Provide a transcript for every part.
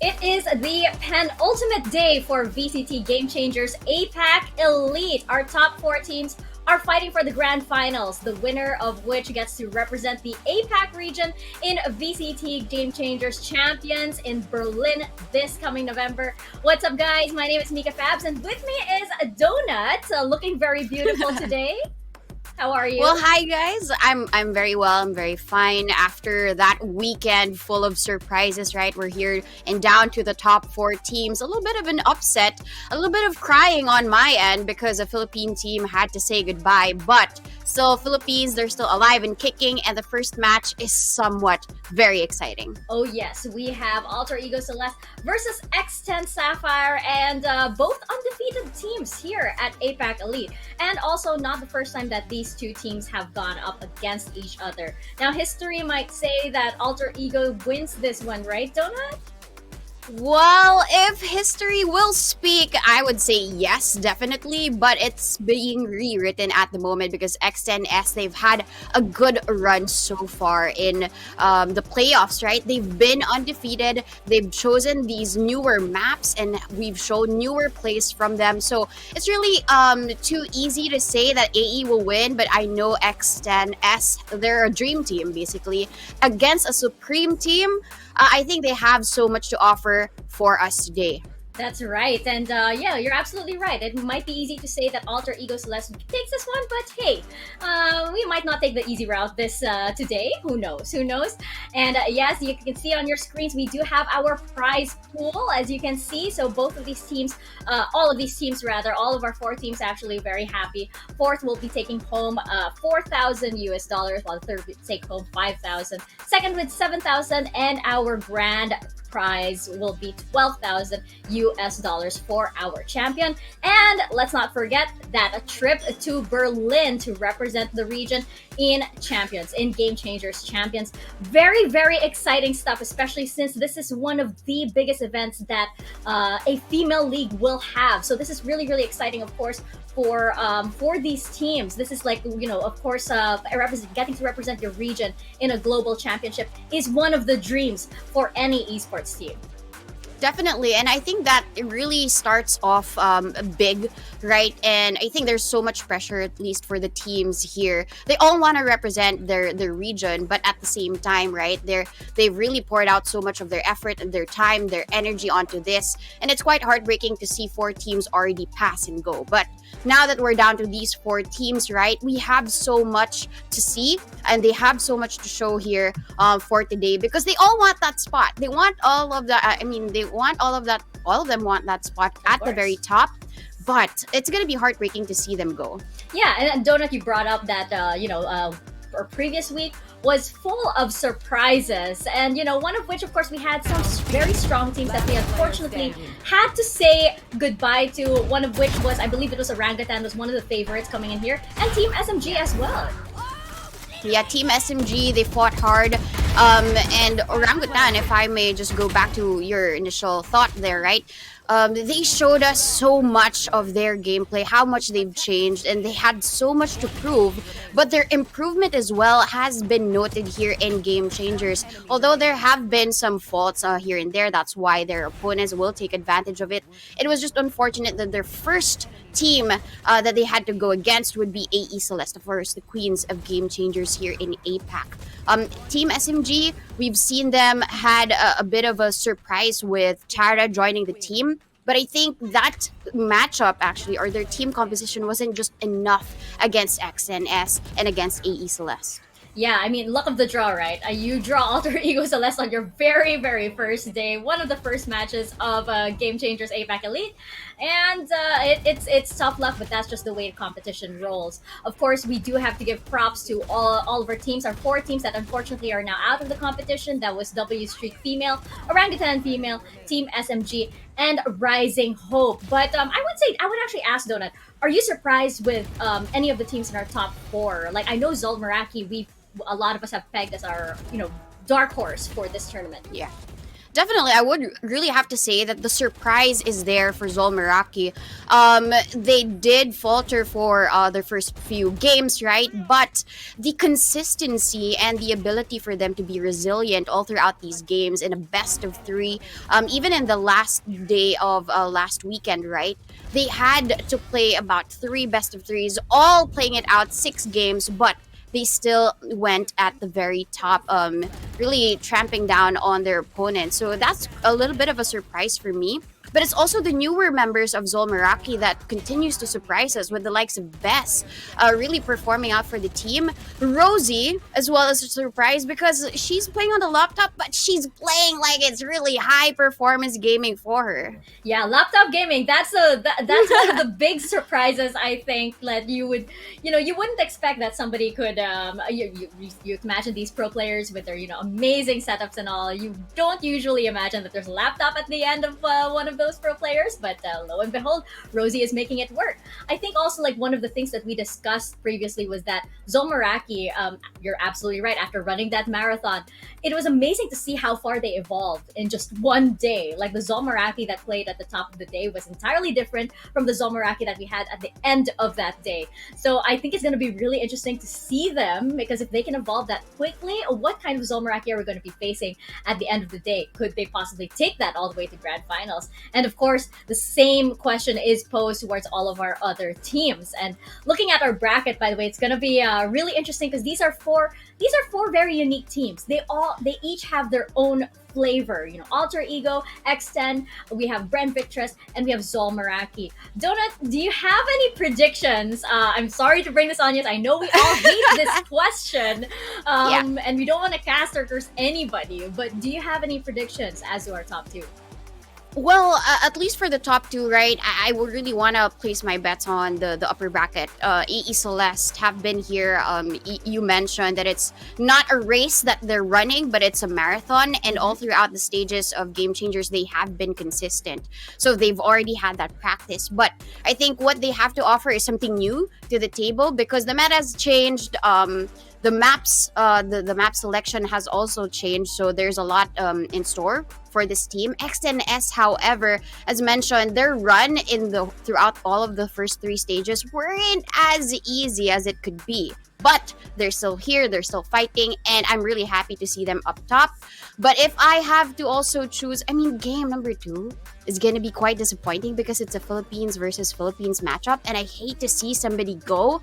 It is the penultimate day for VCT Game Changers APAC Elite. Our top four teams are fighting for the grand finals, the winner of which gets to represent the APAC region in VCT Game Changers Champions in Berlin this coming November. What's up, guys? My name is Mika Fabs, and with me is a Donut, looking very beautiful today. How are you? Well, hi guys. I'm very well. I'm very fine after that weekend full of surprises, right? We're here and down to the top four teams. A little bit of an upset, a little bit of crying on my end because the Philippine team had to say goodbye, but still Philippines, they're still alive and kicking, and the first match is somewhat very exciting. Oh yes, we have Alter Ego Celeste versus X10 Sapphire, and both undefeated teams here at APAC Elite. And also not the first time that these two teams have gone up against each other. Now, history might say that Alter Ego wins this one, right, Donut? Well, if history will speak, I would say yes, definitely, but it's being rewritten at the moment because X10S, they've had a good run so far in the playoffs, right? They've been undefeated, they've chosen these newer maps, and we've shown newer plays from them, so it's really too easy to say that AE will win, but I know X10S, they're a dream team, basically, against a supreme team. I think they have so much to offer for us today. That's right. And yeah, you're absolutely right. It might be easy to say that Alter Ego Celeste takes this one, but hey, we might not take the easy route this today. Who knows? Who knows? And yes, you can see on your screens, we do have our prize pool, as you can see. So both of these teams, all of these teams rather, all of our four teams actually very happy. Fourth will be taking home 4,000 US dollars, while the third will take home 5,000. Second with 7,000, and our grand prize will be 12,000 US dollars for our champion. And let's not forget that a trip to Berlin to represent the region in Champions, in Game Changers Champions. Very, very exciting stuff, especially since this is one of the biggest events that a female league will have. So this is really, really exciting, of course, for these teams. This is like, you know, of course, getting to represent your region in a global championship is one of the dreams for any esports team. Definitely, and I think that it really starts off big, right? And I think there's so much pressure, at least for the teams here. They all want to represent their region, but at the same time, right? They've really poured out so much of their effort and their time, their energy onto this, and it's quite heartbreaking to see four teams already pass and go. But now that we're down to these four teams, right? We have so much to see, and they have so much to show here for today because they all want that spot. They want all of that. They want all of that. All of them want that spot at the very top. But it's gonna be heartbreaking to see them go. Yeah, and Donut, you brought up that our previous week was full of surprises, and one of which, of course, we had some very strong teams that we unfortunately had to say goodbye to. One of which was, I believe it was Orangutan, was one of the favorites coming in here, and Team SMG as well. Yeah, Team SMG, they fought hard. And Orangutan, if I may just go back to your initial thought there, right? They showed us so much of their gameplay, how much they've changed, and they had so much to prove. But their improvement as well has been noted here in Game Changers. Although there have been some faults here and there, that's why their opponents will take advantage of it. It was just unfortunate that their first team that they had to go against would be AE Celeste, of course, the queens of Game Changers here in APAC. Team SMG, we've seen them had a bit of a surprise with Chara joining the team. But I think that matchup actually, or their team composition, wasn't just enough against XNS and against AE Celeste. Yeah, I mean, luck of the draw, right? You draw Alter Ego Celeste on your very, very first day, one of the first matches of Game Changers APAC Elite, and it's tough luck, but that's just the way the competition rolls. Of course, we do have to give props to all of our teams, our four teams that unfortunately are now out of the competition. That was W Street Female, Orangutan Female, Team SMG, and Rising Hope. But I would actually ask Donut, are you surprised with any of the teams in our top four? Like, I know Zol Meraki, a lot of us have pegged as our, dark horse for this tournament. Yeah. Definitely, I would really have to say that the surprise is there for Zol Meraki. They did falter for their first few games, right? But the consistency and the ability for them to be resilient all throughout these games in a best of three, even in the last day of last weekend, right? They had to play about three best of threes, all playing it out 6 games, but they still went at the very top, really tramping down on their opponent. So that's a little bit of a surprise for me. But it's also the newer members of Zol Meraki that continues to surprise us with the likes of Bess really performing out for the team. Rosie, as well as a surprise because she's playing on the laptop, but she's playing like it's really high performance gaming for her. Yeah, laptop gaming. That's one of the big surprises. I think that you would, you wouldn't expect that somebody could. You imagine these pro players with their amazing setups and all. You don't usually imagine that there's a laptop at the end of one of those pro players, but lo and behold, Rosie is making it work. I think also like one of the things that we discussed previously was that Zol Meraki, you're absolutely right. After running that marathon, it was amazing to see how far they evolved in just one day. Like the Zol Meraki that played at the top of the day was entirely different from the Zol Meraki that we had at the end of that day. So I think it's going to be really interesting to see them, because if they can evolve that quickly, what kind of Zol Meraki are we going to be facing at the end of the day? Could they possibly take that all the way to grand finals? And of course, the same question is posed towards all of our other teams. And looking at our bracket, by the way, it's going to be really interesting because these are four very unique teams. They each have their own flavor. Alter Ego, X10, we have Brent Victress, and we have Zol Meraki. Donut, do you have any predictions? I'm sorry to bring this on you. I know we all hate this question, and we don't want to cast or curse anybody, but do you have any predictions as to our top two? Well, at least for the top two, right? I would really want to place my bets on the upper bracket. AE Celeste have been here. You mentioned that it's not a race that they're running, but it's a marathon. And all throughout the stages of Game Changers, they have been consistent. So they've already had that practice. But I think what they have to offer is something new to the table, because the meta has changed. The maps, the map selection has also changed, so there's a lot in store for this team. X10S, however, as mentioned, their run throughout all of the first 3 stages weren't as easy as it could be. But they're still here, they're still fighting, and I'm really happy to see them up top. But if I have to also choose, game number 2 is going to be quite disappointing because it's a Philippines versus Philippines matchup, and I hate to see somebody go.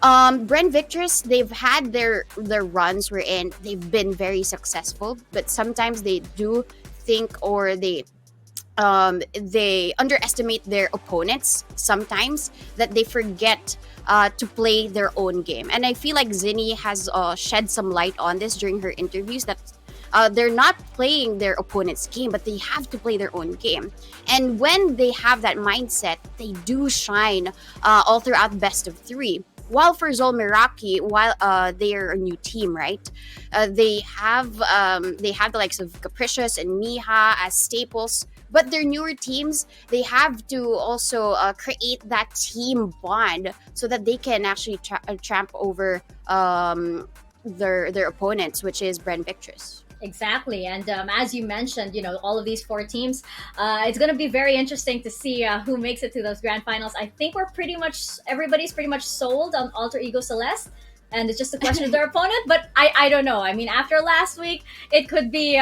Brent Victress, they've had their runs wherein they've been very successful, but sometimes they do think, or they underestimate their opponents sometimes, that they forget to play their own game. And I feel like Zinni has shed some light on this during her interviews, that they're not playing their opponent's game, but they have to play their own game. And when they have that mindset, they do shine all throughout best of 3. While for Zol Meraki, while they're a new team, right? They have the likes of Capricious and Miha as staples, but they're newer teams. They have to also create that team bond so that they can actually tramp over their opponents, which is Brent Victress. Exactly. And as you mentioned, all of these 4 teams, it's going to be very interesting to see who makes it to those grand finals. I think everybody's pretty much sold on Alter Ego Celeste. And it's just a question of their opponent, but I don't know. After last week, it could be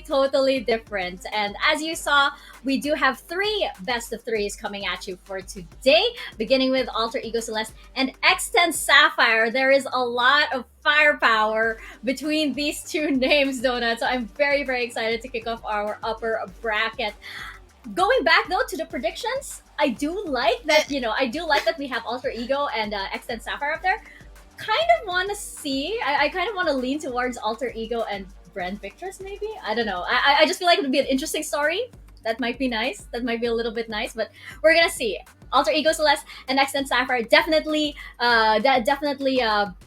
totally different. And as you saw, we do have 3 best of 3s coming at you for today, beginning with Alter Ego Celeste and X10 Sapphire. There is a lot of firepower between these 2 names, Donut. So I'm very, very excited to kick off our upper bracket. Going back though to the predictions, I do like that. I do like that we have Alter Ego and X10 Sapphire up there. Kind of want to see. I kind of want to lean towards Alter Ego and Brent Victress, maybe. I don't know. I just feel like it would be an interesting story. That might be nice. That might be a little bit nice, but we're gonna see. Alter Ego Celeste and X10 Sapphire definitely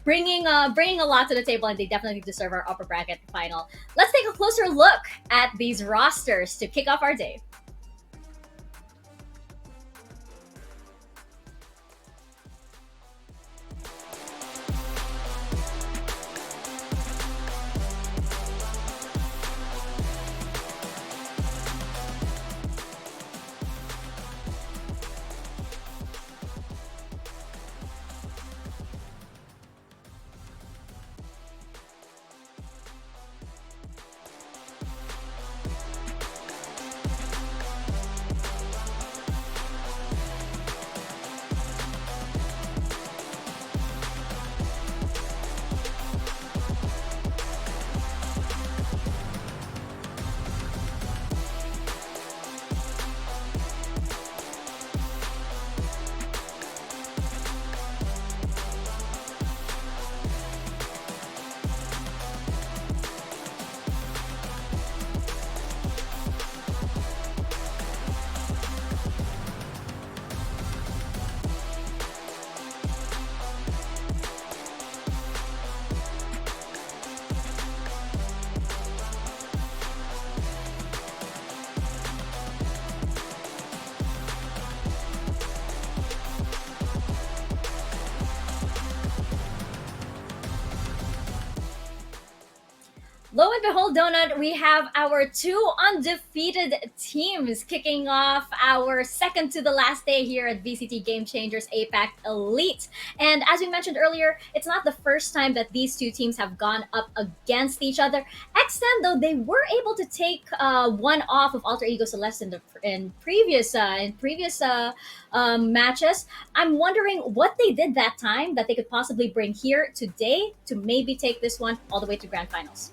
bringing a lot to the table, and they definitely deserve our upper bracket final. Let's take a closer look at these rosters to kick off our day. Lo and behold, Donut, we have our two undefeated teams kicking off our second to the last day here at VCT Game Changers APAC Elite. And as we mentioned earlier, it's not the first time that these two teams have gone up against each other. X10, though, they were able to take one off of Alter Ego Celeste in previous matches. I'm wondering what they did that time that they could possibly bring here today to maybe take this one all the way to grand finals.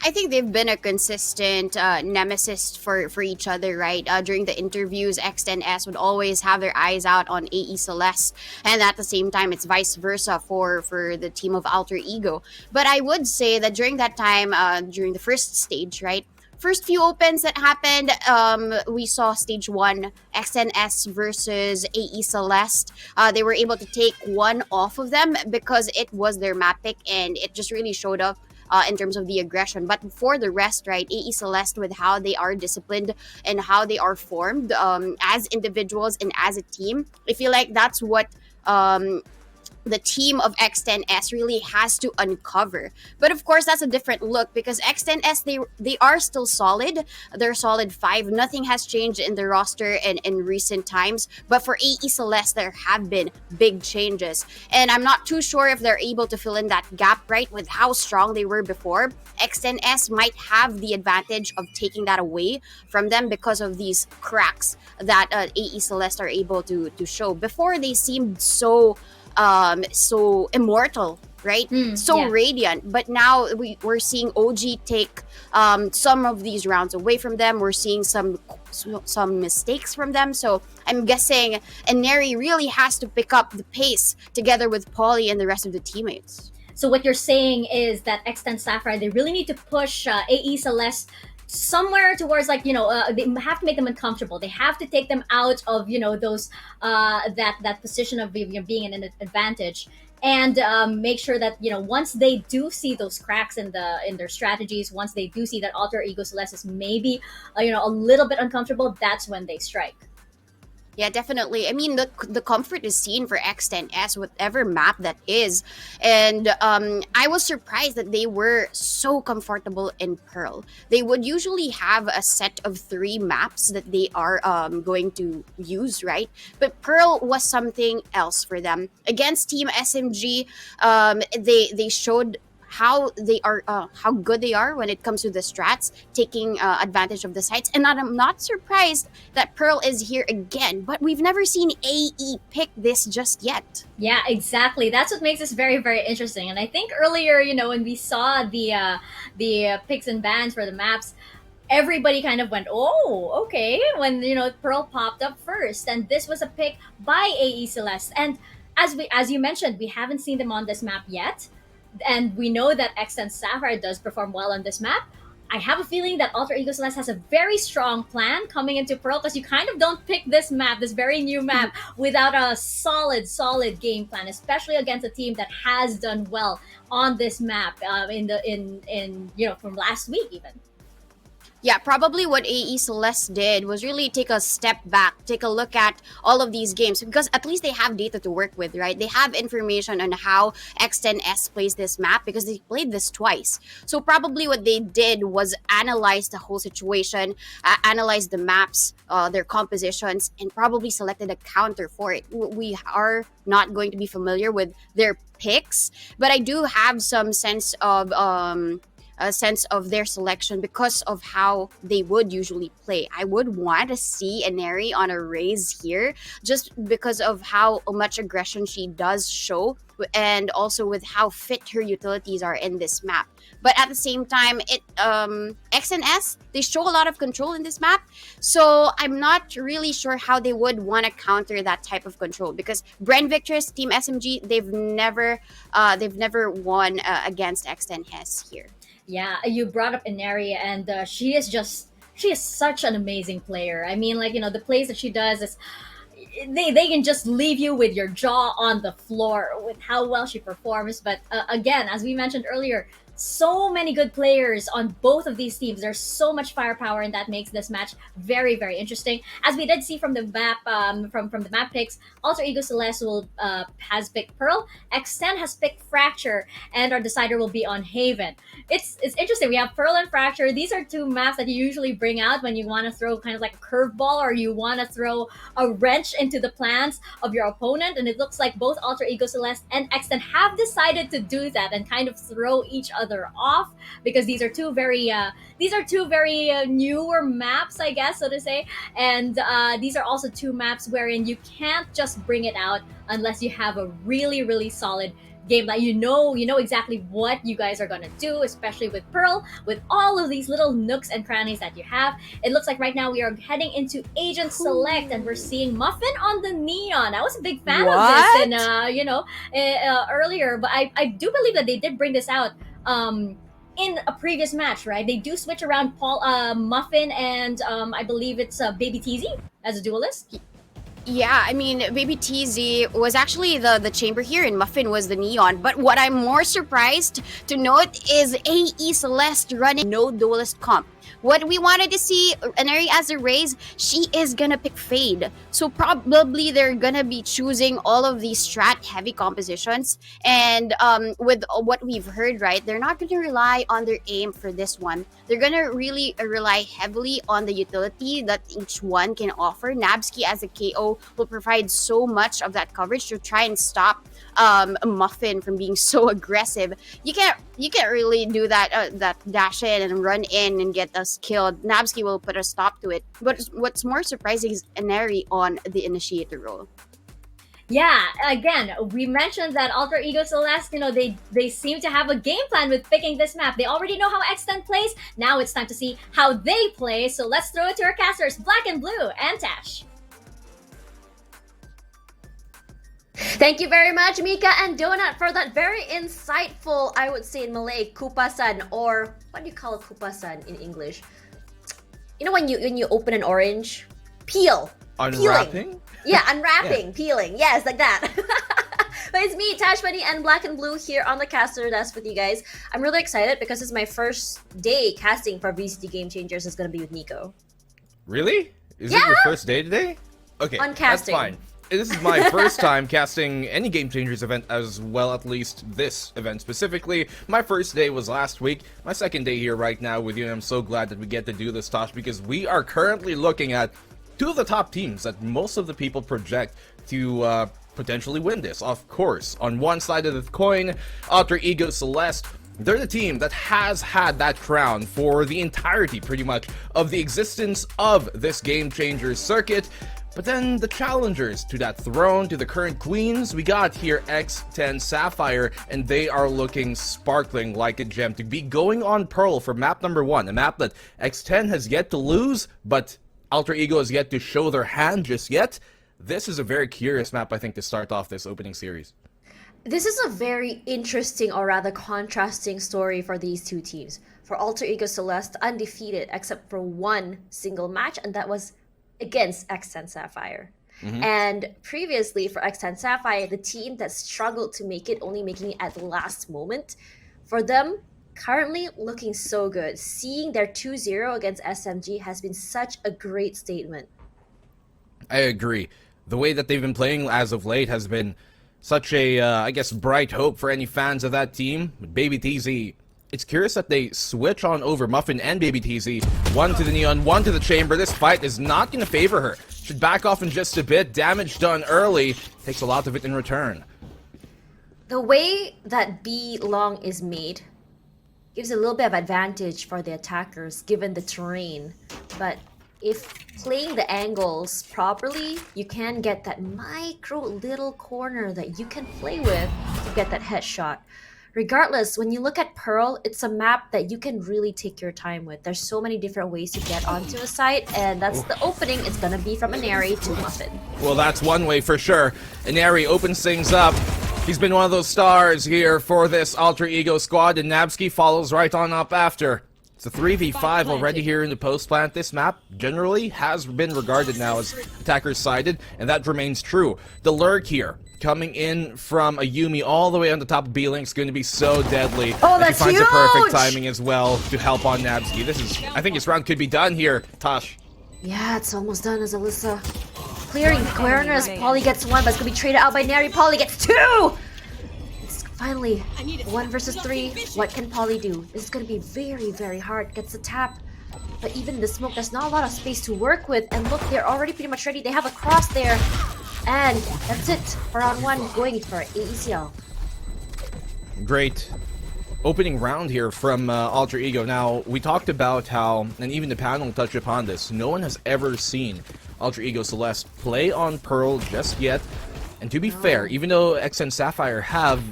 I think they've been a consistent nemesis for each other, right? During the interviews, X10S would always have their eyes out on AE Celeste, and at the same time, it's vice versa for the team of Alter Ego. But I would say that during that time, during the first stage, right? First few opens that happened, we saw stage one, X10S versus AE Celeste. They were able to take one off of them because it was their map pick, and it just really showed up in terms of the aggression. But for the rest, right, AE Celeste, with how they are disciplined and how they are formed as individuals and as a team, I feel like that's what the team of X10S really has to uncover. But of course, that's a different look because X10S, they are still solid. They're solid five. Nothing has changed in the roster in recent times. But for AE Celeste, there have been big changes. And I'm not too sure if they're able to fill in that gap, right, with how strong they were before. X10S might have the advantage of taking that away from them because of these cracks that AE Celeste are able to show. Before, they seemed so immortal, right? So Yeah. radiant. But now we're seeing OG take some of these rounds away from them. We're seeing some mistakes from them. So I'm guessing Neri really has to pick up the pace together with Polly and the rest of the teammates. So what you're saying is that X10 Sapphire, they really need to push AE Celeste somewhere towards, like, they have to make them uncomfortable. They have to take them out of those that position of being in an advantage, and make sure that once they do see those cracks in their strategies, once they do see that Alter Ego Celeste is maybe a little bit uncomfortable, that's when they strike. Yeah, definitely. I mean, the comfort is seen for X10S, whatever map that is. And I was surprised that they were so comfortable in Pearl. They would usually have a set of 3 maps that they are going to use, right? But Pearl was something else for them. Against Team SMG, they showed how good they are when it comes to the strats, taking advantage of the sites. And I'm not surprised that Pearl is here again, but we've never seen AE pick this just yet. Yeah, exactly. That's what makes this very, very interesting. And I think earlier, when we saw the picks and bans for the maps, everybody kind of went, "Oh, okay." When Pearl popped up first, and this was a pick by AE Celeste. And as you mentioned, we haven't seen them on this map yet, and we know that X10 Sapphire does perform well on this map. I have a feeling that Alter Ego Celeste has a very strong plan coming into Pearl, because you kind of don't pick this map, this very new map, without a solid game plan, especially against a team that has done well on this map in from last week even. Yeah, probably what AE Celeste did was really take a step back, take a look at all of these games, because at least they have data to work with, right? They have information on how X10S plays this map because they played this twice. So probably what they did was analyze the whole situation, analyze the maps, their compositions, and probably selected a counter for it. We are not going to be familiar with their picks, but I do have some sense of a sense of their selection because of how they would usually play. I would want to see Neri on a raise here just because of how much aggression she does show, and also with how fit her utilities are in this map. But at the same time, XNS, they show a lot of control in this map. So I'm not really sure how they would want to counter that type of control, because Bren Victress, Team SMG, they've never won against XNS here. Yeah, you brought up Inari, and she is such an amazing player. I mean, the plays that she does is they can just leave you with your jaw on the floor with how well she performs. But again, as we mentioned earlier, So many good players on both of these teams. There's so much firepower, and that makes this match very, very interesting. As we did see from the map, from the map picks, Alter Ego Celeste will has picked Pearl, X10 has picked Fracture, and our decider will be on Haven. It's interesting. We have Pearl and Fracture. These are two maps that you usually bring out when you want to throw kind of like a curveball, or you want to throw a wrench into the plans of your opponent. And it looks like both Alter Ego Celeste and X10 have decided to do that and kind of throw each other off, because these are two very newer maps, I guess, so to say. And these are also two maps wherein you can't just bring it out unless you have a really, really solid game that you know exactly what you guys are gonna do, especially with Pearl, with all of these little nooks and crannies that you have. It looks like right now we are heading into Agent Select, and we're seeing Muffin on the Neon. I was a big fan of this in earlier, but I do believe that they did bring this out in a previous match, right? They do switch around Muffin and I believe it's Baby TZ as a duelist. Yeah, I mean, Baby TZ was actually the chamber here, and Muffin was the Neon. But what I'm more surprised to note is AE Celeste running no duelist comp. What we wanted to see, Aneri as a Raze, she is gonna pick Fade. So probably they're gonna be choosing all of these strat heavy compositions. And with what we've heard, right, they're not gonna rely on their aim for this one. They're gonna really rely heavily on the utility that each one can offer. Nabsky as a KO will provide so much of that coverage to try and stop Muffin from being so aggressive. You can't really do that dash in and run in and get us killed. Nabsky will put a stop to it. But what's more surprising is Aneri on the initiator role. Yeah, again, we mentioned that Alter Ego Celeste, they seem to have a game plan with picking this map. They already know how X10 plays. Now it's time to see how they play. So let's throw it to our casters, Black and Blue and Tash. Thank you very much, Mika and Donut, for that very insightful, I would say in Malay, kupasan, or what do you call kupasan in English? You know when you open an orange? Peel. Unwrapping? Peeling. Yeah, unwrapping, peeling. Yes, like that. But it's me, Tash Bunny, and Black and Blue here on the caster desk with you guys. I'm really excited because it's my first day casting for VCT Game Changers. It's going to be with Nico. Really? Is it your first day today? Okay, on casting. That's fine. This is my first time casting any Game Changers event as well, at least this event specifically. My first day was last week, my second day here right now with you, and I'm so glad that we get to do this, Tosh, because we are currently looking at two of the top teams that most of the people project to potentially win this. Of course, on one side of the coin, Alter Ego Celeste. They're the team that has had that crown for the entirety, pretty much, of the existence of this Game Changers circuit. But then the challengers to that throne, to the current queens, we got here X10 Sapphire, and they are looking sparkling like a gem to be going on Pearl for map number 1, a map that X10 has yet to lose, but Alter Ego has yet to show their hand just yet. This is a very curious map, I think, to start off this opening series. This is a very interesting, or rather contrasting story for these two teams. For Alter Ego Celeste, undefeated except for one single match, and that was against X10 Sapphire. And previously for X10 Sapphire, the team that struggled to make it, only making it at the last moment, for them, currently looking so good. Seeing their 2-0 against SMG has been such a great statement. I agree. The way that they've been playing as of late has been such a, I guess, bright hope for any fans of that team. Baby TZ, it's curious that they switch on over Muffin and Baby TZ. One to the Neon, one to the Chamber. This fight is not going to favor her. Should back off in just a bit. Damage done early. Takes a lot of it in return. The way that B long is made gives a little bit of advantage for the attackers given the terrain. But if playing the angles properly, you can get that micro little corner that you can play with to get that headshot. Regardless, when you look at Pearl, it's a map that you can really take your time with. There's so many different ways to get onto a site, and that's the opening. It's gonna be from Aneri to Muffin. Well, that's one way for sure. Aneri opens things up. He's been one of those stars here for this Alter Ego squad, and Nabsky follows right on up after. It's a 3v5 already here in the post plant. This map generally has been regarded now as attackers sided, and that remains true. The lurk here, coming in from a Yumi all the way on the top of B-Link, is going to be so deadly. Oh, And that's she finds the perfect huge! timing as well to help on Nabsky. I think this round could be done here, Tosh. Yeah, it's almost done as Alyssa. Clearing corners, Polly gets one, but it's gonna be traded out by Neri. Polly gets two! It's finally 1 versus 3. What can Polly do? This is gonna be very, very hard. Gets the tap. But even in the smoke, there's not a lot of space to work with. And look, they're already pretty much ready. They have a cross there. And that's it for round 1, going for AECL. Great opening round here from Alter Ego. Now, we talked about how, and even the panel touched upon this, no one has ever seen Alter Ego Celeste play on Pearl just yet. And to be fair, even though X10 Sapphire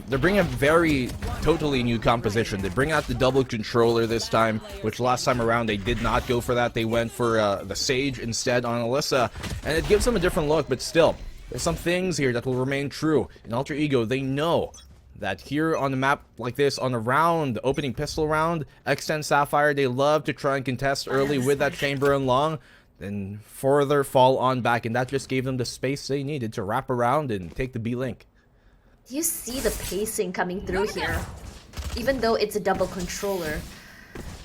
they're bringing a very totally new composition. They bring out the double controller this time, which last time around they did not go for that. They went for the Sage instead on Alyssa, and it gives them a different look, but still, there's some things here that will remain true. In Alter Ego, they know that here on the map like this, on a round, the opening pistol round, X10 Sapphire, they love to try and contest early with that chamber and long, then further fall on back, and that just gave them the space they needed to wrap around and take the B-Link. Do you see the pacing coming through here? Even though it's a double controller.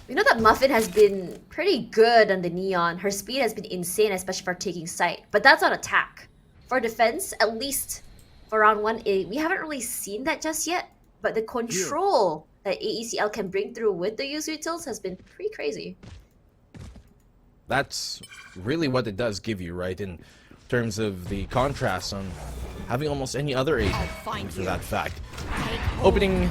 We know that Muffin has been pretty good on the Neon. Her speed has been insane, especially for taking sight. But that's on attack. For defense, at least for round 1, we haven't really seen that just yet. But the control that AECL can bring through with the user utils has been pretty crazy. That's really what it does give you, right? In terms of the contrast on having almost any other agent for that fact. Opening,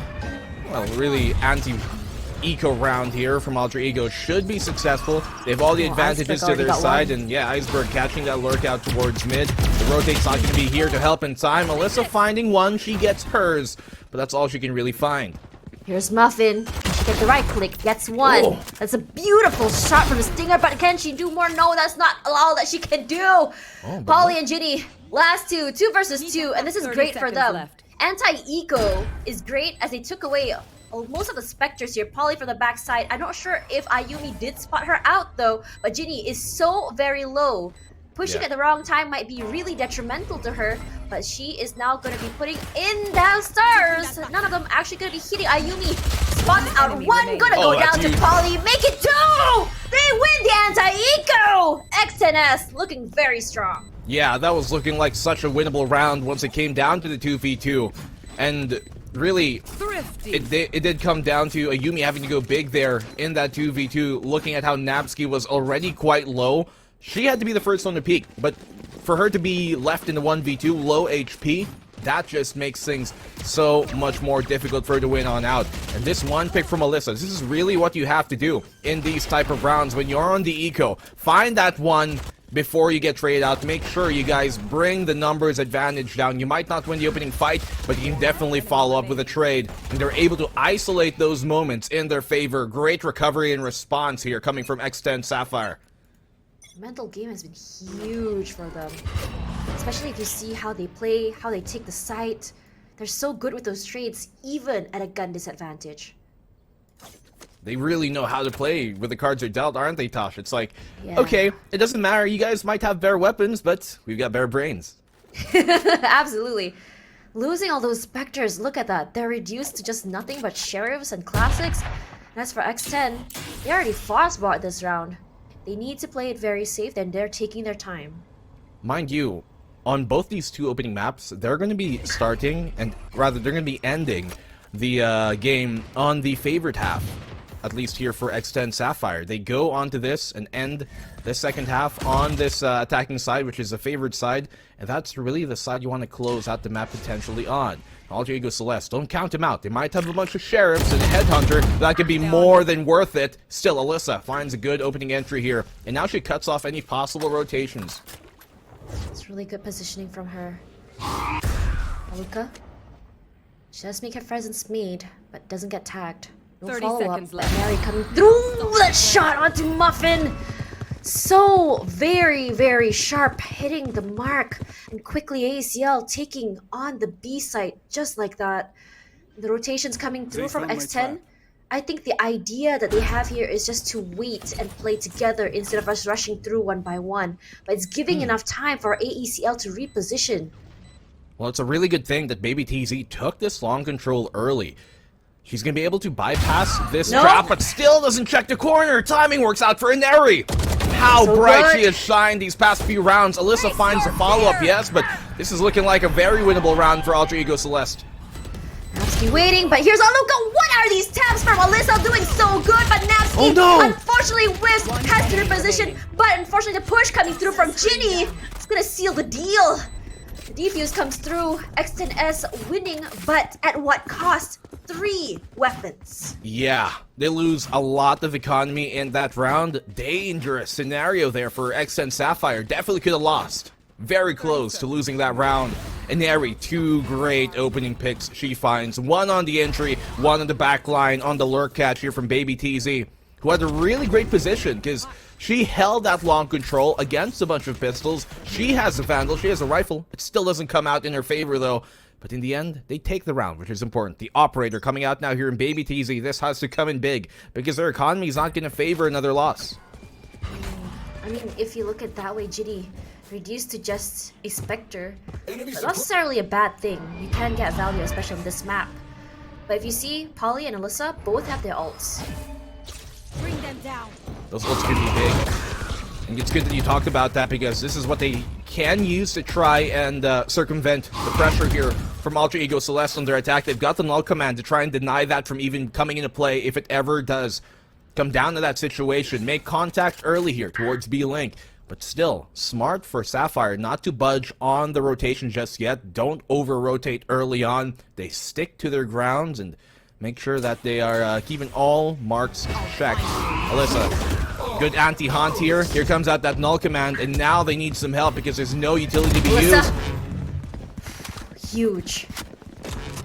well, really anti-eco round here from Alter Ego should be successful. They have all the advantages to their side, and yeah, Iceberg catching that lurk out towards mid. The rotate's not going to be here to help in time. Alyssa finding one, she gets hers, but that's all she can really find. Here's Muffin. She gets the right click, gets one. Oh. That's a beautiful shot from the Stinger, but can she do more? No, that's not all that she can do. Oh, Polly and Ginny, last 2 versus 2, and this is great for them. Anti-eco is great as they took away most of the specters here. Polly from the backside. I'm not sure if Ayumi did spot her out though, but Ginny is so very low. Pushing at the wrong time might be really detrimental to her, but she is now going to be putting in downstairs. None of them actually going to be hitting Ayumi. Spots out one, gonna go down to Polly. Make it 2! They win the anti-eco! X10S looking very strong. Yeah, that was looking like such a winnable round once it came down to the 2v2. And really, it did come down to Ayumi having to go big there in that 2v2, looking at how Nabsky was already quite low. She had to be the first one to peek, but for her to be left in the 1v2, low HP, that just makes things so much more difficult for her to win on out. And this one pick from Alyssa, this is really what you have to do in these type of rounds when you're on the eco. Find that one before you get traded out. Make sure you guys bring the numbers advantage down. You might not win the opening fight, but you can definitely follow up with a trade. And they're able to isolate those moments in their favor. Great recovery and response here coming from X10 Sapphire. Mental game has been huge for them. Especially if you see how they play, how they take the site. They're so good with those trades, even at a gun disadvantage. They really know how to play with the cards they're dealt, aren't they, Tosh? It's like, okay, it doesn't matter. You guys might have better weapons, but we've got better brains. Absolutely. Losing all those specters, look at that. They're reduced to just nothing but sheriffs and classics. And as for X10, they already frostbought this round. They need to play it very safe, and they're taking their time. Mind you, on both these two opening maps, they're going to be starting, and rather, they're going to be ending the game on the favored half. At least here for X10 Sapphire. They go onto this and end the second half on this attacking side, which is the favored side, and that's really the side you want to close out the map potentially on. Alter Ego Celeste, don't count them out. They might have a bunch of sheriffs and a headhunter that could be more than worth it. Still, Alyssa finds a good opening entry here, and now she cuts off any possible rotations. It's really good positioning from her. Aluka? She does make her presence made, but doesn't get tagged. No 30 follow-up. seconds left. Mary coming through! That shot onto Muffin! So very, very sharp, hitting the mark. And quickly ACL taking on the B site, just like that. The rotations coming through from X10. I think the idea that they have here is just to wait and play together instead of us rushing through one by one. But it's giving enough time for AECL to reposition. Well, it's a really good thing that Baby TZ took this long control early. She's going to be able to bypass this trap, but still doesn't check the corner. Timing works out for Ineri. How So bright good. she has shined these past few rounds. Alyssa finds a follow-up, yes, but this is looking like a very winnable round for Alter Ego Celeste. Napsky waiting, but here's Aluka. What are these taps from Alyssa doing so good? But Napsky unfortunately whiffs, has to reposition, but unfortunately the push coming through from Ginny is gonna seal the deal. The defuse comes through, X10S winning, but at what cost? 3 weapons. Yeah, they lose a lot of economy in that round. Dangerous scenario there for X10 Sapphire. Definitely could have lost. Very close to losing that round. Ineri, 2 great opening picks she finds. One on the entry, one on the back line, on the lurk catch here from Baby TZ, who had a really great position because she held that long control against a bunch of pistols. She has a Vandal, she has a rifle. It still doesn't come out in her favor though. But in the end, they take the round, which is important. The operator coming out now here in Baby TZ. This has to come in big because their economy is not going to favor another loss. I mean, if you look at it that way, Ginny reduced to just a Spectre, but not necessarily a bad thing. You can get value, especially on this map. But if you see, Polly and Alyssa both have their ults. Bring them down. Those ults could be big. And it's good that you talked about that because this is what they can use to try and circumvent the pressure here from Alter Ego Celeste on their attack. They've got the null command to try and deny that from even coming into play if it ever does come down to that situation. Make contact early here towards B-Link. But still, smart for Sapphire not to budge on the rotation just yet. Don't over-rotate early on. They stick to their grounds and make sure that they are keeping all marks checked. Alyssa, good anti-haunt here. Here comes out that null command, and now they need some help because there's no utility to be used. Huge.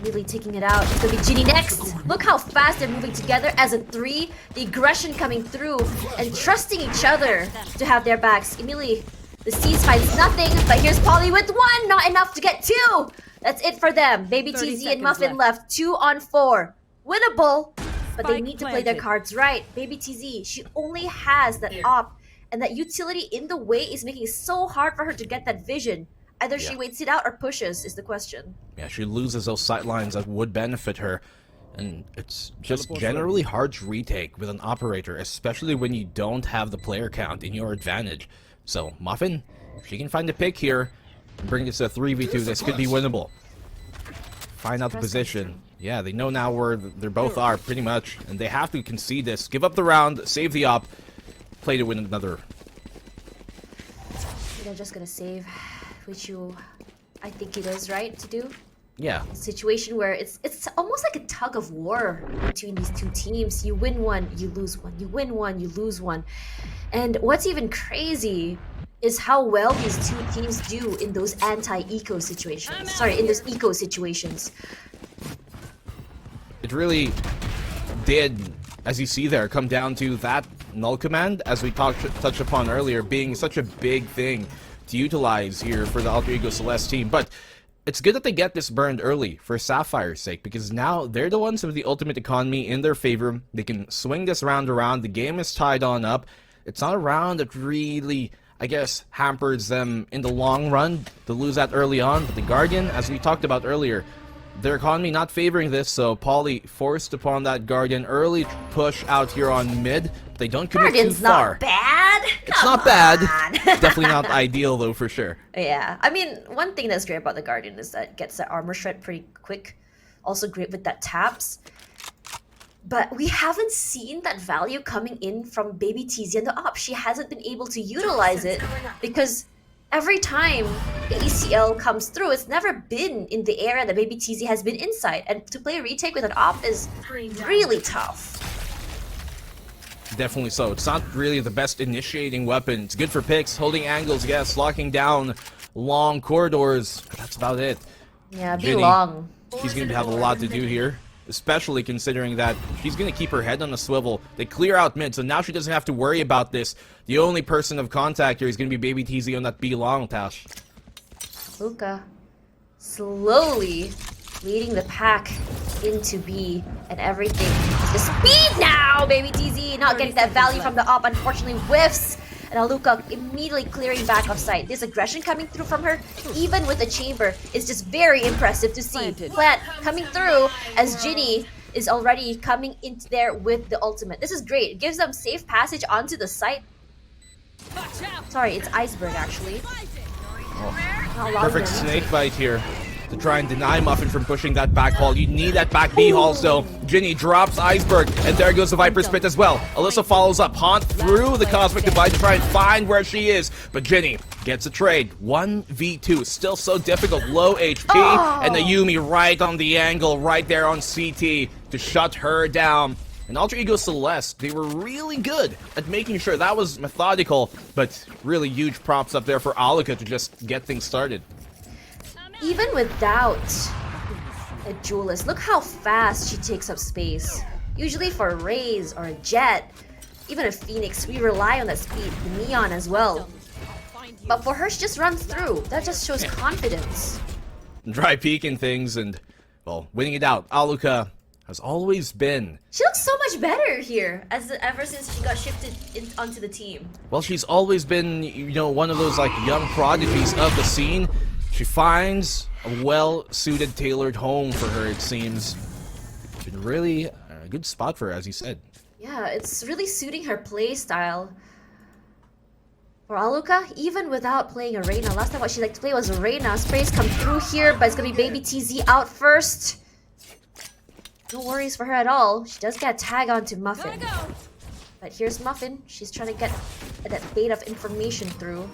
Really taking it out. It's gonna be Ginny next. Look how fast they're moving together as a 3. The aggression coming through and trusting each other to have their backs. Immediately, the Seas finds nothing, but here's Polly with 1. Not enough to get 2. That's it for them. Baby TZ and Muffin left 2 on 4. Winnable, but they need to play their cards right. Baby TZ, she only has that op, and that utility in the way is making it so hard for her to get that vision. Either she waits it out or pushes is the question. Yeah, she loses those sightlines that would benefit her. And it's just generally hard to retake with an operator, especially when you don't have the player count in your advantage. So, Muffin, if she can find a pick here and bring this to a 3v2, this could be winnable. Find out the position. Yeah, they know now where they both are, pretty much. And they have to concede this. Give up the round, save the op, play to win another. They're just gonna save, which I think it is right to do. Yeah. A situation where it's almost like a tug of war between these two teams. You win one, you lose one. You win one, you lose one. And what's even crazy is how well these two teams do in those anti-eco situations. Sorry, in those eco situations. It really did, as you see there, come down to that null command, as we touched upon earlier, being such a big thing to utilize here for the Alter Ego Celeste team. But it's good that they get this burned early for Sapphire's sake, because now they're the ones with the ultimate economy in their favor. They can swing this round around. The game is tied on up. It's not a round that really, I guess, hampers them in the long run to lose that early on. But the Guardian, as we talked about earlier, their economy not favoring this, so Polly forced upon that Guardian early push out here on mid. They don't commit Guardian's too far. not bad. It's not bad. Definitely not ideal though, for sure. Yeah, I mean, one thing that's great about the Guardian is that it gets that armor shred pretty quick. Also great with that taps. But we haven't seen that value coming in from Baby TZ and the op. She hasn't been able to utilize it because every time the ACL comes through, it's never been in the area that Baby TZ has been inside. And to play a retake with an op is really tough. Definitely so. It's not really the best initiating weapon. It's good for picks, holding angles, yes, locking down long corridors. That's about it. Yeah, be Ginny, long. She's going to have a lot to do here, especially considering that she's going to keep her head on a swivel. They clear out mid, so now she doesn't have to worry about this. The only person of contact here is going to be Baby TZ on that B long, Tash. Luca slowly leading the pack. into B and everything. It's the speed now, baby TZ. Not getting that value from the op, unfortunately whiffs. And Aluka immediately clearing back of sight. This aggression coming through from her, even with the chamber, is just very impressive to see. Plant coming through as Ginny is already coming into there with the ultimate. This is great. It gives them safe passage onto the site. Sorry, it's Iceberg actually. Perfect snake bite here to try and deny Muffin from pushing that back hall. You need that back B hall still. Ginny drops Iceberg, and there goes the Viper's Pit as well. Alyssa follows up, Haunt through the Cosmic Divide to try and find where she is, but Ginny gets a trade. 1v2, still so difficult, low HP, and Ayumi right on the angle, right there on CT to shut her down. And Alter Ego Celeste, they were really good at making sure that was methodical, but really huge props up there for Aluka to just get things started. Even without a duelist, look how fast she takes up space. Usually for a Raze or a Jet, even a Phoenix, we rely on that speed, the Neon as well. But for her, she just runs through. That just shows confidence. Dry peeking things and, well, winning it out. Aluka has always been... She looks so much better here, ever since she got shifted onto the team. Well, she's always been, you know, one of those, like, young prodigies of the scene. She finds a well-suited, tailored home for her, it seems. It's been really a good spot for her, as you said. Yeah, it's really suiting her play style. For Aluka, even without playing a Reyna, last time what she liked to play was a Reyna. Sprays come through here, but it's gonna be Baby TZ out first. No worries for her at all. She does get a tag onto Muffin. But here's Muffin. She's trying to get that bait of information through.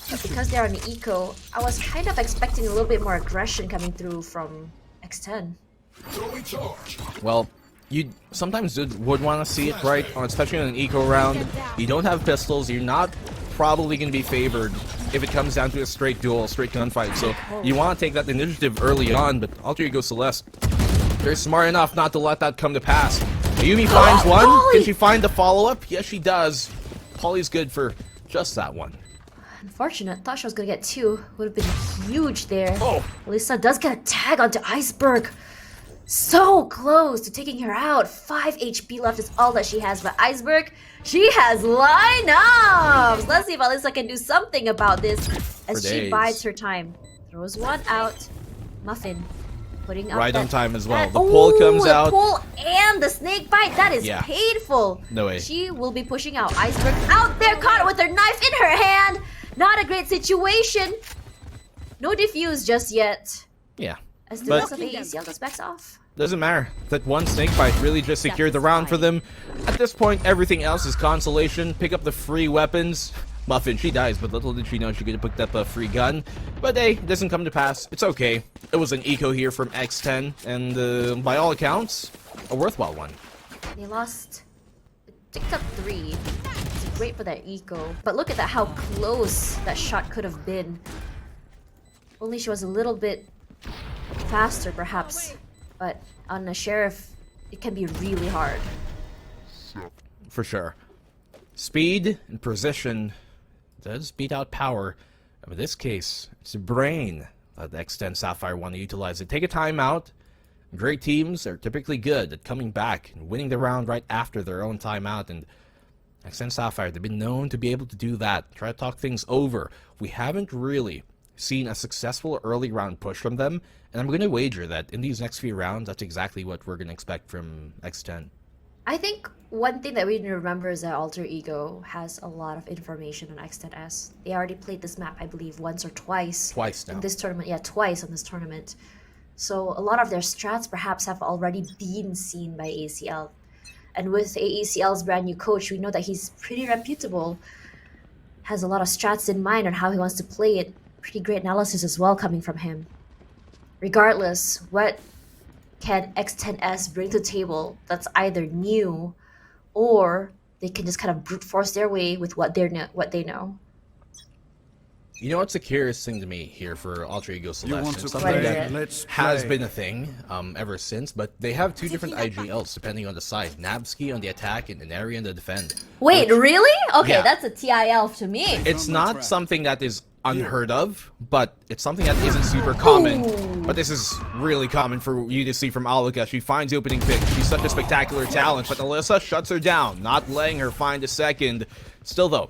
But because they're on the eco, I was kind of expecting a little bit more aggression coming through from X10. Well, you sometimes would want to see it, right? Especially on an eco round. You don't have pistols, you're not probably going to be favored if it comes down to a straight duel, straight gunfight. So you want to take that initiative early on, but Alter Ego Celeste, they're smart enough not to let that come to pass. Ayumi finds one. Can she find the follow-up? Yes, she does. Polly's good for just that one. Unfortunate. Thought she was gonna get two. Would have been huge there. Lisa does get a tag onto Iceberg. So close to taking her out. 5 HP left is all that she has. But Iceberg, she has lineups. Let's see if Alyssa can do something about this as she bides her time. Throws one out. Muffin putting up right on time as well. The pull comes out. The pull and the snake bite. That is painful. No way. She will be pushing out. Iceberg out there, caught with her knife in her hand. Not a great situation. No defuse just yet. Yeah. As the rest of AECL just backs off. Doesn't matter. That one snake bite really just secured the round for them. At this point, everything else is consolation. Pick up the free weapons. Muffin, she dies, but little did she know she could have picked up a free gun. But hey, it doesn't come to pass. It's okay. It was an eco here from X10, and by all accounts, a worthwhile one. They lost. Picked up 3. It's great for that eco. But look at that, how close that shot could have been. Only she was a little bit faster, perhaps. But on a sheriff, it can be really hard. For sure. Speed and precision does beat out power. But in this case, it's the brain that X10 Sapphire want to utilize it. Take a timeout. Great teams are typically good at coming back and winning the round right after their own timeout. And X10 Sapphire, they've been known to be able to do that. Try to talk things over. We haven't really seen a successful early round push from them. And I'm going to wager that in these next few rounds, that's exactly what we're going to expect from X10. I think one thing that we need to remember is that Alter Ego has a lot of information on X10S. They already played this map, I believe, once or twice. Twice now. In this tournament. Yeah, twice on this tournament. So a lot of their strats perhaps have already been seen by ACL. And with AECL's brand new coach, we know that he's pretty reputable. Has a lot of strats in mind on how he wants to play it. Pretty great analysis as well coming from him. Regardless, what can X10S bring to the table that's either new or they can just kind of brute force their way with what they know. You know what's a curious thing to me here for Alter Ego Celeste? It's something that has been a thing ever since, but they have 2 different IGLs depending on the side. Nabsky on the attack and Inari on the defend. Wait, really? Okay, Yeah. that's a TIL to me. It's not something that is unheard of, but it's something that isn't super common. But this is really common for you to see from Aluka. She finds the opening pick. She's such a spectacular talent, but Alyssa shuts her down, not letting her find a second. Still though,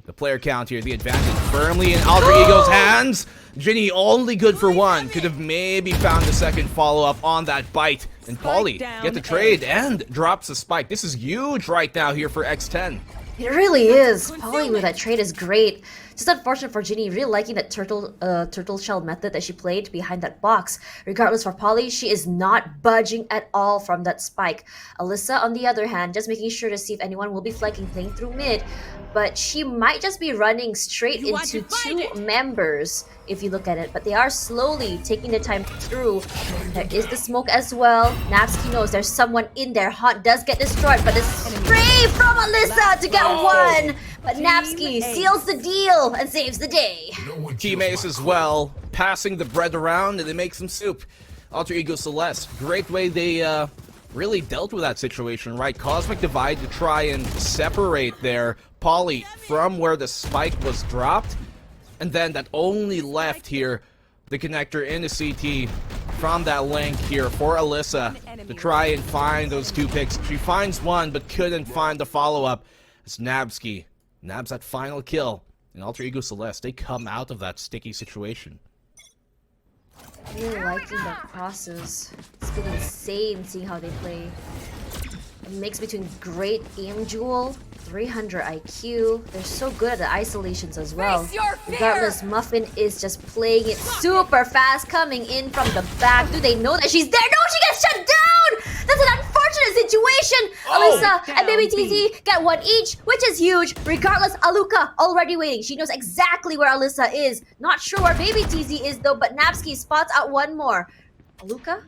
the player count here, the advantage firmly in Alter Ego's hands. Ginny only good for one. Could have maybe found a second follow-up on that bite. And Polly get the trade and drops the spike. This is huge right now here for X10. It really is. Polly with that trade is great. Just unfortunate for Ginny, really liking that turtle shell method that she played behind that box. Regardless for Polly, she is not budging at all from that spike. Alyssa, on the other hand, just making sure to see if anyone will be flanking playing through mid. But she might just be running straight into two members if you look at it. But they are slowly taking their time through. There is the smoke as well. Napsky knows there's someone in there. Haunt does get destroyed, but the spray from Alyssa to get one. But Napsky seals the deal and saves the day. Teammates as well, passing the bread around and it makes some soup. Alter Ego Celeste, great way they really dealt with that situation, right? Cosmic Divide to try and separate their Polly from where the spike was dropped. And then that only left here the connector in the CT from that link here for Alyssa to try and find those two picks. She finds one but couldn't find the follow-up. It's Nabsky. Nabs that final kill. And Alter Ego Celeste, they come out of that sticky situation. Really liking that process. It's been insane seeing how they play. A mix between great aim duel, 300 IQ. They're so good at the isolations as well. Regardless, Muffin is just playing it super fast, coming in from the back. Do they know that she's there? No, she gets shut down! That's an unfortunate situation! Alyssa and Baby TZ get one each, which is huge. Regardless, Aluka already waiting. She knows exactly where Alyssa is. Not sure where Baby TZ is though, but Napsky spots out one more. Aluka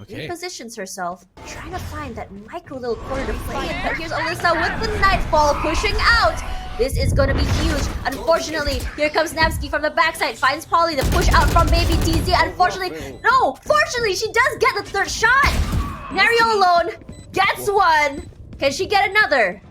repositions herself, trying to find that micro little corner to play in. But here's Alyssa with the Nightfall pushing out. This is going to be huge. Unfortunately, here comes Napsky from the backside. Finds Polly to push out from Baby TZ. Unfortunately, no, fortunately, she does get the third shot. Nario alone gets one. Can she get another?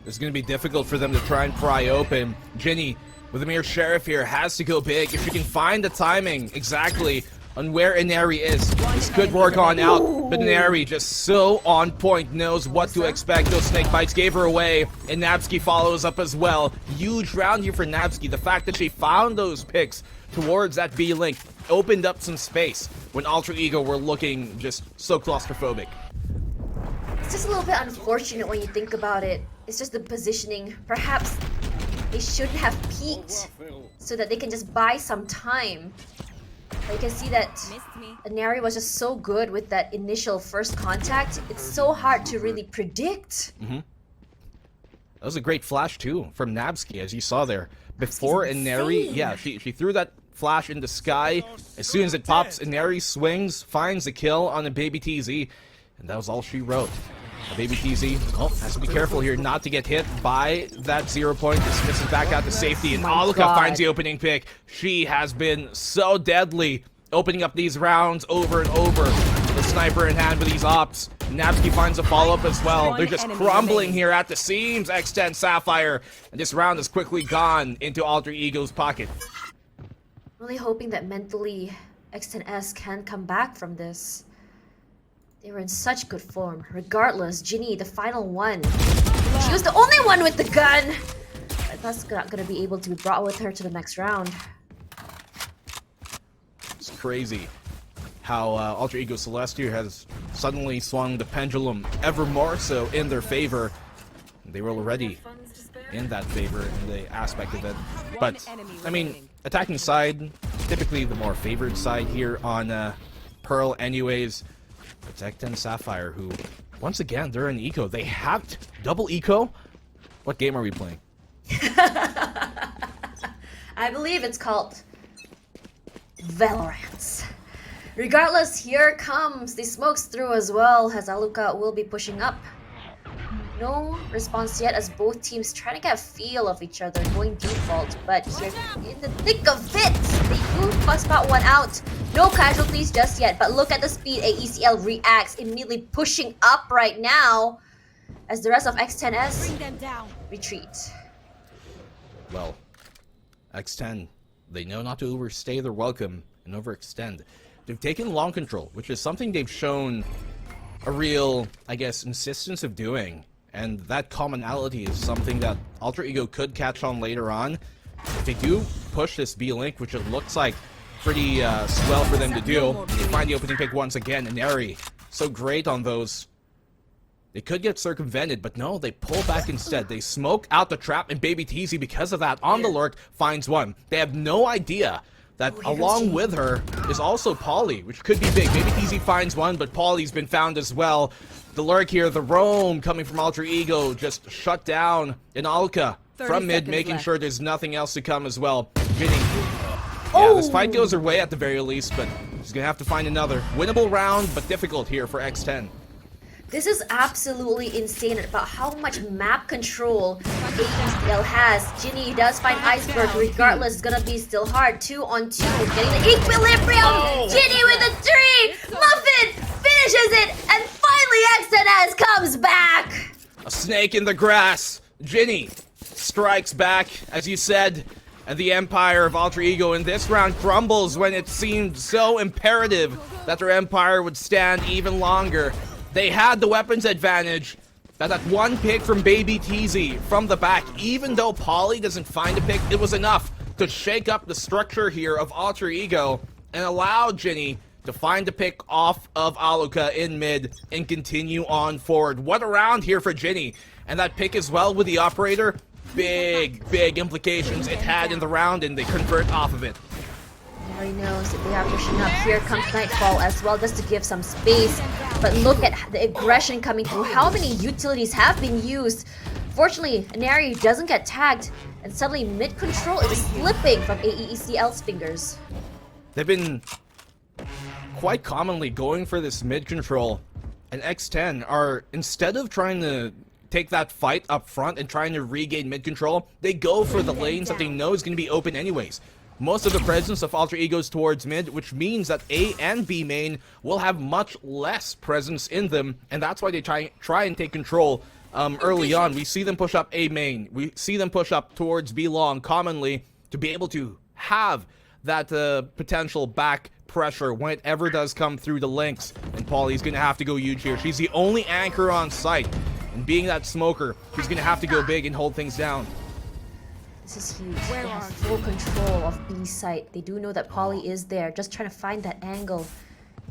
It's going to be difficult for them to try and pry open. Ginny, with the mere sheriff here, has to go big. If she can find the timing exactly on where Inari is, this could work on out. But Inari just so on point, knows what to expect. Those snake bites gave her away, and Nabsky follows up as well. Huge round here for Nabsky. The fact that she found those picks towards that B link opened up some space when Alter Ego were looking just so claustrophobic. It's just a little bit unfortunate when you think about it. It's just the positioning. Perhaps they shouldn't have peeked so that they can just buy some time. But you can see that Inari was just so good with that initial first contact. It's so hard to really predict. That was a great flash too from Nabsky, as you saw there. Before Inari, she threw that flash in the sky. As soon as it pops, Inari swings, finds the kill on the Baby TZ, and that was all she wrote. Baby TZ, has to be careful here not to get hit by that 0 point. Dismisses back out to safety, and Aluka finds the opening pick. She has been so deadly, opening up these rounds over and over. The sniper in hand with these ops. Napsky finds a follow-up as well. They're just crumbling here at the seams, X10 Sapphire. And this round is quickly gone into Alter Ego's pocket. Really hoping that mentally X10S can come back from this. They were in such good form. Regardless, Ginny, the final one. She was the only one with the gun. But that's not going to be able to be brought with her to the next round. It's crazy how Alter Ego Celeste here has suddenly swung the pendulum ever more so in their favor. They were already in that favor in the aspect of it. But, I mean, attacking side, typically the more favored side here on Pearl anyways. It's X10 Sapphire, who, once again, they're in eco. They have double eco? What game are we playing? I believe it's called Valorant. Regardless, here comes the smokes through as well, as Aluka will be pushing up. No response yet as both teams try to get a feel of each other, going default, but here in the thick of it, they do spot one out. No casualties just yet, but look at the speed AECL reacts, immediately pushing up right now as the rest of X10S retreat. Well, X10 they know not to overstay their welcome and overextend. They've taken long control, which is something they've shown a real, I guess, insistence of doing. And that commonality is something that Alter Ego could catch on later on. If they do push this B-Link, which it looks like pretty swell for them to do, they find the opening pick once again, and Neri, so great on those. They could get circumvented, but no, they pull back instead. They smoke out the trap, and Baby Teasy, because of that, on the lurk, finds one. They have no idea that along with her is also Polly, which could be big. Baby Teasy finds one, but Polly's been found as well. The lurk here, the roam coming from Alter Ego, just shut down. And Alka from mid, making sure there's nothing else to come as well. Ginny. Yeah, this fight goes her way at the very least, but she's gonna have to find another. Winnable round, but difficult here for X10. This is absolutely insane about how much map control AECL has. Ginny does find Iceberg, regardless, it's gonna be still hard. 2 on 2, getting the equilibrium! Ginny with the 3! Muffin finishes it! And finally X10S comes back! A snake in the grass. Ginny strikes back, as you said, and the empire of Alter Ego in this round crumbles when it seemed so imperative that their empire would stand even longer. They had the weapons advantage. That one pick from Baby Teasy from the back, even though Polly doesn't find a pick, it was enough to shake up the structure here of Alter Ego and allow Ginny to find a pick off of Aluka in mid and continue on forward. What a round here for Ginny. And that pick as well with the operator, big implications it had in the round, and they convert off of it. Neri knows that they are pushing up. Here comes Nightfall as well, just to give some space. But look at the aggression coming through. How many utilities have been used? Fortunately, Neri doesn't get tagged, and suddenly mid-control is slipping from AECL's fingers. They've been quite commonly going for this mid-control, and X10 are, instead of trying to take that fight up front and trying to regain mid-control, they go for the lanes that they know is going to be open anyways. Most of the presence of Alter Egos towards mid, which means that A and B main will have much less presence in them, and that's why they try and take control early on. We see them push up A main, we see them push up towards B long commonly to be able to have that potential back pressure when it ever does come through the links. And Polly's gonna have to go huge here. She's the only anchor on site, and being that smoker, she's gonna have to go big and hold things down. This is huge. They have full control of B site. They do know that Polly is there, just trying to find that angle.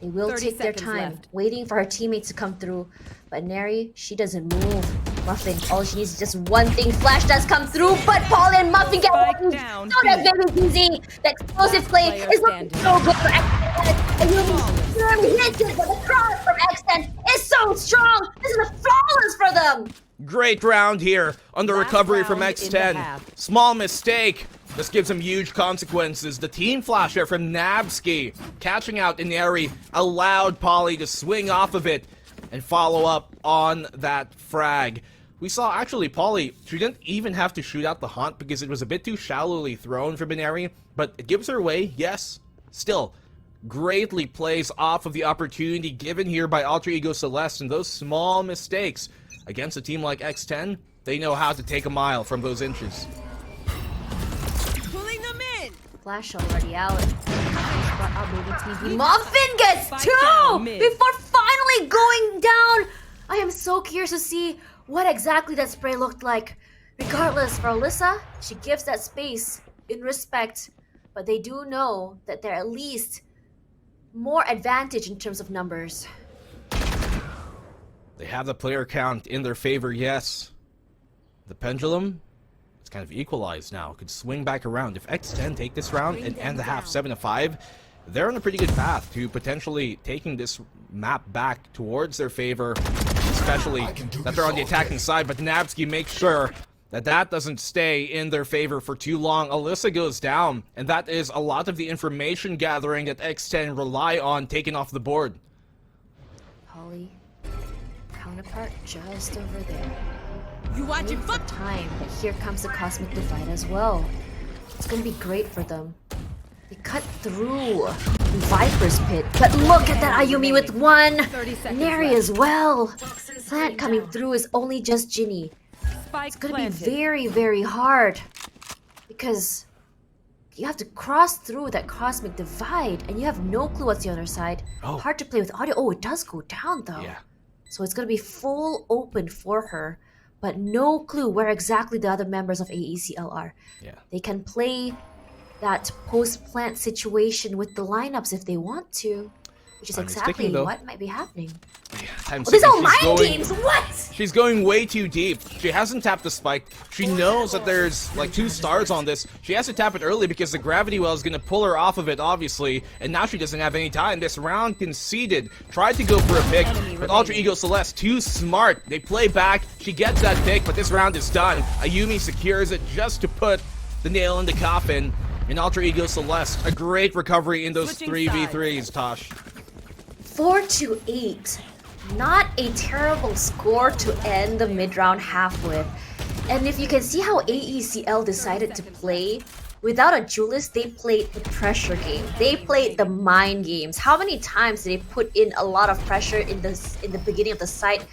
They will take their time, waiting for her teammates to come through. But Neri, she doesn't move. Muffin, all she needs is just one thing. Flash does come through, but Polly and Muffin get one. So does Baby easy. The explosive play is looking so good for X10. And you really hits it, but the cross from X10 is so strong. This is a flawless for them. Great round here on the recovery from X10. Small mistake. This gives him huge consequences. The team flasher from Nabsky catching out in Neri allowed Polly to swing off of it and follow up on that frag. We saw actually Polly, she didn't even have to shoot out the haunt because it was a bit too shallowly thrown for Binary, but it gives her away, yes. Still, greatly plays off of the opportunity given here by Alter Ego Celeste, and those small mistakes against a team like X10, they know how to take a mile from those inches. Pulling them in. Flash already out. Muffin gets 2 before finally going down. I am so curious to see what exactly that spray looked like. Regardless, for Alyssa, she gives that space in respect, but they do know that they're at least more advantage in terms of numbers. They have the player count in their favor, yes. The pendulum, it's kind of equalized now. Could swing back around. If X10 take this round and end the half 7-5, they're on a pretty good path to potentially taking this map back towards their favor, especially that they're on the attacking side. But Nabsky makes sure that that doesn't stay in their favor for too long. Alyssa goes down, and that is a lot of the information gathering that X10 rely on taken off the board. Polly, counterpart just over there. You watch it, For time, but here comes the Cosmic Divide as well. It's gonna be great for them. They cut through Viper's Pit, but look at that Ayumi with 1! Neri as well! Plant coming through is only just Ginny. It's gonna be very, very hard. Because you have to cross through that cosmic divide, and you have no clue what's the other side. Oh. Hard to play with audio. Oh, it does go down though. Yeah. So it's gonna be full open for her, but no clue where exactly the other members of AECL are. Yeah. They can play that post-plant situation with the lineups if they want to, which is Time is exactly ticking, though. what might be happening. Time's Oh, these ticking. are She's mind going- games. What? She's going way too deep. She hasn't tapped the spike. She knows that there's like 2 stars on this. She has to tap it early because the gravity well is going to pull her off of it, obviously. And now she doesn't have any time. This round conceded. Tried to go for a pick, but Alter Ego Celeste too smart. They play back. She gets that pick, but this round is done. Ayumi secures it just to put the nail in the coffin. And Alter Ego Celeste, a great recovery in those 3v3s, Tosh. 4-8. Not a terrible score to end the mid-round half with. And if you can see how AECL decided to play, without a duelist, they played the pressure game. They played the mind games. How many times did they put in a lot of pressure in the beginning of the site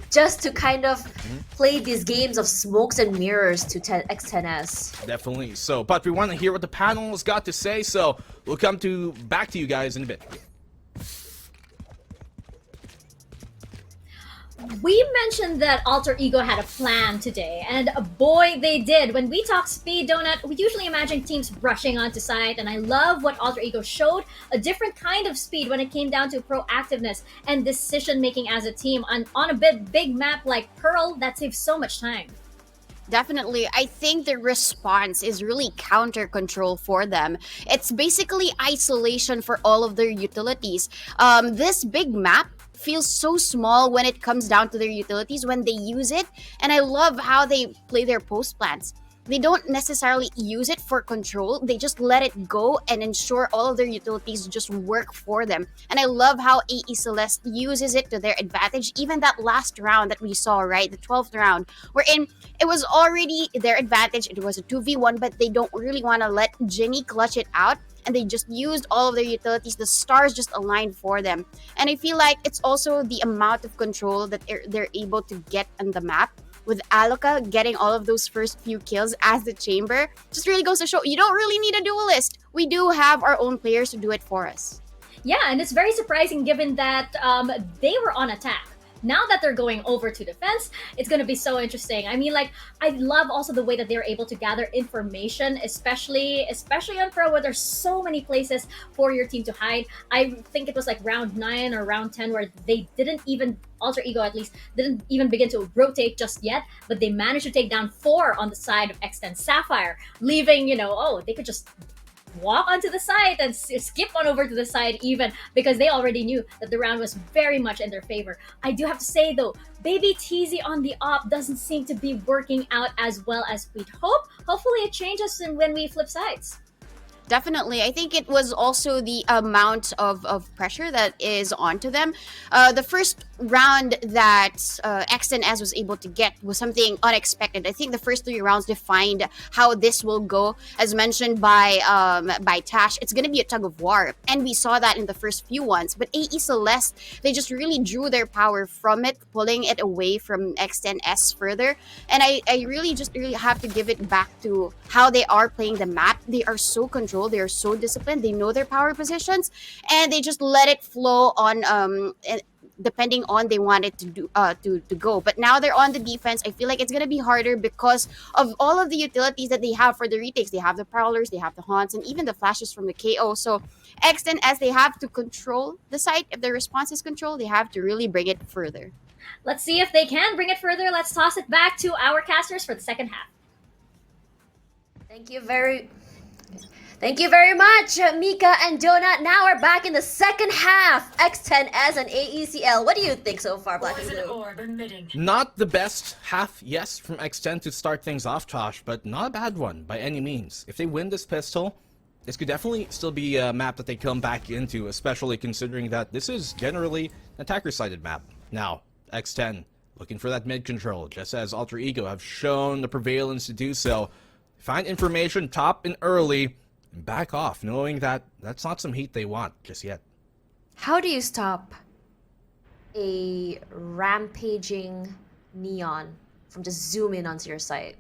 just to kind of play these games of smokes and mirrors to X10S? Definitely so. But we want to hear what the panel has got to say, so we'll come back to you guys in a bit. We mentioned that Alter Ego had a plan today, and boy, they did. When we talk speed donut, we usually imagine teams rushing onto site, and I love what Alter Ego showed, a different kind of speed when it came down to proactiveness and decision-making as a team on a big map like Pearl that saves so much time. Definitely. I think the response is really counter control for them. It's basically isolation for all of their utilities. This big map feels so small when it comes down to their utilities when they use it, and I love how they play their post plants. They don't necessarily use it for control, they just let it go and ensure all of their utilities just work for them. And I love how AE Celeste uses it to their advantage. Even that last round that we saw, right, the 12th round, wherein it was already their advantage, it was a 2v1, but they don't really want to let Ginny clutch it out, and they just used all of their utilities. The stars just aligned for them. And I feel like it's also the amount of control that they're able to get on the map. With Aloka getting all of those first few kills as the chamber, just really goes to show you don't really need a duelist. We do have our own players to do it for us. Yeah, and it's very surprising given that they were on attack. Now that they're going over to defense, it's going to be so interesting. I mean, like, I love also the way that they're able to gather information, especially on Pro, where there's so many places for your team to hide. I think it was like round 9 or round 10 where they didn't even, Alter Ego at least, didn't even begin to rotate just yet, but they managed to take down 4 on the side of X10 Sapphire, leaving, they could just walk onto the side and skip on over to the side even because they already knew that the round was very much in their favor. I do have to say though, Baby Teasy on the op doesn't seem to be working out as well as we'd hope. Hopefully it changes when we flip sides. Definitely. I think it was also the amount of pressure that is onto them. The first round that X10S was able to get was something unexpected. I think the first 3 rounds defined how this will go. As mentioned by Tash, it's going to be a tug of war. And we saw that in the first few ones. But AE Celeste, they just really drew their power from it, pulling it away from X10S further. And I really have to give it back to how they are playing the map. They are so controlled. They are so disciplined. They know their power positions, and they just let it flow on depending on they want it to do to go. But now they're on the defense. I feel like it's gonna be harder because of all of the utilities that they have for the retakes. They have the prowlers, they have the haunts, and even the flashes from the KO. So X10, as they have to control the site, if their response is control, they have to really bring it further. Let's see if they can bring it further. Let's toss it back to our casters for the second half. Thank you very much, Mika and Donut. Now we're back in the second half. X10S and AECL. What do you think so far, Black and Blue? Not the best half, yes, from X10 to start things off, Tosh, but not a bad one by any means. If they win this pistol, this could definitely still be a map that they come back into, especially considering that this is generally an attacker-sided map. Now, X10 looking for that mid control, just as Alter Ego have shown the prevalence to do so. Find information top and early, and back off, knowing that that's not some heat they want just yet. How do you stop a rampaging Neon from just zoom in onto your site?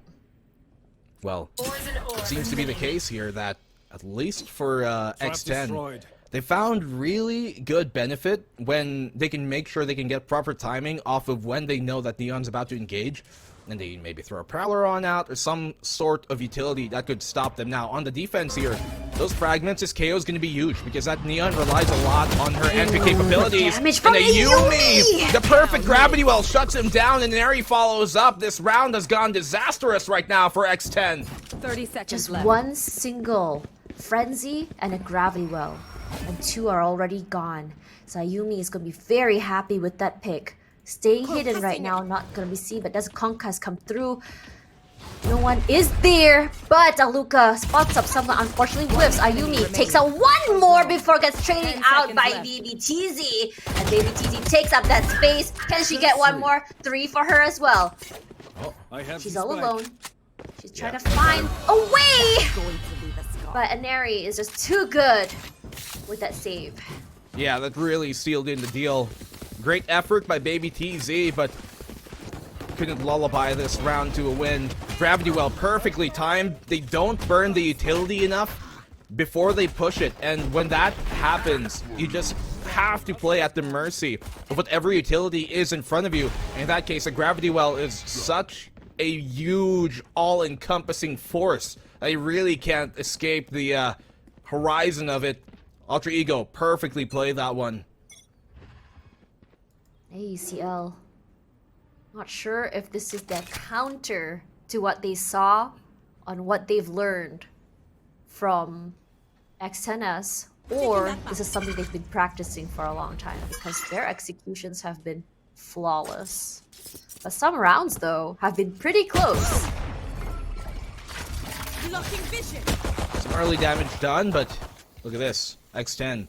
Well, it seems to be the case here that at least for X10, destroyed. they found really good benefit when they can make sure they can get proper timing off of when they know that Neon's about to engage, and they maybe throw a Prowler on out or some sort of utility that could stop them. Now, on the defense here, those fragments, this KO is going to be huge because that Neon relies a lot on her entry capabilities. Damage from and Ayumi! The perfect gravity well shuts him down, and Neri follows up. This round has gone disastrous right now for X10. 30 seconds Just left. one single frenzy and a gravity well, and 2 are already gone. So Ayumi is going to be very happy with that pick. Staying hidden right now, not going to be seen, but does Conquest come through? No one is there, but Aluka spots up someone, unfortunately whiffs. Ayumi takes out one more before gets traded 10 out seconds by left. BBTZ. And BBTZ takes up that space. Can she get one more? 3 for her as well. I have She's the all spike. alone. She's trying to find a way! Going to leave a scar. But Aneri is just too good with that save. Yeah, that really sealed in the deal. Great effort by Baby TZ, but couldn't lullaby this round to a win. Gravity well perfectly timed. They don't burn the utility enough before they push it, and when that happens, you just have to play at the mercy of whatever utility is in front of you. In that case, a gravity well is such a huge, all-encompassing force that you really can't escape the horizon of it. Ultra Ego perfectly played that one. AECL. Not sure if this is their counter to what they saw on what they've learned from X10S, or this is something they've been practicing for a long time because their executions have been flawless. But some rounds, though, have been pretty close. Blocking vision. Some early damage done, but look at this. X10.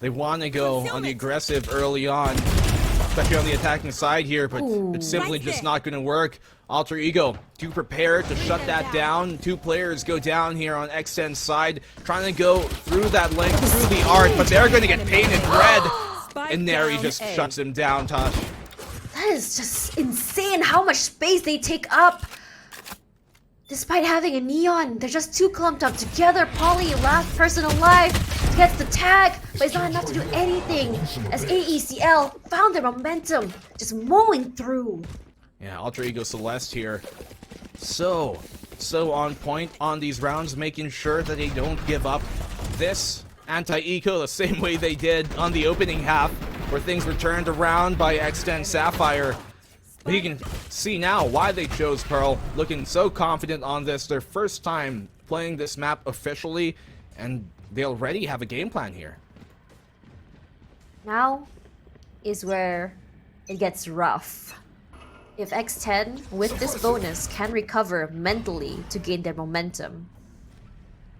They want to go on the aggressive early on, especially on the attacking side here, but it's simply Right just there. not going to work. Alter Ego, too prepared to shut that down. 2 players go down here on X10's side, trying to go through that link, through the arc, but they're going to get painted red. Spike And Neri down just A. shuts him down, Tosh. That is just insane how much space they take up. Despite having a Neon, they're just too clumped up together. Polly, last person alive, gets the tag, but it's not enough to do anything. As AECL found their momentum, just mowing through. Yeah, Alter Ego Celeste here. So on point on these rounds, making sure that they don't give up this anti-eco the same way they did on the opening half, where things were turned around by X10 Sapphire. But you can see now why they chose Pearl, looking so confident on this, their first time playing this map officially, and they already have a game plan here. Now is where it gets rough. If X10, with this bonus, can recover mentally to gain their momentum,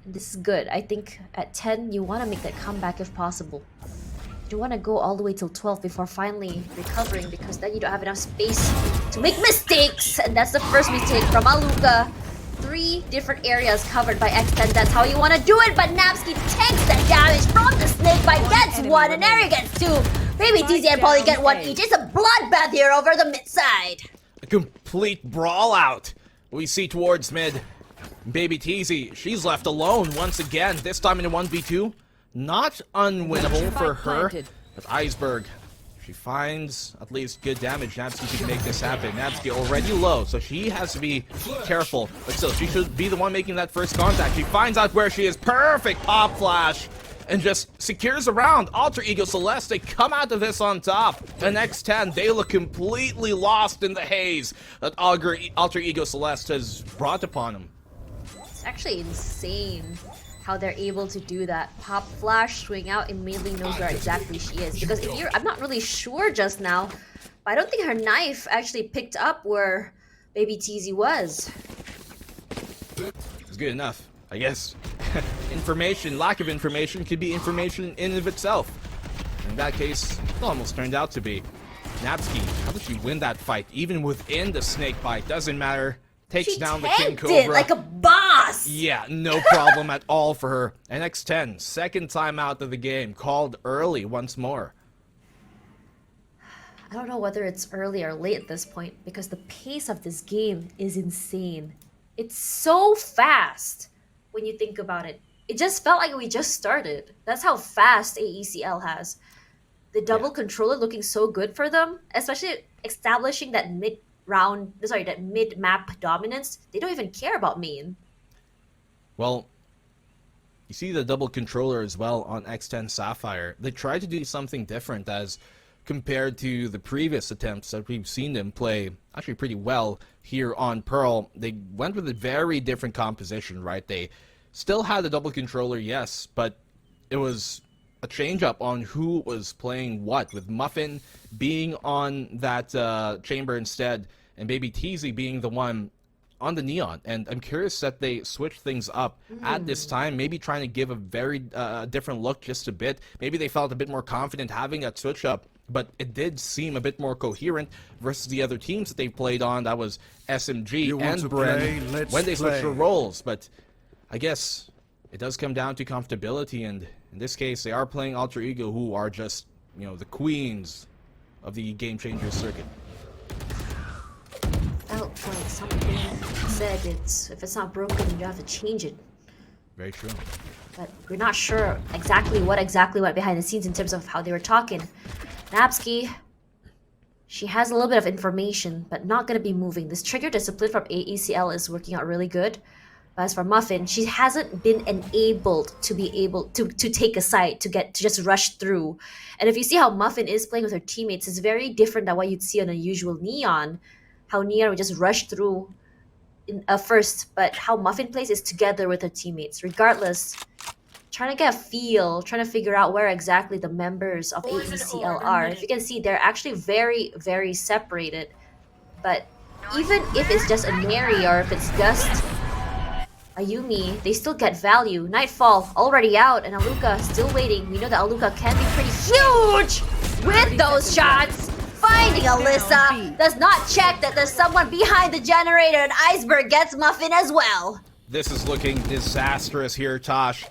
and this is good. I think at 10, you want to make that comeback if possible. You don't want to go all the way till 12 before finally recovering, because then you don't have enough space to make mistakes, and that's the first mistake from Aluka. 3 different areas covered by X10. That's how you want to do it, but Napsky takes the damage from the snake bite, gets enemy 1, and Area gets 2. Maybe TZ and Polly get 1 each. It's a bloodbath here over the mid side. A complete brawl out we see towards mid. Baby TZ, she's left alone once again, this time in a 1v2. Not unwinnable for her, planted. but Iceberg, she finds at least good damage. Napsky can make this happen. Napsky already low, so she has to be careful, but still, she should be the one making that first contact. She finds out where she is. Perfect pop flash, and just secures a round. Alter Ego Celeste, they come out of this on top. And X10, they look completely lost in the haze that Alter Ego Celeste has brought upon them. It's actually insane how they're able to do that. Pop flash, swing out, immediately knows where exactly she is. Because if you're, I'm not really sure just now, but I don't think her knife actually picked up where Baby TZ was. It's good enough, I guess. Information, lack of information could be information in and of itself. In that case, it almost turned out to be. Napsky, how did she win that fight? Even within the snake bite, doesn't matter. Takes She down the King tanked it Cobra. like a boss! Yeah, no problem at all for her. And X10, second time out of the game, called early once more. I don't know whether it's early or late at this point, because the pace of this game is insane. It's so fast when you think about it. it just felt like we just started. That's how fast AECL has. The double controller looking so good for them, especially establishing that that mid-map dominance. They don't even care about main. Well, you see the double controller as well on X10 Sapphire. They tried to do something different as compared to the previous attempts that we've seen them play actually pretty well here on Pearl. They went with a very different composition, right? They still had the double controller, yes, but it was a change-up on who was playing what, with Muffin being on that chamber instead, and Baby Teasy being the one on the Neon. And I'm curious that they switched things up at this time, maybe trying to give a very different look just a bit. Maybe they felt a bit more confident having that switch-up, but it did seem a bit more coherent versus the other teams that they played on. That was SMG and Bren when they switched their roles. But I guess it does come down to comfortability, and in this case, they are playing Alter Ego, who are just, you know, the queens of the Game Changer circuit. Felt like something said if it's not broken, you have to change it. Very true. But we're not sure exactly what went behind the scenes in terms of how they were talking. Napsky, she has a little bit of information, but not going to be moving. This trigger discipline from AECL is working out really good. But as for Muffin, she hasn't been enabled to be able to take a side, to just rush through. And if you see how Muffin is playing with her teammates, it's very different than what you'd see on a usual Neon. How Neon would just rush through first, but how Muffin plays is together with her teammates. Regardless, trying to get a feel, trying to figure out where exactly the members of AECL are. If you can see, they're actually very, very separated. But even if it's just a Neri or if it's just Ayumi, they still get value. Nightfall already out, and Aluka still waiting. We know that Aluka can be pretty huge with those shots. Finding Alyssa does not check that there's someone behind the generator, and Iceberg gets Muffin as well. This is looking disastrous here, Tosh.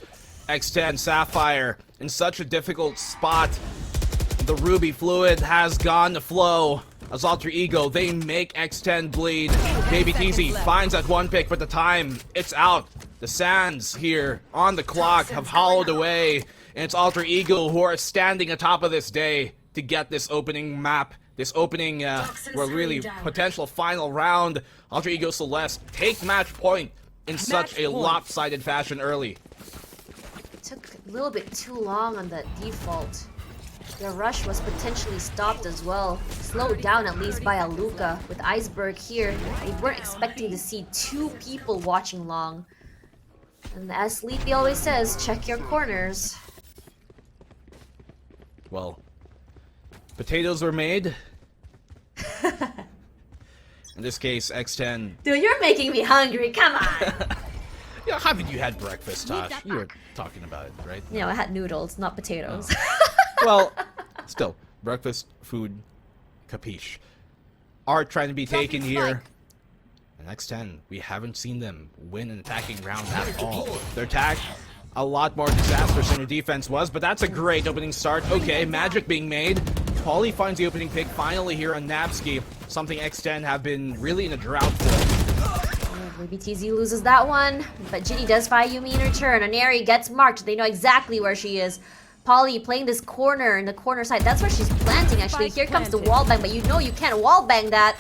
X10 Sapphire in such a difficult spot. The Ruby Fluid has gone to flow. As Alter Ego, they make X10 bleed. Baby Teasy finds that one pick, but the time, it's out. The sands here on the clock have hollowed away, and it's Alter Ego who are standing atop of this day to get this opening map, this opening, really potential final round. Alter Ego Celeste take match point in such a lopsided fashion early. It took a little bit too long on that default. Their rush was potentially stopped as well. Slowed down at least by Aluka. With Iceberg here, they weren't expecting to see two people watching long. And as Sleepy always says, check your corners. Well, potatoes were made. In this case, X10. Dude, you're making me hungry, come on! Yeah, haven't you had breakfast, Tosh? You were talking about it, right? You know, I had noodles, not potatoes. Well, still, breakfast, food, capiche. Are trying to be taken here. And X10, we haven't seen them win an attacking round at all. Their attack, a lot more disastrous than their defense was, but that's a great opening start. Okay, magic being made. Polly finds the opening pick finally here on Napsky, something X10 have been really in a drought for. Maybe TZ loses that one, but Ginny does find Yumi in return. Aneri gets marked. They know exactly where she is. Polly playing this corner in the corner side. That's where she's planting, actually. Here comes the wall bang, but you know you can't wall bang that.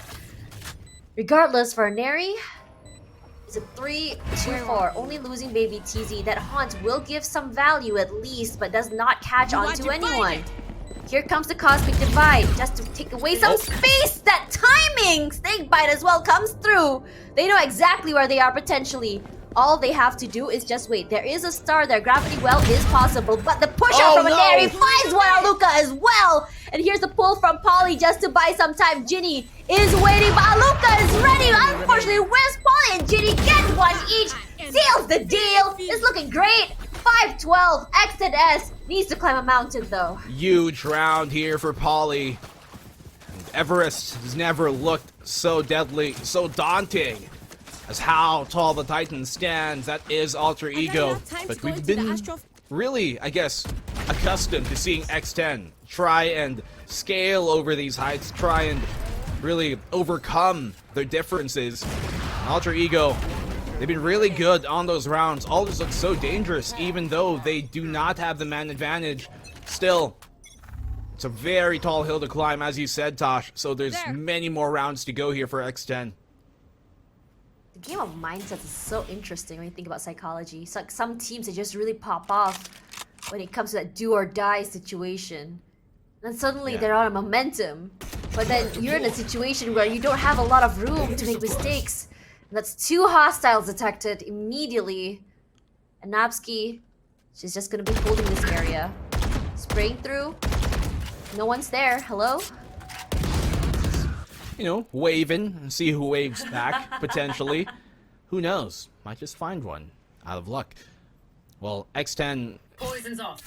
Regardless, for Aneri, it's a 3-2-4. Only losing Baby TZ. That haunt will give some value at least, but does not catch on to anyone. Here comes the Cosmic Divide, just to take away some space. That timing! Snakebite as well comes through. They know exactly where they are potentially. All they have to do is just wait. There is a star there. Gravity Well is possible, but the push-up from Aneri finds one Aluka as well. And here's the pull from Polly just to buy some time. Ginny is waiting, but Aluka is ready. Unfortunately, where's Polly? And Ginny gets one each. Seals the deal. It's looking great. 5-12. X10S needs to climb a mountain, though. Huge round here for Polly. Everest has never looked so deadly, so daunting as how tall the Titan stands. That is Alter Ego. But we've been really, I guess, accustomed to seeing X10 try and scale over these heights, try and really overcome their differences. Alter Ego They've been really good on those rounds. All this looks so dangerous, even though they do not have the man advantage. Still, it's a very tall hill to climb, as you said, Tosh. So there's many more rounds to go here for X10. The game of mindsets is so interesting when you think about psychology. It's like some teams, they just really pop off when it comes to that do or die situation. And suddenly they're on a momentum. But then you're in a situation where you don't have a lot of room to make mistakes. And that's 2 hostiles detected immediately. And Napsky, she's just gonna be holding this area. Spraying through. No one's there. Hello? You know, waving and see who waves back, potentially. Who knows? Might just find one. Out of luck. Well, X10... Poison's off.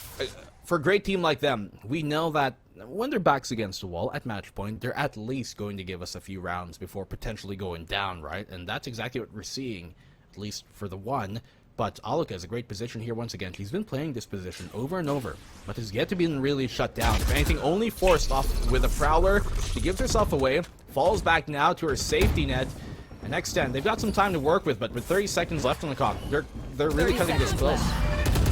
For a great team like them, we know that when their back's against the wall at match point, they're at least going to give us a few rounds before potentially going down, right? And that's exactly what we're seeing, at least for the one. But Alluka is a great position here once again. She's been playing this position over and over, but has yet to be really shut down. If anything, only forced off with a Prowler. She gives herself away, falls back now to her safety net. And X10, they've got some time to work with, but with 30 seconds left on the clock, they're really cutting this close.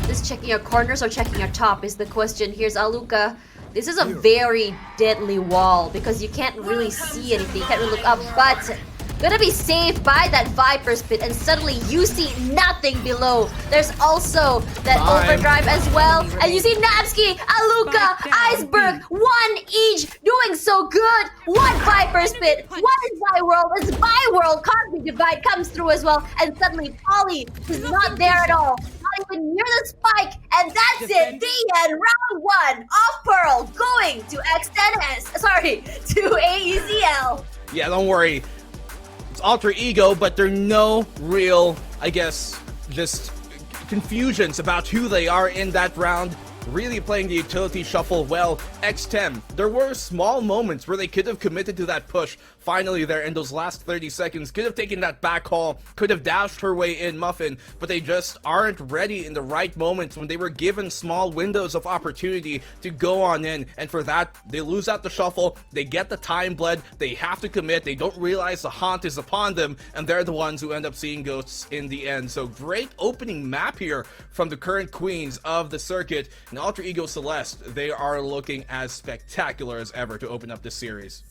Just checking your corners or checking your top is the question. Here's Alluka. This is a very deadly wall because you can't really see anything. You can't really look up, but gonna be saved by that Viper's Pit, and suddenly you see nothing below. There's also that overdrive as well, and you see Napsky, Alluka, Iceberg, 1 each, doing so good. 1 Viper's Pit, 1 Byworld, as Byworld Cosmic Divide comes through as well, and suddenly Polly is not there at all. Not even near the spike, and that's it. The end. Round 1 off Pearl, going to X10S. Sorry, to AECL. Yeah, don't worry. It's alter ego, but there are no real, I guess, just confusions about who they are in that round. Really playing the utility shuffle well. X10, there were small moments where they could have committed to that push. Finally there in those last 30 seconds, could have taken that back haul, could have dashed her way in Muffin, but they just aren't ready in the right moments when they were given small windows of opportunity to go on in, and for that, they lose out the shuffle, they get the time bled, they have to commit, they don't realize the haunt is upon them, and they're the ones who end up seeing ghosts in the end. So great opening map here from the current queens of the circuit, and Alter Ego Celeste, they are looking as spectacular as ever to open up this series.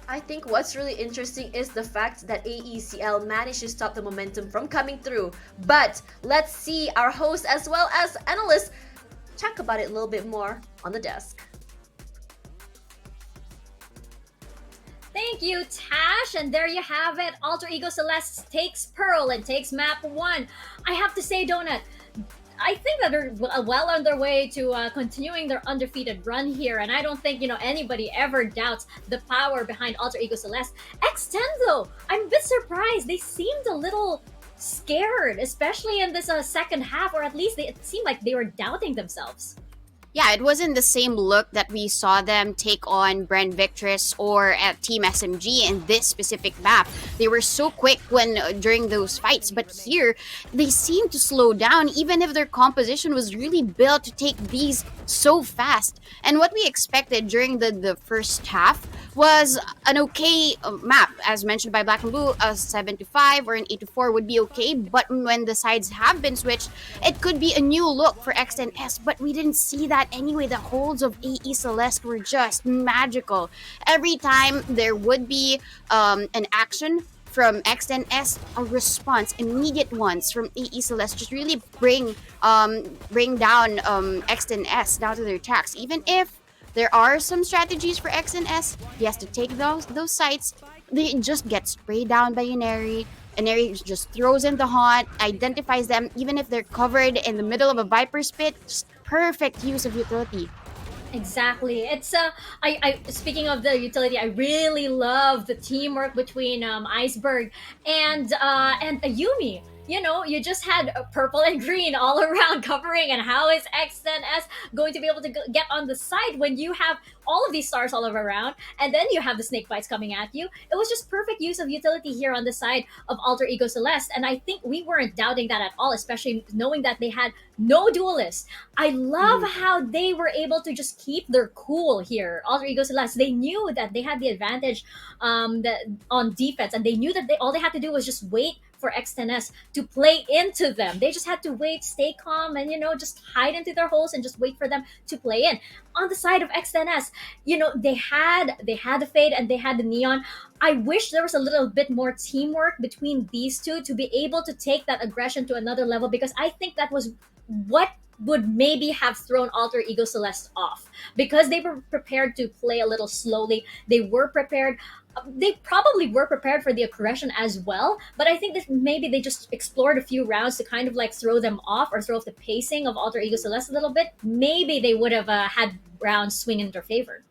I think what's really interesting is the fact that AECL managed to stop the momentum from coming through. But let's see our host as well as analysts talk about it a little bit more on the desk. Thank you, Tash. And there you have it. Alter Ego Celeste takes Pearl and takes map 1. I have to say, Donut, I think that they're well on their way to continuing their undefeated run here, and I don't think anybody ever doubts the power behind Alter Ego Celeste. X10 though, I'm a bit surprised. They seemed a little scared, especially in this second half, or at least it seemed like they were doubting themselves. Yeah, it wasn't the same look that we saw them take on Brand Victress or at Team SMG in this specific map. They were so quick during those fights, but here they seem to slow down even if their composition was really built to take these so fast. And what we expected during the first half was an okay map, as mentioned by Black and Blue. A 7-5 or an 8-4 would be okay, but when the sides have been switched, it could be a new look for X10S, but we didn't see that anyway. The holds of AE Celeste were just magical. Every time there would be an action from X10S, a response, immediate ones from AE Celeste, just really bring down X10S down to their tracks. Even if there are some strategies for X10S, he has to take those sites. They just get sprayed down by Ineri. Ineri just throws in the haunt, identifies them, even if they're covered in the middle of a Viper's Pit. Just perfect use of utility. Exactly. It's I speaking of the utility, I really love the teamwork between Iceberg and Ayumi. You just had purple and green all around covering, and how is X10S going to be able to get on the side when you have all of these stars all over around, and then you have the snake bites coming at you. It was just perfect use of utility here on the side of Alter Ego Celeste, and I think we weren't doubting that at all, especially knowing that they had no duelists. I love how they were able to just keep their cool here. Alter Ego Celeste, they knew that they had the advantage on defense, and they knew that all they had to do was just wait for X10S to play into them. They just had to wait, stay calm, and just hide into their holes and just wait for them to play in. On the side of X10S, they had the Fade and they had the Neon. I wish there was a little bit more teamwork between these two to be able to take that aggression to another level, because I think that was what would maybe have thrown Alter Ego Celeste off, because they were prepared to play a little slowly. They were prepared. They probably were prepared for the aggression as well, but I think that maybe they just explored a few rounds to kind of like throw them off or throw off the pacing of Alter Ego Celeste a little bit. Maybe they would have had rounds swing in their favor.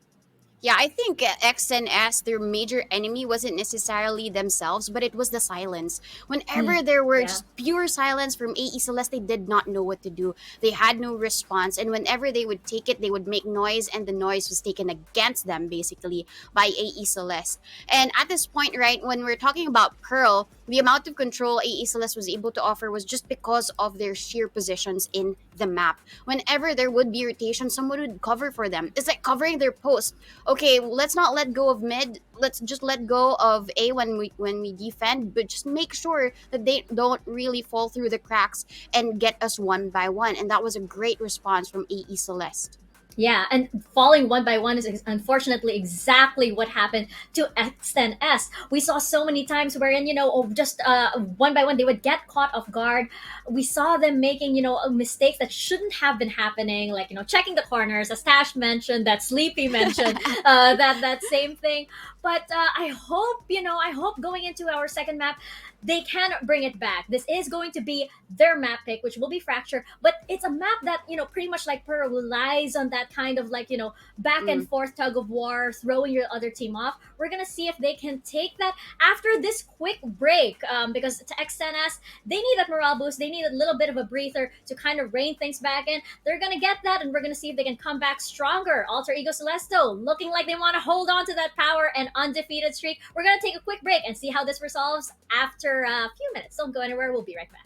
Yeah, I think X10S, their major enemy wasn't necessarily themselves, but it was the silence. Whenever there were just pure silence from AE Celeste, they did not know what to do. They had no response, and whenever they would take it, they would make noise, and the noise was taken against them, basically, by AE Celeste. And at this point, right, when we're talking about Pearl, the amount of control AE Celeste was able to offer was just because of their sheer positions in the map. Whenever there would be rotation, someone would cover for them. It's like covering their post. Okay, let's not let go of mid. Let's just let go of A when we defend, but just make sure that they don't really fall through the cracks and get us one by one. And that was a great response from AE Celeste. Yeah, and falling one by one is unfortunately exactly what happened to X10S. We saw so many times wherein, just one by one, they would get caught off guard. We saw them making, mistakes that shouldn't have been happening, like, checking the corners, as Tash mentioned, that Sleepy mentioned, that same thing. But I hope going into our second map, they can bring it back. This is going to be their map pick, which will be Fracture, but it's a map that, pretty much like Pearl, relies on that kind of like, back and forth tug of war, throwing your other team off. We're going to see if they can take that after this quick break, because to X10S, they need that morale boost. They need a little bit of a breather to kind of rein things back in. They're going to get that, and we're going to see if they can come back stronger. Alter Ego Celeste, looking like they want to hold on to that power and undefeated streak. We're going to take a quick break and see how this resolves after a few minutes. Don't go anywhere. We'll be right back.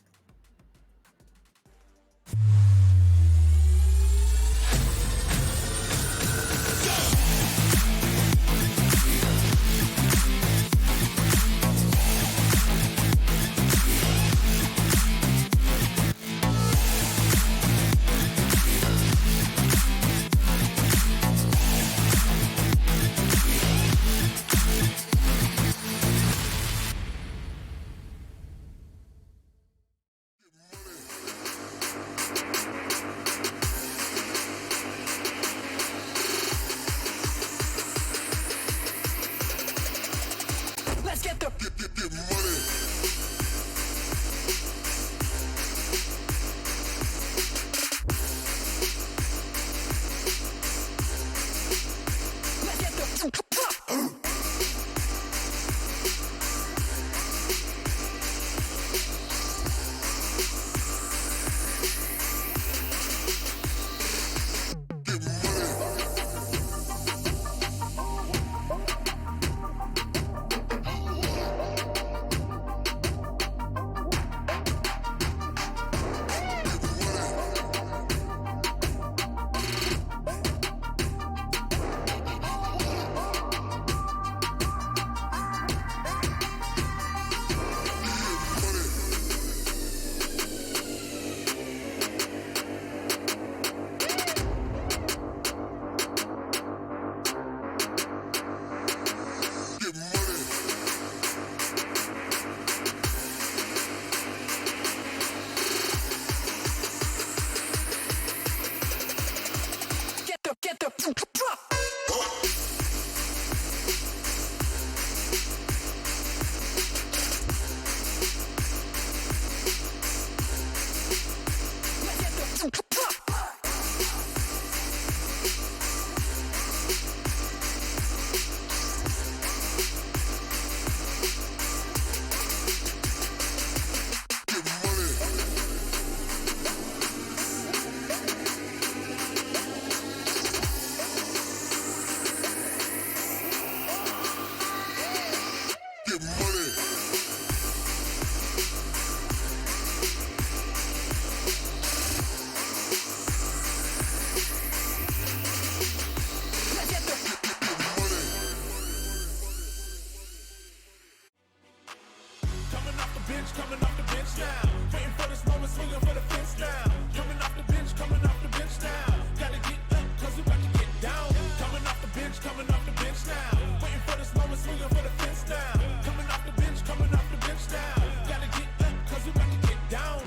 bench, coming off the bench now. Waiting for this moment, swinging for the fence now. Coming off the bench, coming off the bench now. Gotta get up, cause we about to get down. Coming off the bench, coming off the bench now. Waiting for this moment, swinging for the fence now. Coming off the bench, coming off the bench now. Gotta get up, cause we about to get down.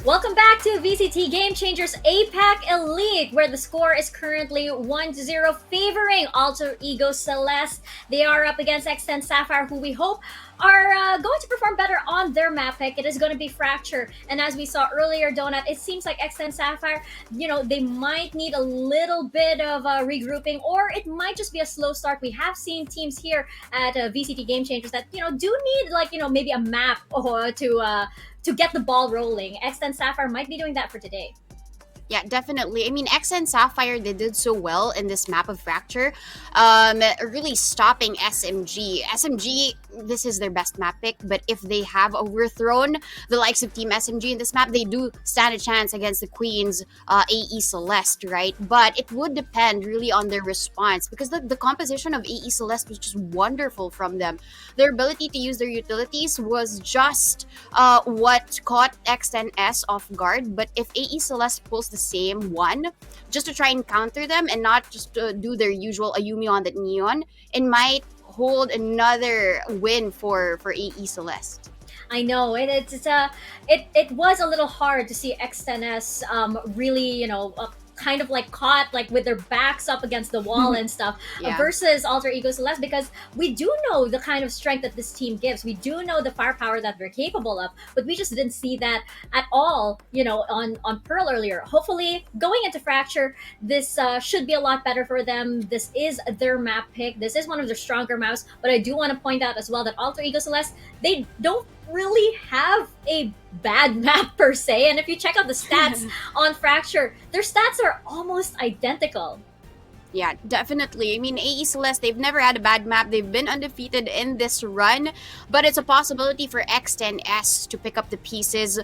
Welcome back to VCT Game Changers APAC Elite, where the score is currently 1-0 favoring Alter Ego Celeste. They are up against X10 Sapphire, who we hope are going to perform better on their map pick. It is going to be Fracture. And as we saw earlier, Donut, it seems like X10 Sapphire, they might need a little bit of regrouping, or it might just be a slow start. We have seen teams here at VCT Game Changers that, do need, maybe a map or to get the ball rolling. X10 Sapphire might be doing that for today. Yeah, definitely. I mean, X and Sapphire, they did so well in this map of Fracture, really stopping SMG. SMG, this is their best map pick, but if they have overthrown the likes of Team SMG in this map, they do stand a chance against the Queen's AE Celeste, right? But it would depend really on their response, because the composition of AE Celeste was just wonderful from them. Their ability to use their utilities was just what caught X10S off guard, but if AE Celeste pulls the same one just to try and counter them and not just do their usual Ayumi on the Neon, it might hold another win for AE Celeste. I know it was a little hard to see X10S really kind of like caught like with their backs up against the wall and stuff versus Alter Ego Celeste, because we do know the kind of strength that this team gives. We do know the firepower that they're capable of, but we just didn't see that at all, on Pearl earlier. Hopefully, going into Fracture, this should be a lot better for them. This is their map pick. This is one of their stronger maps, but I do want to point out as well that Alter Ego Celeste, they don't really have a bad map per se, and if you check out the stats on Fracture, their stats are almost identical. Yeah, definitely. I mean, AE Celeste, they've never had a bad map. They've been undefeated in this run, but it's a possibility for X10S to pick up the pieces,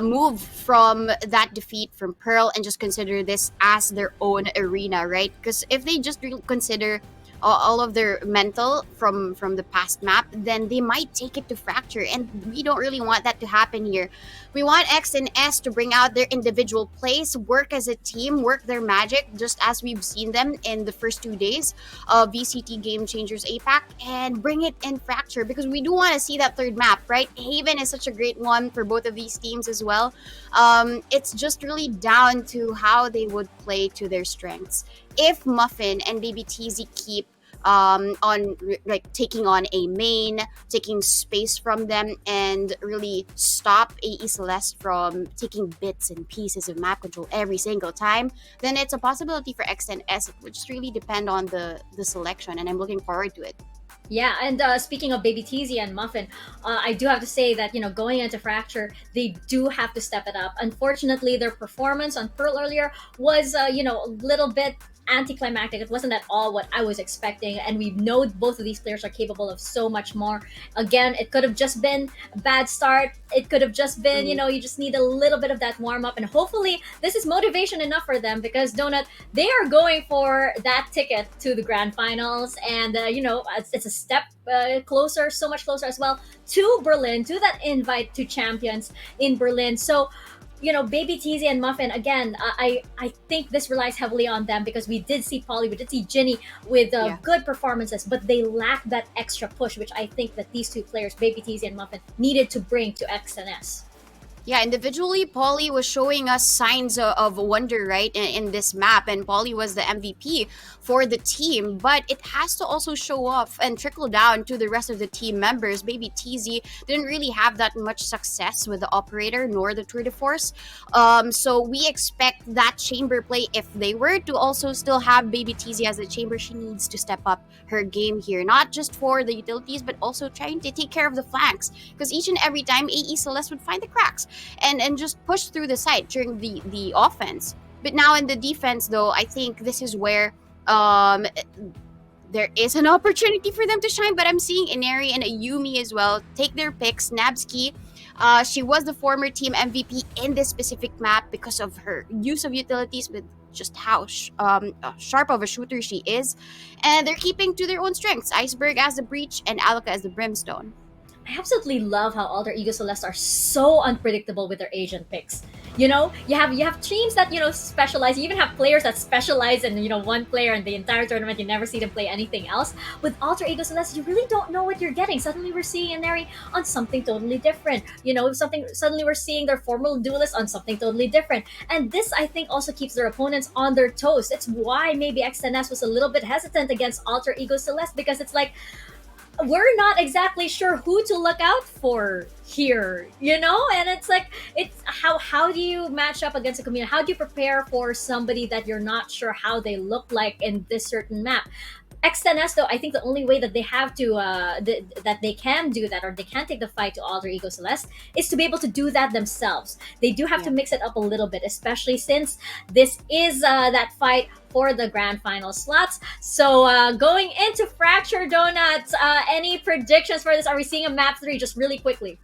move from that defeat from Pearl, and just consider this as their own arena, right? Because if they just really consider all of their mental from the past map, then they might take it to Fracture, and we don't really want that to happen here. We want X and S to bring out their individual plays, work as a team, work their magic, just as we've seen them in the first 2 days of VCT Game Changers APAC, and bring it in Fracture, because we do want to see that third map, right? Haven is such a great one for both of these teams as well. It's just really down to how they would play to their strengths. If Muffin and Baby TZ keep taking on a main, taking space from them, and really stop AE Celeste from taking bits and pieces of map control every single time, then it's a possibility for X10S. It would just really depend on the selection, and I'm looking forward to it. Yeah, and speaking of Baby TZ and Muffin, I do have to say that, going into Fracture, they do have to step it up. Unfortunately, their performance on Pearl earlier was, a little bit anticlimactic. It wasn't at all what I was expecting, and we know both of these players are capable of so much more. Again, it could have just been a bad start. It could have just been, you just need a little bit of that warm-up, and hopefully this is motivation enough for them, because Donut, they are going for that ticket to the grand finals, and it's a step closer, so much closer as well, to Berlin, to that invite to champions in Berlin. So Baby TZ and Muffin, again, I think this relies heavily on them, because we did see Polly, we did see Ginny with good performances, but they lack that extra push, which I think that these two players, Baby TZ and Muffin, needed to bring to X and S. Yeah, individually, Polly was showing us signs of wonder, right, in this map, and Polly was the MVP for the team. But it has to also show off and trickle down to the rest of the team members. Baby TZ didn't really have that much success with the operator nor the tour de force. So we expect that chamber play. If they were to also still have Baby TZ as a chamber, she needs to step up her game here, not just for the utilities, but also trying to take care of the flanks. Because each and every time, AE Celeste would find the cracks and just push through the site during the offense. But now in the defense, though, I think this is where there is an opportunity for them to shine. But I'm seeing Inari and Ayumi as well take their picks. Nabsky, she was the former team MVP in this specific map because of her use of utilities, with just how sharp of a shooter she is. And they're keeping to their own strengths. Iceberg as the breach and Alaka as the brimstone. I absolutely love how Alter Ego Celeste are so unpredictable with their agent picks. You know, you have teams that, you know, specialize. You even have players that specialize in, you know, one player in the entire tournament. You never see them play anything else. With Alter Ego Celeste, you really don't know what you're getting. Suddenly we're seeing Inari on something totally different. You know, suddenly we're seeing their formal duelist on something totally different. And this, I think, also keeps their opponents on their toes. It's why maybe X10 was a little bit hesitant against Alter Ego Celeste, because it's like, we're not exactly sure who to look out for here, you know? And it's like, it's how do you match up against a community? How do you prepare for somebody that you're not sure how they look like in this certain map? X10 though, I think the only way that they have to that they can do that, or they can take the fight to Alter Ego Celeste, is to be able to do that themselves. They do have to mix it up a little bit, especially since this is that fight for the grand final slots. So going into Fracture Donuts, any predictions for this? Are we seeing a map 3 just really quickly?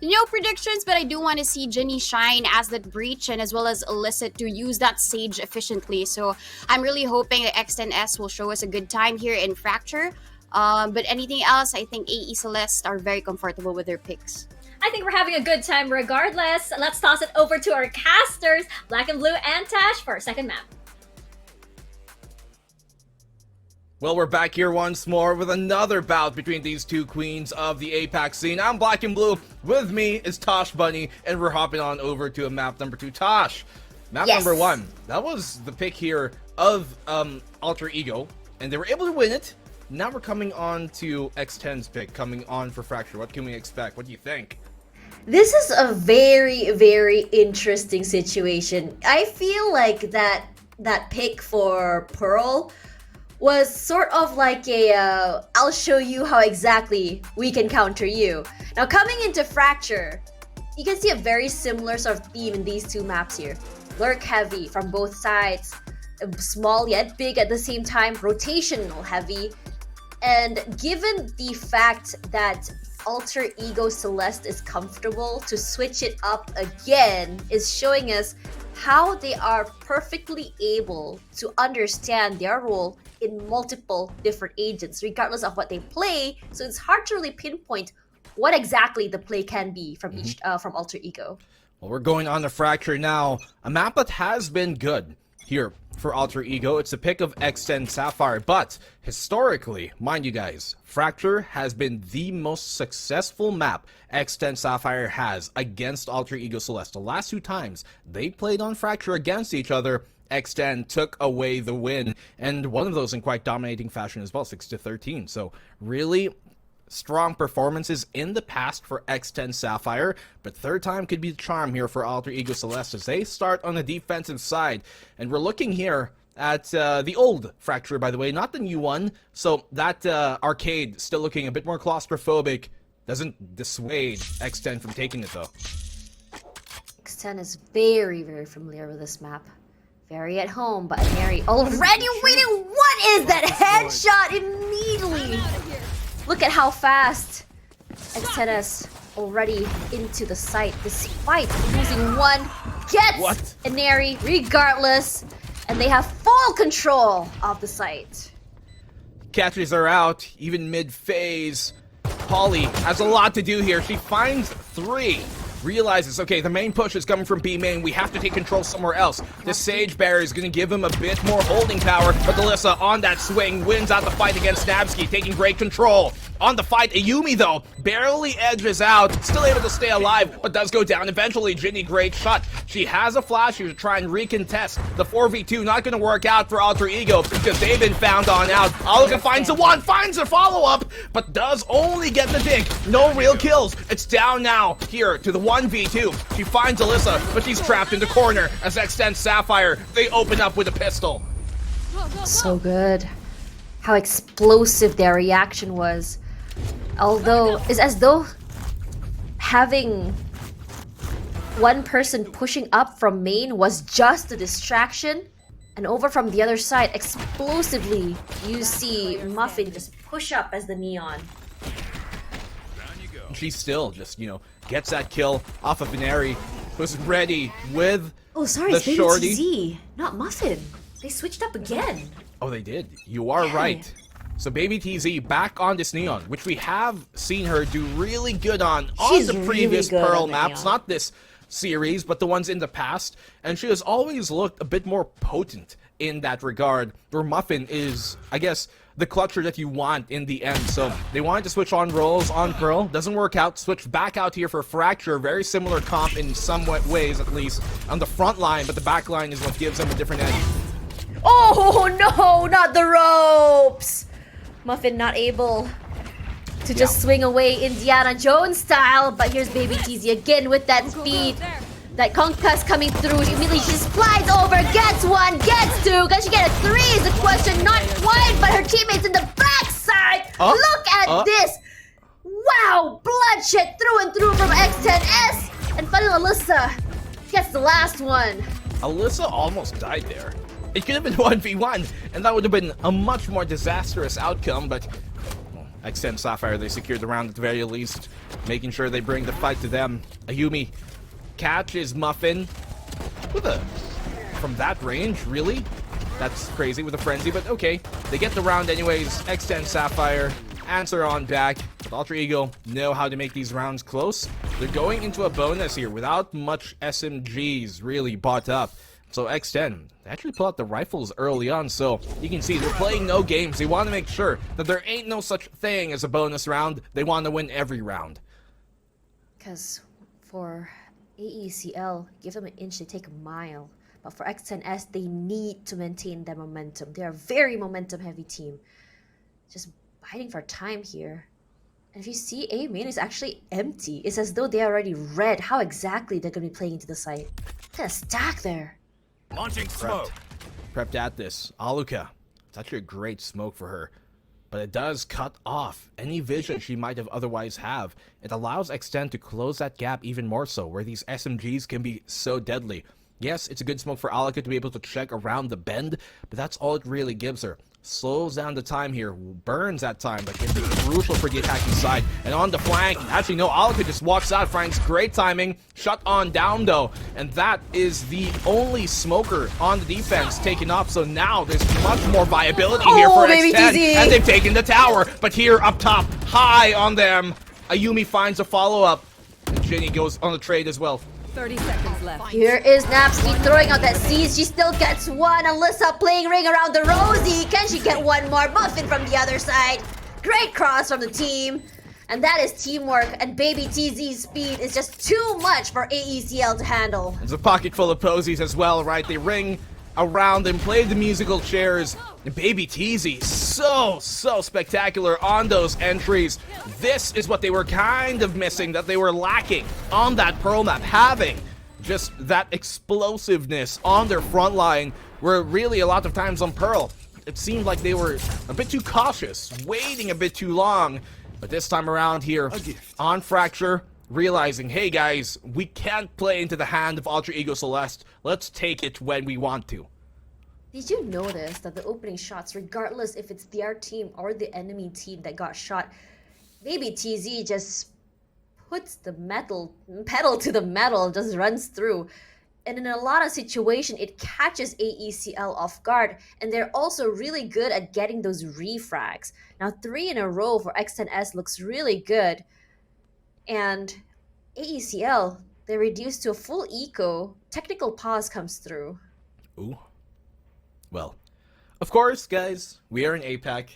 No predictions, but I do want to see Ginny shine as that breach, and as well as Illicit to use that Sage efficiently. So I'm really hoping that X10 will show us a good time here in Fracture. But anything else, I think AE Celeste are very comfortable with their picks. I think we're having a good time regardless. Let's toss it over to our casters, Black and Blue and Tash, for our second map. Well, we're back here once more with another bout between these two queens of the APAC scene. I'm Black and Blue. With me is Tosh Bunny, and we're hopping on over to map number 2. Tosh, map number 1. That was the pick here of Alter Ego, and they were able to win it. Now we're coming on to X10's pick, coming on for Fracture. What can we expect? What do you think? This is a very, very interesting situation. I feel like that pick for Pearl was sort of like a I'll show you how exactly we can counter you. Now coming into Fracture, you can see a very similar sort of theme in these two maps here. Lurk heavy from both sides, small yet big at the same time, rotational heavy. And given the fact that Alter Ego Celeste is comfortable to switch it up again, is showing us how they are perfectly able to understand their role in multiple different agents, regardless of what they play. So it's hard to really pinpoint what exactly the play can be from each from Alter Ego. Well, we're going on to Fracture now. A map that has been good here for Alter Ego. It's a pick of X10 Sapphire, but historically, mind you guys, Fracture has been the most successful map X10 Sapphire has against Alter Ego Celeste. The last 2 times they played on Fracture against each other, X10 took away the win, and one of those in quite dominating fashion as well, 6-13. So really strong performances in the past for X10 Sapphire, but third time could be the charm here for Alter Ego Celeste as they start on the defensive side. And we're looking here at the old Fracture, by the way, not the new one. So that arcade still looking a bit more claustrophobic. Doesn't dissuade X10 from taking it though. X10 is very, very familiar with this map. Very at home, but Mary already waiting. What is that headshot immediately? Look at how fast X10 already into the site, despite losing one. Gets Inari regardless, and they have full control of the site. Catches are out, even mid-phase. Polly has a lot to do here. She finds 3. Realizes, okay, the main push is coming from B main. We have to take control somewhere else. The Sage Barrier is going to give him a bit more holding power, but Alyssa on that swing wins out the fight against Nabsky, taking great control. on the fight. Ayumi, though, barely edges out, still able to stay alive, but does go down eventually. Ginny, great shot. She has a flash here to try and recontest. The 4v2 not going to work out for Alter Ego because they've been found on out. Aluka finds the one, finds a follow-up, but does only get the dig. No real kills. It's down now here to the 1v2. She finds Alyssa, but she's trapped in the corner as X10 Sapphire, they open up with a pistol. So good. How explosive their reaction was. Although, it's as though having one person pushing up from main was just a distraction, and over from the other side, explosively, you see Muffin just push up as the Neon. She still just, gets that kill off of Veneri, who's ready with Oh, sorry, the it's Baby shorty. TZ, not Muffin. They switched up again. Oh, they did. You are right. So Baby TZ back on this Neon, which we have seen her do really good on She's the previous really good Pearl on the maps, Neon. not this series, but the ones in the past. And she has always looked a bit more potent in that regard, where Muffin is, I guess, the clutcher that you want in the end. So they wanted to switch on roles on Pearl. Doesn't work out. Switch back out here for Fracture. Very similar comp in somewhat ways, at least, on the front line, but the back line is what gives them a different edge. Oh no, not the ropes! Muffin not able to just swing away Indiana Jones style, but here's Baby TZ again with that speed. That concuss coming through, immediately she just flies over, gets one, gets two, can she get a three is the question, not quite, but her teammates in the backside! Look at this! Wow, bloodshed through and through from X10S! And finally Alyssa gets the last one. Alyssa almost died there. It could have been 1v1, and that would have been a much more disastrous outcome, but X10 Sapphire, they secured the round at the very least, making sure they bring the fight to them. Ayumi catches Muffin with from that range, really? That's crazy with a frenzy, but okay. They get the round anyways. X10 Sapphire answer on back, but Alter Ego know how to make these rounds close. They're going into a bonus here without much SMGs really bought up. So X10, they actually pull out the rifles early on, so you can see they're playing no games. They want to make sure that there ain't no such thing as a bonus round. They want to win every round. Because for AECL, give them an inch, they take a mile. But for X10S, they need to maintain their momentum. They're a very momentum-heavy team. Just biting for time here. And if you see, A main is actually empty. It's as though they already read how exactly they're going to be playing into the site. Look at a stack there. Launching smoke. Prepped at this. Aluka. It's actually a great smoke for her. But it does cut off any vision she might have otherwise have. It allows X10 to close that gap even more so, where these SMGs can be so deadly. Yes, it's a good smoke for Aluka to be able to check around the bend, but that's all it really gives her. Slows down the time here, burns that time, but can be crucial for the attacking side. And on the flank, actually no, Aluka just walks out, finds great timing, shut on down though, and that is the only smoker on the defense taken up, so now there's much more viability here for Baby X10, TZ. and they've taken the tower, but here up top, high on them, Ayumi finds a follow-up, and Ginny goes on the trade as well. 30 seconds left. Here is Napsky throwing out that seed. She still gets one. Alyssa playing ring around the Rosie. Can she get one more? Muffin from the other side. Great cross from the team. And that is teamwork. And Baby TZ's speed is just too much for AECL to handle. There's a pocket full of posies as well, right? They ring around and play the musical chairs. And Baby TZ, so spectacular on those entries. This is what they were kind of missing, that they were lacking on that Pearl map. Having just that explosiveness on their front line, where really a lot of times on Pearl, it seemed like they were a bit too cautious, waiting a bit too long. But this time around here, on Fracture, realizing, hey guys, we can't play into the hand of Alter Ego Celeste. Let's take it when we want to. Did you notice that the opening shots, regardless if it's their team or the enemy team that got shot, Baby TZ just puts the pedal to the metal, just runs through. And in a lot of situations, it catches AECL off guard. And they're also really good at getting those refrags. Now, 3 in a row for X10S looks really good. And AECL, they reduced to a full eco. Technical pause comes through. Ooh. Well, of course, guys, we are in APAC.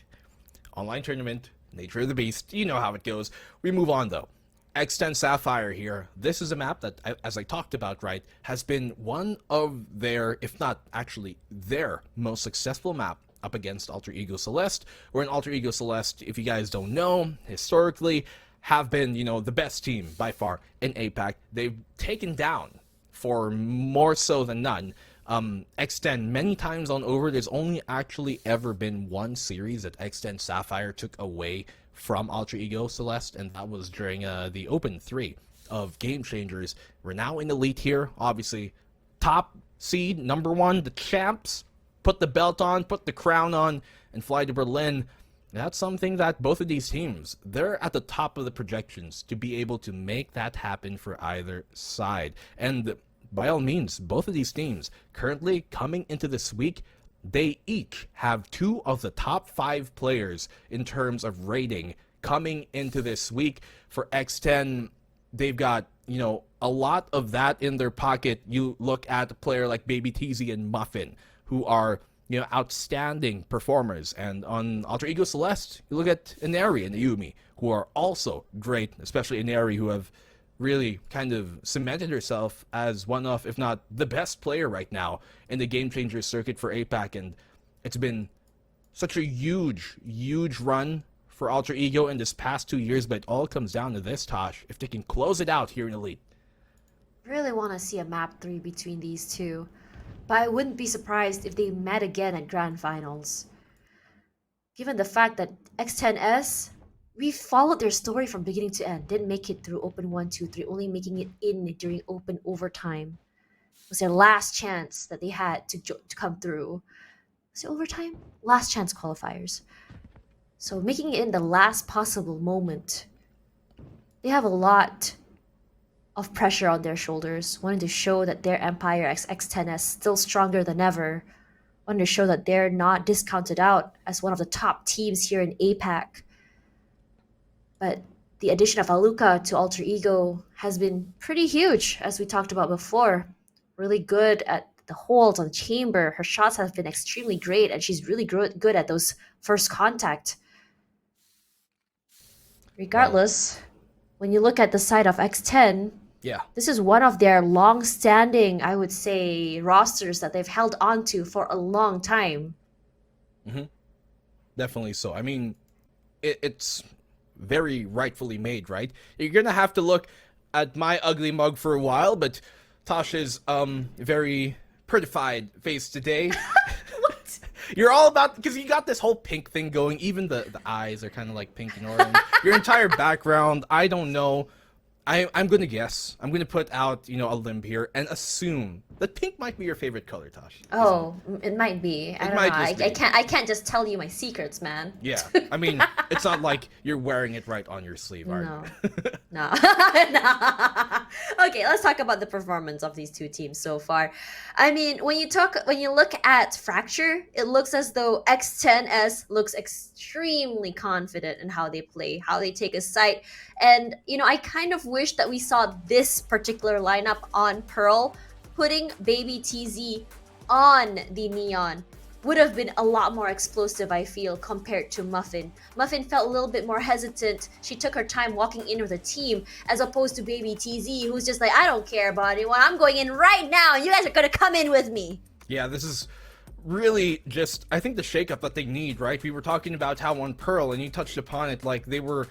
Online tournament. nature of the beast. You know how it goes. We move on, though. X10 Sapphire here. This is a map that, as I talked about, right, has been one of their, if not actually their most successful map up against Alter Ego Celeste. Where in Alter Ego Celeste, if you guys don't know, historically have been, you know, the best team by far in APAC. They've taken down, for more so than none, X10 many times on over. There's only actually ever been one series that X10 Sapphire took away from Alter Ego Celeste, and that was during the Open 3 of Game Changers. We're now in Elite here, obviously. Top seed, number 1, the champs. Put the belt on, put the crown on, and fly to Berlin. That's something that both of these teams, they're at the top of the projections to be able to make that happen for either side. And by all means, both of these teams currently coming into this week, they each have 2 of the top 5 players in terms of rating coming into this week. For X10, they've got, you know, a lot of that in their pocket. You look at a player like Baby TZ and Muffin, who are, you know, outstanding performers. And on Alter Ego Celeste, you look at Inari and Ayumi, who are also great, especially Inari, who have really kind of cemented herself as one of, if not the best player right now in the Game Changer circuit for APAC. And it's been such a huge run for Alter Ego in this past 2 years, but it all comes down to this, Tosh. If they can close it out here in Elite. Really want to see a map 3 between these two, but I wouldn't be surprised if they met again at Grand Finals. Given the fact that X10S, we followed their story from beginning to end, didn't make it through Open 1, 2, 3, only making it in during Open overtime. It was their last chance that they had to come through. Was it overtime? Last chance qualifiers. So making it in the last possible moment, they have a lot of pressure on their shoulders, wanting to show that their Empire X10 is still stronger than ever, wanting to show that they're not discounted out as one of the top teams here in APAC. But the addition of Aluka to Alter Ego has been pretty huge, as we talked about before. Really good at the holds on chamber. Her shots have been extremely great, and she's really good at those first contact. Regardless, when you look at the side of X10, Yeah. this is one of their long-standing, I would say, rosters that they've held on to for a long time. Definitely so. I mean, it's very rightfully made, right? You're gonna have to look at my ugly mug for a while, but Tasha's very prettified face today. What? You're all about, because you got this whole pink thing going. Even the eyes are kind of like pink and orange. Your entire background, I don't know. I'm gonna guess. I'm gonna put out, you know, a limb here and assume that pink might be your favorite color, Tosh. Oh, it might be. I don't might know. just be. I can't just tell you my secrets, man. Yeah, I mean, it's not like you're wearing it right on your sleeve, are No. you? No. No. Okay, let's talk about the performance of these two teams so far. I mean, when you look at Fracture, it looks as though X10S looks extremely confident in how they play, how they take a site. And, you know, I kind of wish that we saw this particular lineup on Pearl. Putting Baby TZ on the Neon would have been a lot more explosive, I feel, compared to Muffin. Muffin felt a little bit more hesitant. She took her time walking in with the team, as opposed to Baby TZ, who's just like, I don't care about anyone. I'm going in right now. You guys are going to come in with me. Yeah, this is really just, I think, the shakeup that they need, right? We were talking about how on Pearl, and you touched upon it, like they were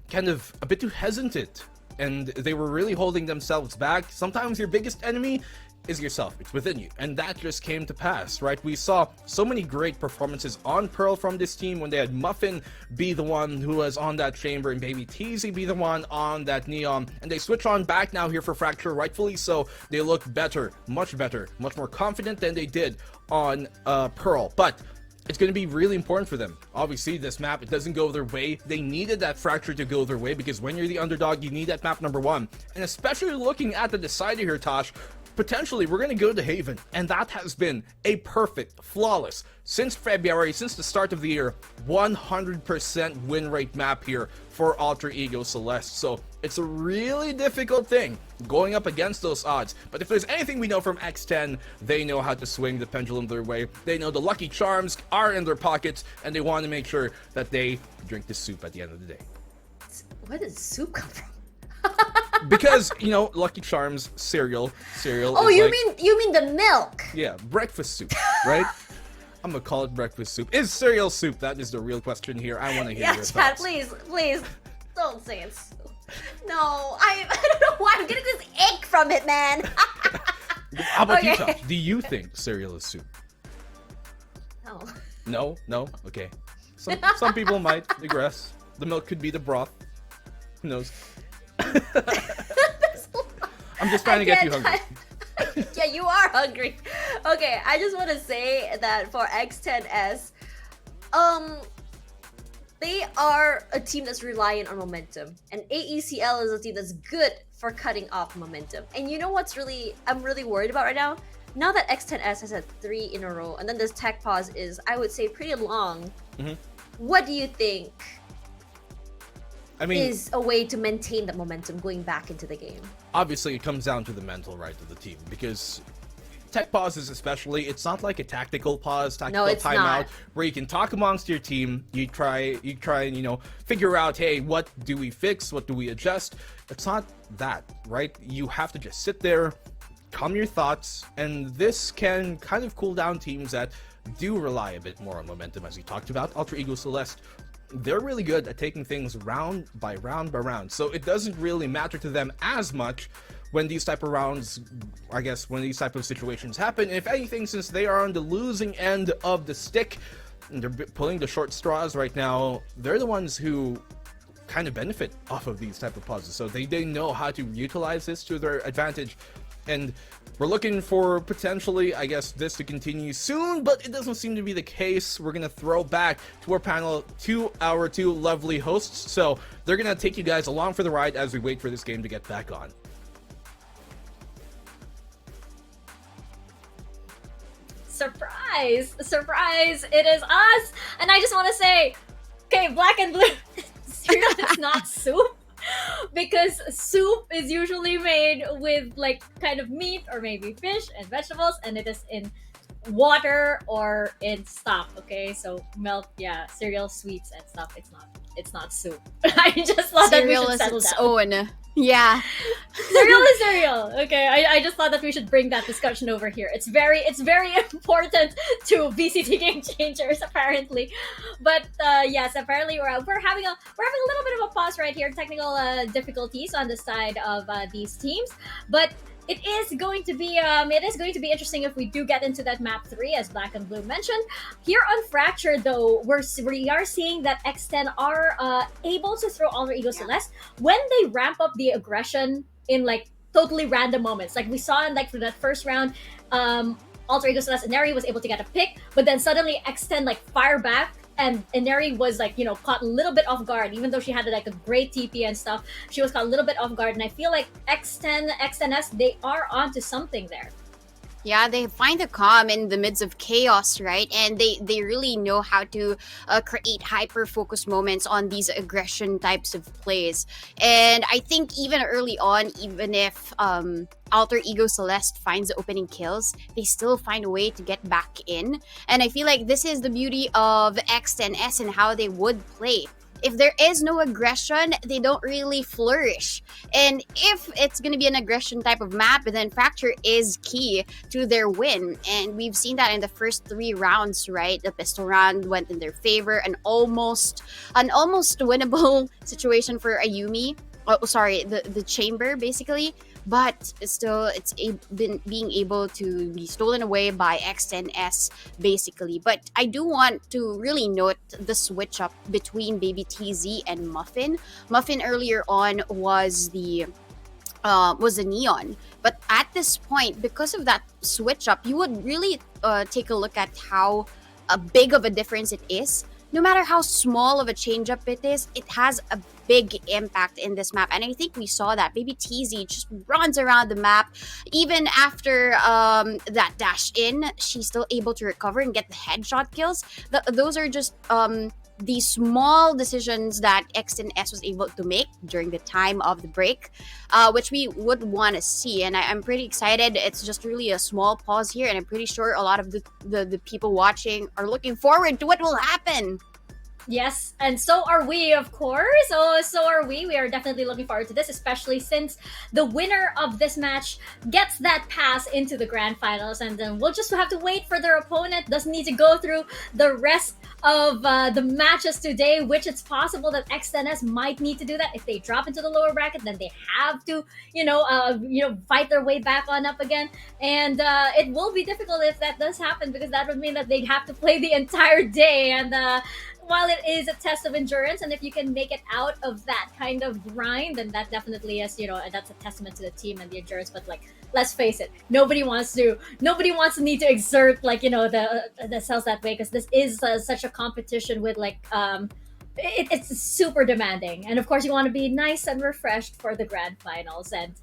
kind of a bit too hesitant, and they were really holding themselves back. Sometimes your biggest enemy is yourself. It's within you. And that just came to pass, right? We saw so many great performances on Pearl from this team when they had Muffin be the one who was on that chamber and Baby TZ be the one on that Neon. And they switch on back now here for Fracture, rightfully so. They look better, much more confident than they did on Pearl. But it's going to be really important for them. Obviously, this map, it doesn't go their way. They needed that Fracture to go their way, because when you're the underdog, you need that map number 1. And especially looking at the decider here, Tosh, potentially we're going to go to Haven, and that has been a perfect, flawless, since February, since the start of the year, 100% win rate map here for Alter Ego Celeste. So it's a really difficult thing going up against those odds. But if there's anything we know from X10, they know how to swing the pendulum their way. They know the lucky charms are in their pockets, and they want to make sure that they drink the soup at the end of the day. Where did soup come from? Because, you know, Lucky Charms cereal. Oh, is you like, mean the milk? yeah, breakfast soup, right? I'm gonna call it breakfast soup. Is cereal soup? That is the real question here. I want to hear Yeah, your Chad, thoughts. please, don't say it's soup. No, I don't know why I'm getting this ache from it, man. How about you, Okay. Tosh? Do you think cereal is soup? No. No? Okay. Some people might digress. The milk could be the broth. Who knows? I'm just trying to get you hungry. Yeah, you are hungry. Okay, I just want to say that for X10S, they are a team that's reliant on momentum, and AECL is a team that's good for cutting off momentum. And you know what's I'm really worried about right now? Now that X10S has had 3 in a row, and then this tech pause is, I would say, pretty long. What do you think I mean, is a way to maintain that momentum going back into the game? obviously it comes down to the mental right of the team, because tech pauses especially, it's not like a tactical pause, tactical it's timeout not. where you can talk amongst your team, you try and, you know, figure out, hey, what do we fix, what do we adjust. It's not that, right? You have to just sit there, calm your thoughts, and this can kind of cool down teams that do rely a bit more on momentum, as we talked about. Alter Ego Celeste, they're really good at taking things round by round by round, so it doesn't really matter to them as much when these type of rounds, I guess, when these type of situations happen. If anything, since they are on the losing end of the stick, and they're pulling the short straws right now, they're the ones who kind of benefit off of these type of pauses, so they know how to utilize this to their advantage. And we're looking for potentially, I guess, this to continue soon, but it doesn't seem to be the case. We're gonna throw back to our panel, to our 2 lovely hosts, so they're gonna take you guys along for the ride as we wait for this game to get back on. Surprise! Surprise! It is us! And I just want to say, okay, black and blue cereal is not soup. Because soup is usually made with like kind of meat or maybe fish and vegetables, and it is in water or in stock. Okay, so milk, yeah, cereal, sweets and stuff. It's not soup. I just thought Cereal that we is should settle its down. own. Yeah. Cereal is cereal. Okay, I just thought that we should bring that discussion over here. It's very important to VCT game changers apparently. But yes, apparently we're having a little bit of a pause right here, technical difficulties on the side of these teams. But it is going to be interesting if we do get into that map 3, as Black and Blue mentioned. Here on Fracture, though, we are seeing that X10 are able to throw Alter Ego Celeste when they ramp up the aggression in like totally random moments. Like we saw in like for that first round, Alter Ego Celeste Ineri was able to get a pick, but then suddenly X10 like fire back. And Ineri was like, you know, caught a little bit off guard, even though she had like a great TP and stuff. She was caught a little bit off guard, and I feel like X10S, they are onto something there. Yeah, they find the calm in the midst of chaos, right? And they really know how to create hyper-focused moments on these aggression types of plays. And I think even early on, even if Alter Ego Celeste finds the opening kills, they still find a way to get back in. And I feel like this is the beauty of X10S and how they would play. If there is no aggression, they don't really flourish. And if it's going to be an aggression type of map, then Fracture is key to their win. And we've seen that in the first 3 rounds, right? The pistol round went in their favor, an almost winnable situation for Ayumi. Oh, sorry, the chamber, basically. But still, it's being able to be stolen away by X10S, basically. But I do want to really note the switch up between Baby TZ and Muffin. Muffin earlier on was the Neon. But at this point, because of that switch up, you would really take a look at how big of a difference it is. No matter how small of a change up it is, it has a big impact in this map. And I think we saw that. Baby TZ just runs around the map. Even after that dash in, she's still able to recover and get the headshot kills. Those are just the small decisions that X10S was able to make during the time of the break, which we would want to see. And I'm pretty excited. It's just really a small pause here, and I'm pretty sure a lot of the people watching are looking forward to what will happen. Yes, and so are we, of course. So are we. We are definitely looking forward to this, especially since the winner of this match gets that pass into the grand finals, and then we'll just have to wait for their opponent. Doesn't need to go through the rest of the matches today, which it's possible that X10S might need to do that. If they drop into the lower bracket, then they have to, fight their way back on up again, and it will be difficult if that does happen, because that would mean that they'd have to play the entire day. And while it is a test of endurance, and if you can make it out of that kind of grind, then that definitely is, that's a testament to the team and the endurance. But like, let's face it, nobody wants to need to exert the cells that way, because this is such a competition with it's super demanding, and of course you want to be nice and refreshed for the grand finals. And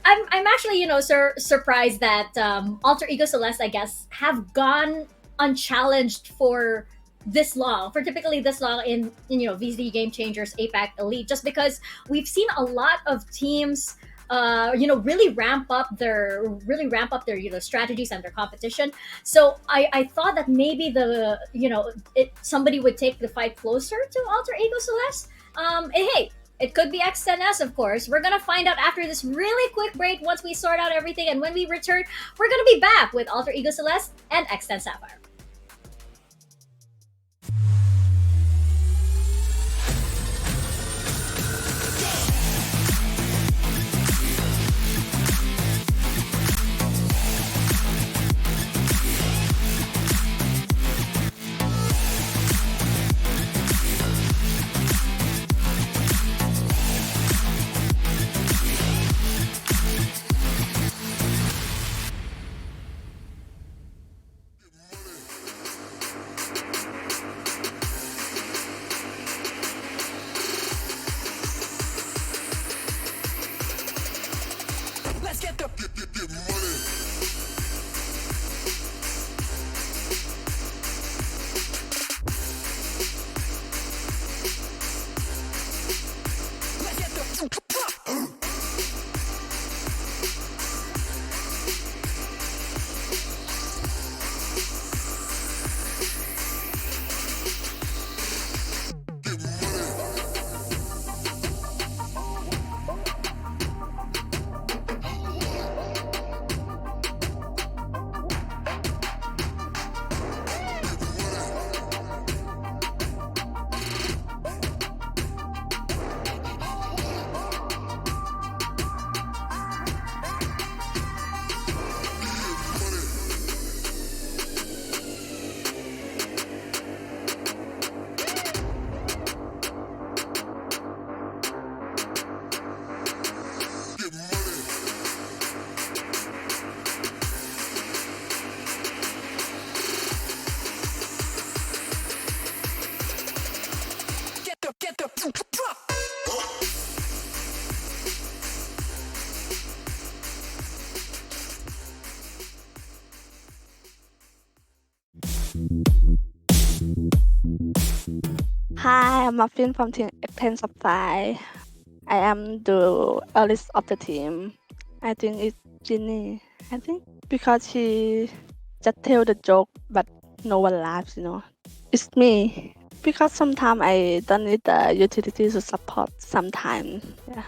I'm actually surprised that Alter Ego Celeste, I guess, have gone unchallenged for this long, for typically this long in VCT Game Changers APAC Elite, just because we've seen a lot of teams really ramp up their strategies and their competition. So I thought that maybe somebody would take the fight closer to Alter Ego Celeste. And hey, it could be X10S, of course. We're gonna find out after this really quick break, once we sort out everything, and when we return, we're gonna be back with Alter Ego Celeste and X10 Sapphire. Hi, I'm Muffin from Team X10 Sapphire. I am the eldest of the team. I think it's Ginny. I think because she just tell the joke, but no one laughs, It's me. Because sometimes I don't need the utility to support sometimes. Yeah.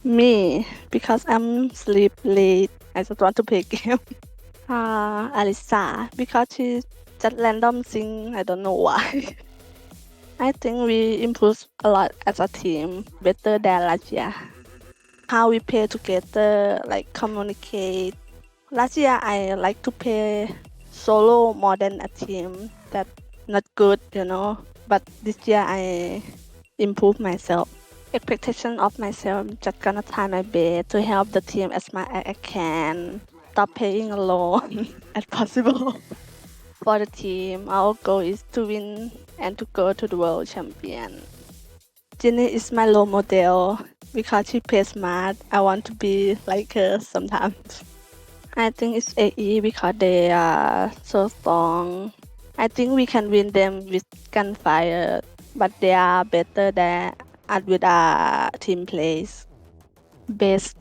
Me, because I'm sleep late. I just want to play game. Alisa, because she just random sing. I don't know why. I think we improved a lot as a team, better than last year. How we play together, communicate. Last year I like to play solo more than a team. That's not good, But this year I improve myself. Expectation of myself, just gonna try my best to help the team as much as I can. Stop playing alone as possible. For the team, our goal is to win and to go to the world champion. Jenny is my role model because she plays smart. I want to be like her sometimes. I think it's AE because they are so strong. I think we can win them with gunfire, but they are better than us with our team plays. Best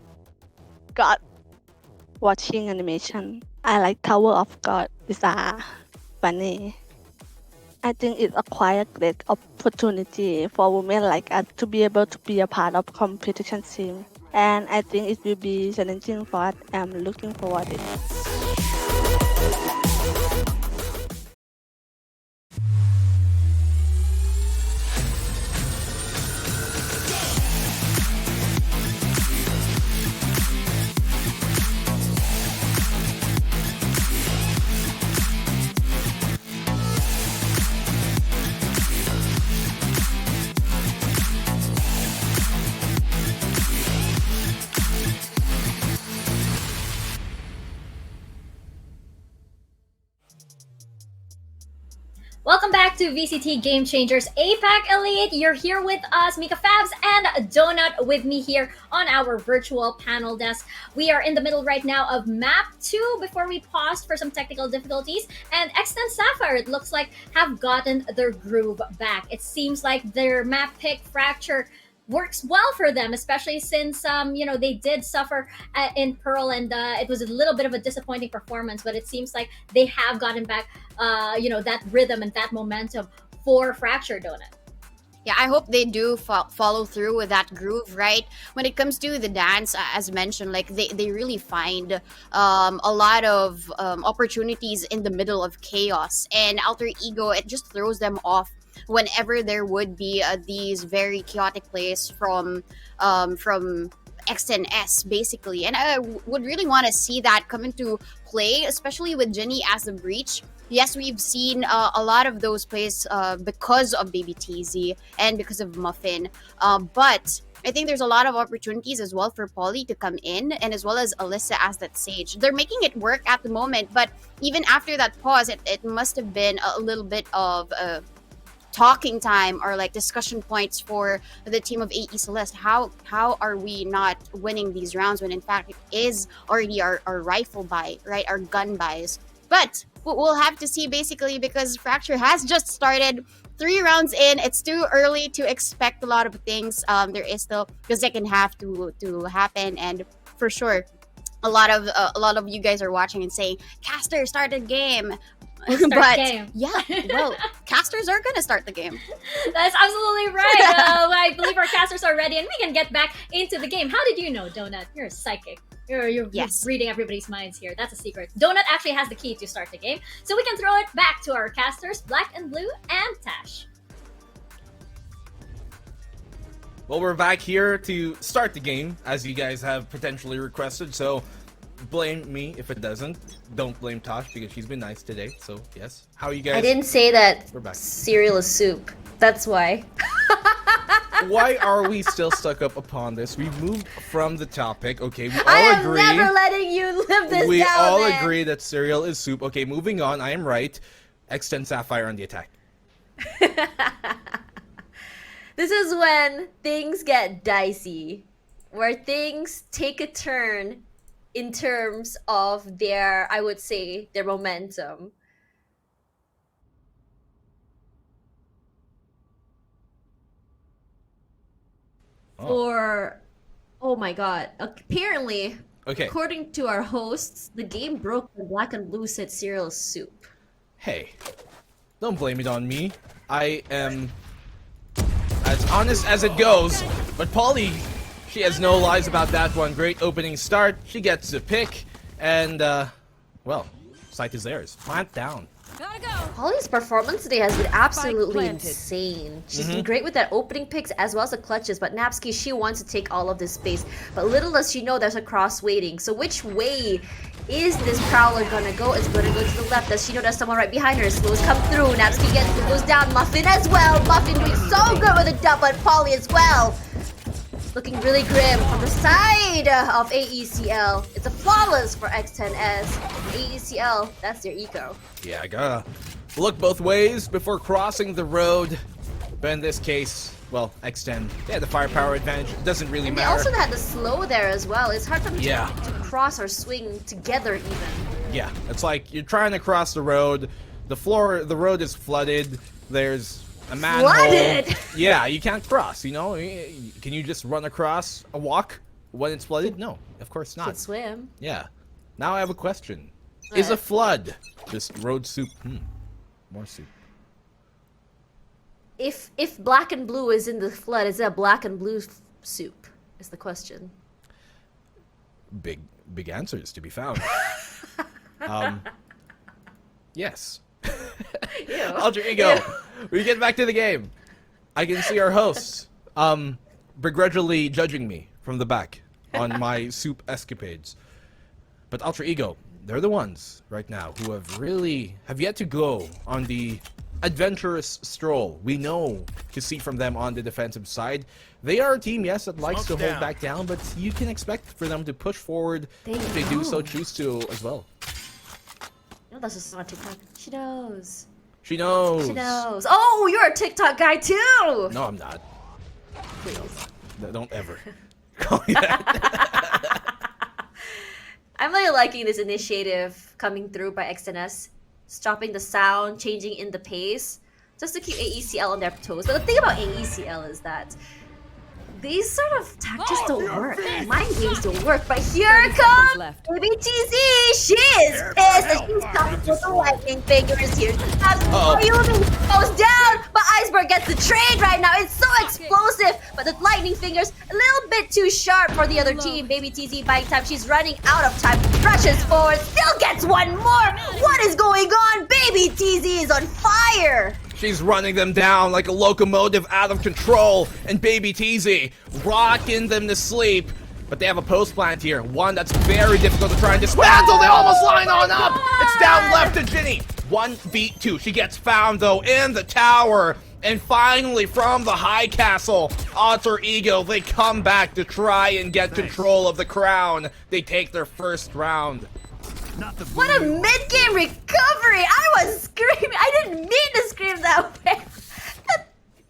God watching animation. I like Tower of God. It's funny. I think it's a quite great opportunity for women like us to be able to be a part of competition team. And I think it will be challenging for us. I'm looking forward to it. Welcome back to VCT Game Changers APAC Elite. You're here with us, Mika Fabs and Donut with me here on our virtual panel desk. We are in the middle right now of map 2 before we paused for some technical difficulties. And X10 Sapphire, it looks like, have gotten their groove back. It seems like their map pick Fracture works well for them, especially since they did suffer in Pearl, and it was a little bit of a disappointing performance. But it seems like they have gotten back, that rhythm and that momentum for Fracture, Donut. Yeah, I hope they do follow through with that groove, right? When it comes to the dance, as mentioned, like they really find a lot of opportunities in the middle of chaos, and Alter Ego, it just throws them off whenever there would be these very chaotic plays from X10S, basically. And I would really want to see that come into play, especially with Jenny as the breach. Yes, we've seen a lot of those plays because of Baby TZ and because of Muffin, but I think there's a lot of opportunities as well for Polly to come in, and as well as Alyssa as that Sage. They're making it work at the moment, but even after that pause, it must have been a little bit of talking time or like discussion points for the team of AE Celeste. How are we not winning these rounds when in fact it is already our rifle buy, right? Our gun buys. But we'll have to see, basically, because Fracture has just started 3 rounds in. It's too early to expect a lot of things. There is still the second half to happen, and for sure a lot of you guys are watching and saying, Caster, start the game. But game. Yeah, well, casters are gonna start the game. That's absolutely right. I believe our casters are ready, and we can get back into the game. How did you know, Donut? You're a psychic. You're Yes. reading everybody's minds here. That's a secret. Donut actually has the key to start the game, so we can throw it back to our casters, Black and Blue and Tash. Well, we're back here to start the game, as you guys have potentially requested, so blame me if it doesn't. Don't blame Tosh, because she's been nice today, so yes. How are you guys? I didn't say that We're back. cereal is soup. That's why. Why are we still stuck up upon this? We moved from the topic. Okay, we all I am agree. never letting you live this We down, all man. agree that cereal is soup. Okay, moving on. I am right. X10 Sapphire on the attack. This is when things get dicey, where things take a turn in terms of their, I would say, their momentum. Oh my god. Apparently, Okay. according to our hosts, the game broke when Black and Blue said cereal is soup. Hey, don't blame it on me. I am as honest as it goes. But Polly, she has no lies about that one. Great opening start. She gets the pick. And, well, sight is theirs. Plant down. Gotta go. Holly's performance today has been absolutely planted. insane. She's been great with that opening picks as well as the clutches, but Napsky, she wants to take all of this space. But little does she know there's a cross waiting. So which way is this Prowler gonna go? It's gonna go to the left. Does she know there's someone right behind her? Slows come through. Napsky goes down. Muffin as well. Muffin doing so good with a dump, but Polly as well. Looking really grim from the side of AECL. It's a flawless for X10S. AECL, that's their eco. Yeah, I gotta look both ways before crossing the road. But in this case, well, X10, they had the firepower advantage. It doesn't really And they matter. also had the slow there as well. It's hard for them Yeah. to cross or swing together even. Yeah, it's like you're trying to cross the road. The road is flooded. There's a manhole. Flooded? Yeah, you can't cross, you know? Can you just run across a walk when it's flooded? No, of course You can not. swim. Yeah. Now I have a question. Is a flood just road soup? More soup. If black and blue is in the flood, is it a black and blue soup? Is the question. Big answers to be found. Yes. Alter Ego. We get back to the game. I can see our hosts begrudgingly judging me from the back on my soup escapades. But Alter Ego, they're the ones right now who have yet to go on the adventurous stroll we know to see from them on the defensive side. They are a team, yes, that likes to hold back down, but you can expect for them to push forward if they do so choose to as well. You know that's just not TikTok. She knows. She knows. She knows. Oh, you're a TikTok guy too! No, I'm not. Don't ever call me that. I'm really liking this initiative coming through by X10S. Stopping the sound, changing in the pace, just to keep AECL on their toes. But the thing about AECL is that these sort of tactics don't work. Mind games don't work. But here comes left. Baby TZ. She is pissed and she's coming with the lightning fingers here. Yumi goes down, but Iceberg gets the trade right now. It's so explosive, but the lightning fingers a little bit too sharp for the other team. Baby TZ buying time. She's running out of time. Rushes forward, still gets one more. What is going on? Baby TZ is on fire. She's running them down like a locomotive out of control, and Baby TZ rocking them to sleep. But they have a post plant here, one that's very difficult to try and dismantle. They almost line on up. It's down left to Ginny. 1v2. She gets found though in the tower. And finally, from the high castle, Alter Ego, they come back to try and get control of the crown. They take their first round. What a mid-game recovery! I was screaming. I didn't mean to scream that way.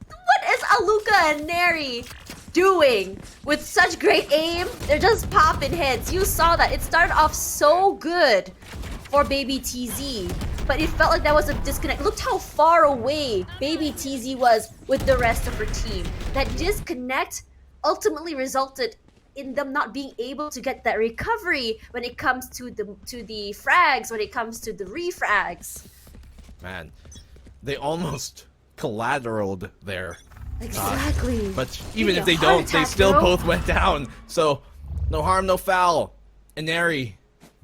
What is Aluka and Neri doing with such great aim? They're just popping hits. You saw that. It started off so good for Baby TZ, but it felt like that was a disconnect. Looked how far away Baby TZ was with the rest of her team. That disconnect ultimately resulted in them not being able to get that recovery when it comes to the frags, when it comes to the refrags. Man, they almost collateraled there. Exactly. But even if a they heart don't, they attack, still bro. both went down. So, no harm, no foul. Inari,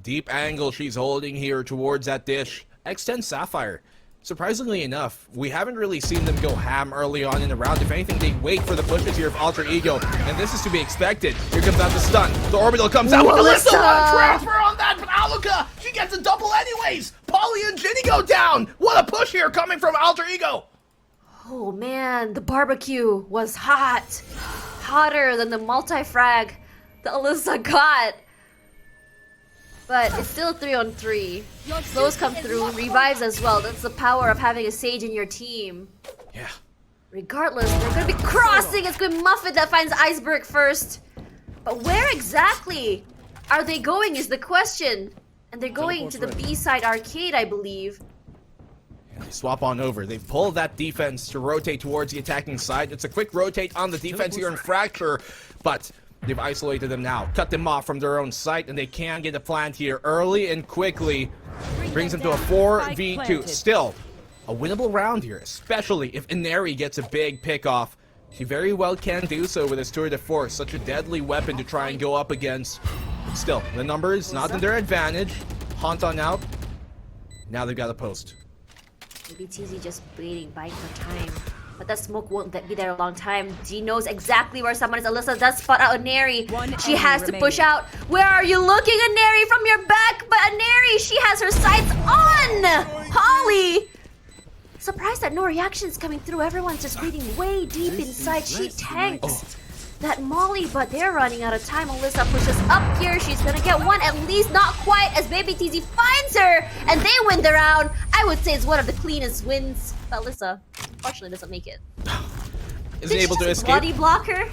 deep angle she's holding here towards that dish. X10 Sapphire. Surprisingly enough, we haven't really seen them go ham early on in the round. If anything, they wait for the pushes here of Alter Ego, and this is to be expected. Here comes out the stun. The orbital comes out with the list. Melissa! Transfer on that, but Aluka, she gets a double anyways. Polly and Ginny go down. What a push here coming from Alter Ego. Oh man, the barbecue was hot. Hotter than the multi-frag that Alyssa got. But it's still 3-on-3. Slows come through, revives as well. That's the power of having a Sage in your team. Yeah. Regardless, they're going to be crossing. It's going to be Muffet that finds Iceberg first. But where exactly are they going is the question. And they're going to the B-side arcade, I believe. They swap on over. They pull that defense to rotate towards the attacking side. It's a quick rotate on the defense here in Fracture, but they've isolated them now. Cut them off from their own site, and they can get a plant here early and quickly. Brings them to a 4v2. Still, a winnable round here, especially if Inari gets a big pick off. She very well can do so with his tour de force, such a deadly weapon to try and go up against. But still, the numbers not in their advantage. Haunt on out. Now they've got a post. Maybe TZ just biding for time. But that smoke won't be there a long time. G knows exactly where someone is. Alyssa does spot out Aneri. She has to push out. Where are you looking, Aneri? From your back. But Aneri, she has her sights on Polly. Surprised that no reactions coming through. Everyone's just reading way deep inside. She tanks that Molly, but they're running out of time. Alyssa pushes up here. She's gonna get one, at least not quite, as Baby TZ finds her, and they win the round. I would say it's one of the cleanest wins. But Alyssa, unfortunately, doesn't make it. isn't able to escape. Body blocker?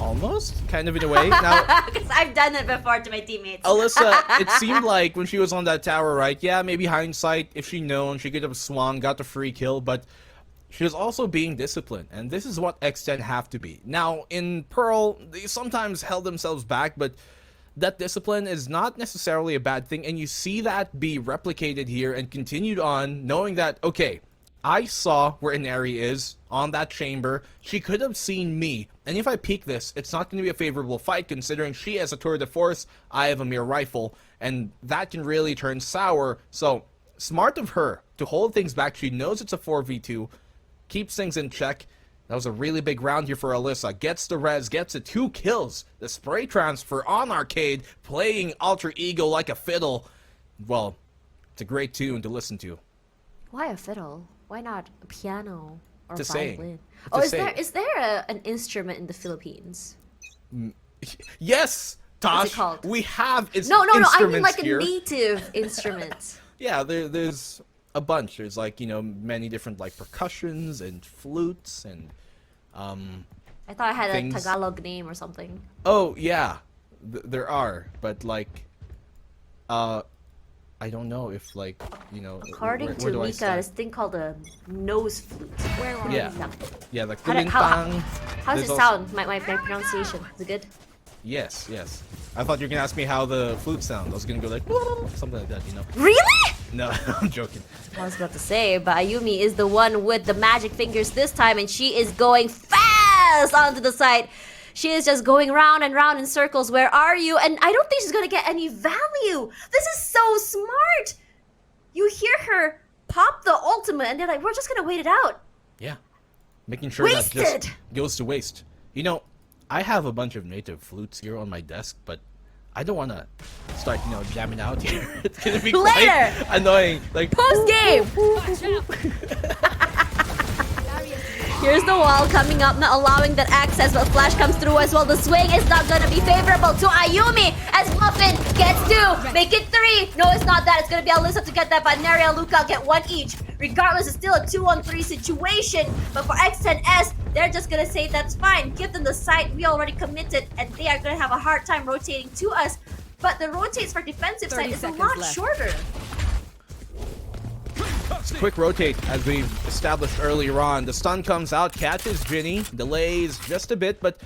Almost, kind of in a way. Now, Because I've done it before to my teammates. Alyssa, it seemed like when she was on that tower, right? Yeah, maybe hindsight, if she'd known, she could have swung, got the free kill, but she was also being disciplined, and this is what X10 have to be. Now, in Pearl, they sometimes held themselves back, but that discipline is not necessarily a bad thing, and you see that be replicated here and continued on, knowing that, okay, I saw where Inari is on that chamber. She could have seen me. And if I peek this, it's not going to be a favorable fight considering she has a tour de force, I have a mere rifle, and that can really turn sour. So, smart of her to hold things back. She knows it's a 4v2, keeps things in check. That was a really big round here for Alyssa. Gets the res, gets the 2 kills. The spray transfer on Arcade, playing Alter Ego like a fiddle. Well, it's a great tune to listen to. Why a fiddle? Why not a piano or To sing. violin? To Oh, sing. is there an instrument in the Philippines? Yes, Tosh. What's it called? We have No, I mean instruments like here. a native instrument. Yeah, there's a bunch. There's like, you know, many different like percussions and flutes and I thought I had Things- a Tagalog name or something. oh yeah, there are, but like I don't know if like, you know, According where to do I Mika, start? this thing called a nose flute. Where are Yeah. you? Yeah, like How do- how- kulintang. How does There's it also- sound? My pronunciation. Is it good? Yes. I thought you were gonna ask me how the flute sounds. I was gonna go like something like that, you know. Really? No, I'm joking. I was about to say, but Ayumi is the one with the magic fingers this time, and she is going fast onto the site. She is just going round and round in circles. Where are you? And I don't think she's gonna get any value. This is so smart. You hear her pop the ultimate, and they're like, "We're just gonna wait it out." Yeah, making sure that just Wasted! goes to waste. You know, I have a bunch of native flutes here on my desk, but I don't want to start, you know, jamming out here. It's gonna be quite Later! annoying. Like, Post game. Here's the wall coming up, not allowing that access, but Flash comes through as well. The swing is not gonna be favorable to Ayumi as Muffin gets 2, make it 3. No, it's not that. It's gonna be Alyssa to get that, but Neri and Luca get 1 each. Regardless, it's still a 2-on-3 situation. But for X10S, they're just gonna say that's fine. Give them the site. We already committed, and they are gonna have a hard time rotating to us. But the rotates for defensive 30 side is a seconds lot left. shorter. it's a quick rotate as we've established earlier on. The stun comes out, catches Ginny, delays just a bit, but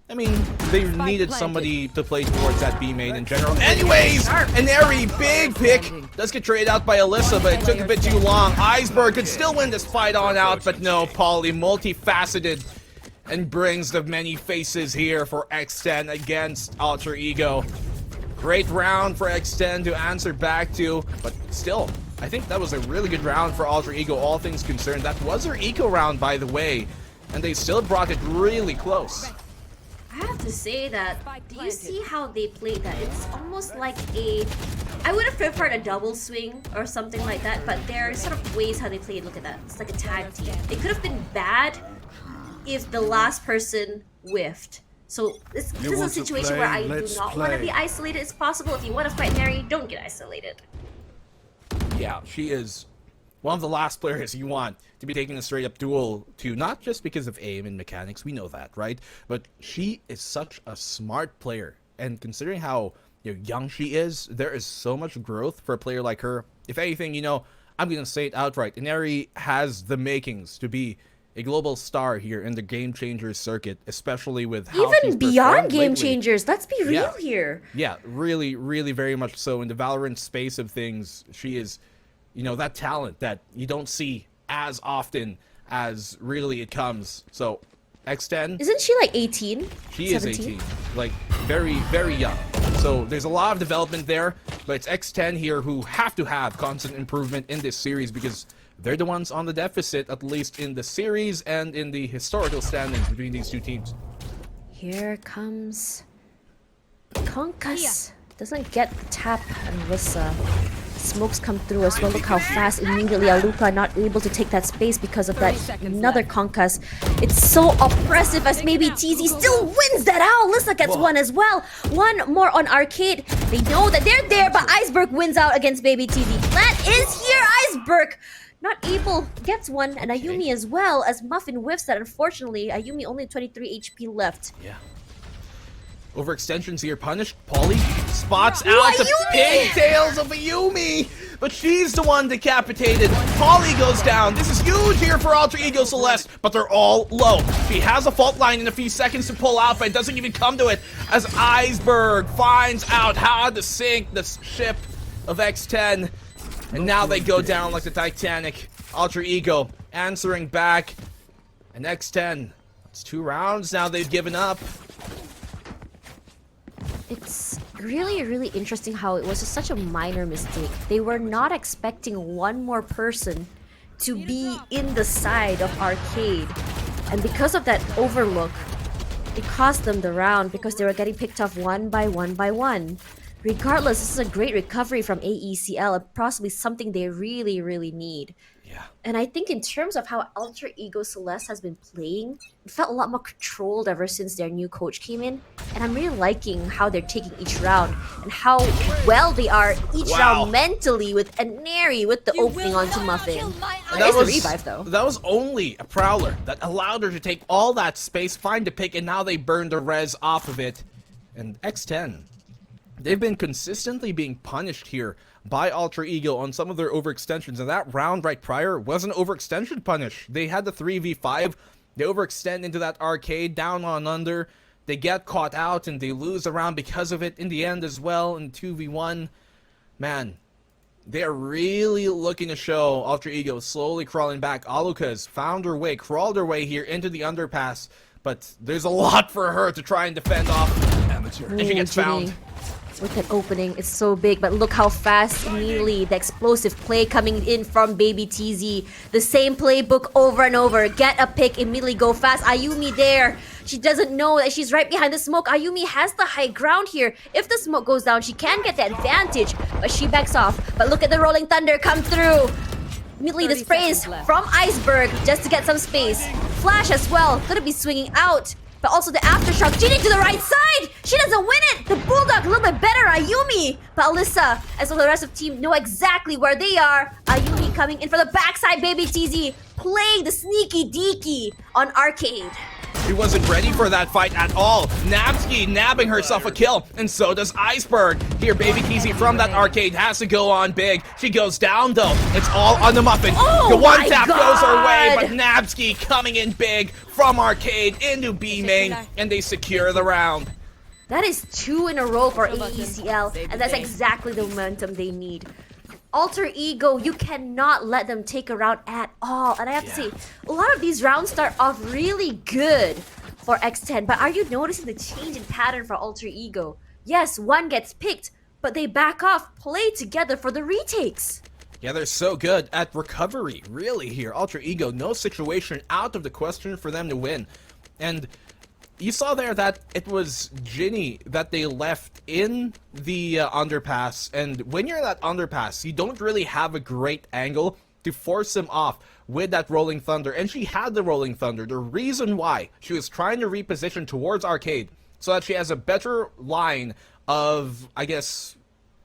I mean, they needed planted. somebody to play towards that B main in general. Anyways, an airy big pick does get traded out by Alyssa, but it took a bit too long. Iceberg could still win this fight on out, but no, Polly multifaceted and brings the many faces here for X10 against Alter Ego. Great round for X10 to answer back to, but still, I think that was a really good round for Alter Ego, all things concerned. That was their eco round, by the way, and they still brought it really close. I have to say that, do you see how they played that? It's almost like a... I would have preferred a double swing or something like that, but there are sort of ways how they played. Look at that. It's like a tag team. It could have been bad if the last person whiffed. So this is a want to situation play? where I Let's do not want to play. be isolated as possible. If you want to fight Mary, don't get isolated. Yeah, she is one of the last players you want to be taking a straight up duel to, not just because of aim and mechanics, we know that, right? But she is such a smart player, and considering how, you know, young she is, there is so much growth for a player like her. If anything, you know, I'm gonna say it outright, Inari has the makings to be a global star here in the Game Changers circuit, especially with how she's Even beyond performed Game lately. Changers, let's be real Yeah. here. Yeah, really, really very much so. In the Valorant space of things, she is, you know, that talent that you don't see as often as really it comes. So, X10, Isn't she like 18? she 17? is 18. Like, very, very young. So, there's a lot of development there, but it's X10 here who have to have constant improvement in this series because they're the ones on the deficit, at least in the series and in the historical standings between these two teams. Here comes Conkas. Doesn't get the tap on Rissa. Smokes come through as well. Look how fast immediately Aluka not able to take that space because of that 30 seconds another Conkas. It's so oppressive as maybe TZ still wins that out. Lissa gets one as well. One more on Arcade. They know that they're there, but Iceberg wins out against Baby TZ. Plant is here. Iceberg not able gets one, and Ayumi as well, as Muffin whiffs that. Unfortunately, Ayumi only 23 HP left. Yeah. Overextensions here punished. Polly spots out the pigtails of Ayumi, but she's the one decapitated. Polly goes down. This is huge here for Alter Ego Celeste, but they're all low. She has a fault line in a few seconds to pull out, but it doesn't even come to it as Iceberg finds out how to sink the ship of X10. And now they go down like the Titanic. Alter Ego answering back. And X10, it's 2 rounds now they've given up. It's really, really interesting how it was just such a minor mistake. They were not expecting one more person to be in the side of Arcade. And because of that overlook, it cost them the round because they were getting picked off one by one. Regardless, this is a great recovery from AECL and possibly something they really, really need. Yeah. And I think in terms of how Alter Ego Celeste has been playing, it felt a lot more controlled ever since their new coach came in. And I'm really liking how they're taking each round and how well they are each round mentally with Neri with the opening onto Muffin. That was the revive though. That was only a Prowler that allowed her to take all that space, find a pick, and now they burned the res off of it. And X10, they've been consistently being punished here by Alter Ego on some of their overextensions, and that round right prior was an overextension punish. They had the 3v5, they overextend into that arcade, down on under, they get caught out, and they lose a round because of it in the end as well, in 2v1. Man, they're really looking to show Alter Ego slowly crawling back. Aluka's found her way, crawled her way here into the underpass, but there's a lot for her to try and defend off, and she gets found. With an opening, it's so big, but look how fast immediately the explosive play coming in from Baby TZ. The same playbook over and over. Get a pick, immediately go fast. Ayumi there. She doesn't know that she's right behind the smoke. Ayumi has the high ground here. If the smoke goes down, she can get the advantage, but she backs off. But look at the Rolling Thunder come through. Immediately the sprays from Iceberg just to get some space. Flash as well, gonna be swinging out. But also the aftershock, Ginny to the right side! She doesn't win it! The Bulldog a little bit better, Ayumi! But Alyssa, as well as the rest of the team, know exactly where they are. Ayumi coming in for the backside, Baby TZ, playing the sneaky deaky on Arcade. She wasn't ready for that fight at all. Nabsky nabbing herself a kill, and so does Iceberg. Here, Baby TZ from that arcade has to go on big. She goes down though. It's all on the Muffin. The one tap goes her way, but Nabsky coming in big from arcade into B main, and they secure the round. That is 2 in a row for AECL, and that's exactly the momentum they need. Alter Ego, you cannot let them take a round at all. And I have to say, a lot of these rounds start off really good for X10, but are you noticing the change in pattern for Alter Ego? Yes, one gets picked, but they back off, play together for the retakes. Yeah, they're so good at recovery, really, here. Alter Ego, no situation out of the question for them to win. And you saw there that it was Ginny that they left in the underpass, and when you're in that underpass, you don't really have a great angle to force him off with that Rolling Thunder, and she had the Rolling Thunder. The reason why she was trying to reposition towards Arcade so that she has a better line of, I guess,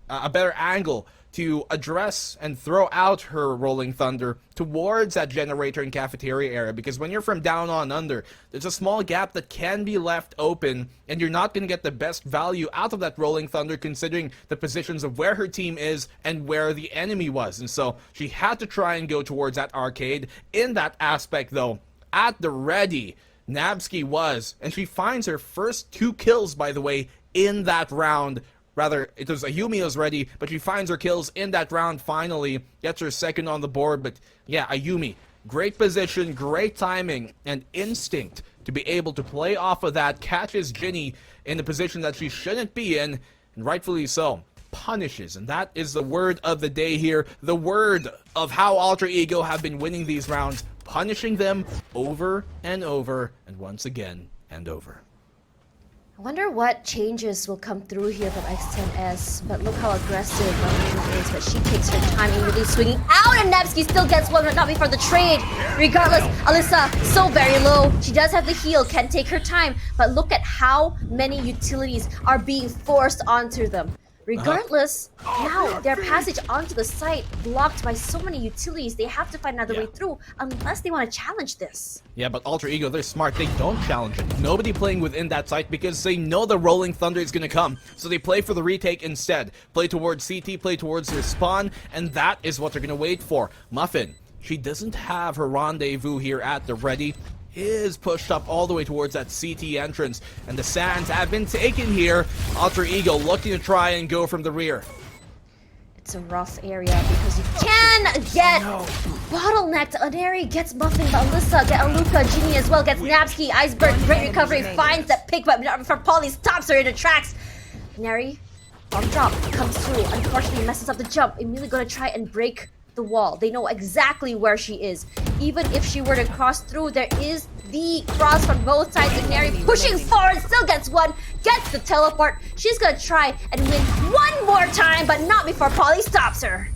a better angle to address and throw out her Rolling Thunder towards that generator and cafeteria area, because when you're from down on under, there's a small gap that can be left open, and you're not going to get the best value out of that Rolling Thunder considering the positions of where her team is and where the enemy was. And so she had to try and go towards that arcade. In that aspect though, at the ready, Nabsky was, and she finds her first 2 kills, by the way, in that round. Rather, it was Ayumi was ready, but she finds her kills in that round finally, gets her second on the board. But yeah, Ayumi, great position, great timing, and instinct to be able to play off of that, catches Ginny in the position that she shouldn't be in, and rightfully so, punishes. And that is the word of the day here, the word of how Alter Ego have been winning these rounds, punishing them over and over, and once again, and over. I wonder what changes will come through here from X10S, but look how aggressive Marlene is, but she takes her time and really swinging out, and Nabsky still gets one, but not before the trade. Regardless, Alyssa, so very low. She does have the heal, can take her time, but look at how many utilities are being forced onto them. Regardless, now their passage onto the site blocked by so many utilities. They have to find another way through unless they want to challenge this. Yeah, but Alter Ego, they're smart. They don't challenge it. Nobody playing within that site because they know the Rolling Thunder is going to come. So they play for the retake instead. Play towards CT, play towards their spawn, and that is what they're going to wait for. Muffin, she doesn't have her rendezvous here at the ready. Is pushed up all the way towards that CT entrance, and the sands have been taken here. Alter Ego looking to try and go from the rear. It's a rough area because you can get bottlenecked. Aneri gets Muffin, but Alyssa, get Aluka, Genie as well, gets Napsky, Iceberg, great recovery, finds that pick, but for Polly stops her in the tracks. Aneri, on drop, comes through, unfortunately messes up the jump. Immediately gonna try and break the wall. They know exactly where she is. Even if she were to cross through, there is the cross from both sides. Neri pushing forward, still gets one, gets the teleport. She's gonna try and win one more time, but not before Polly stops her.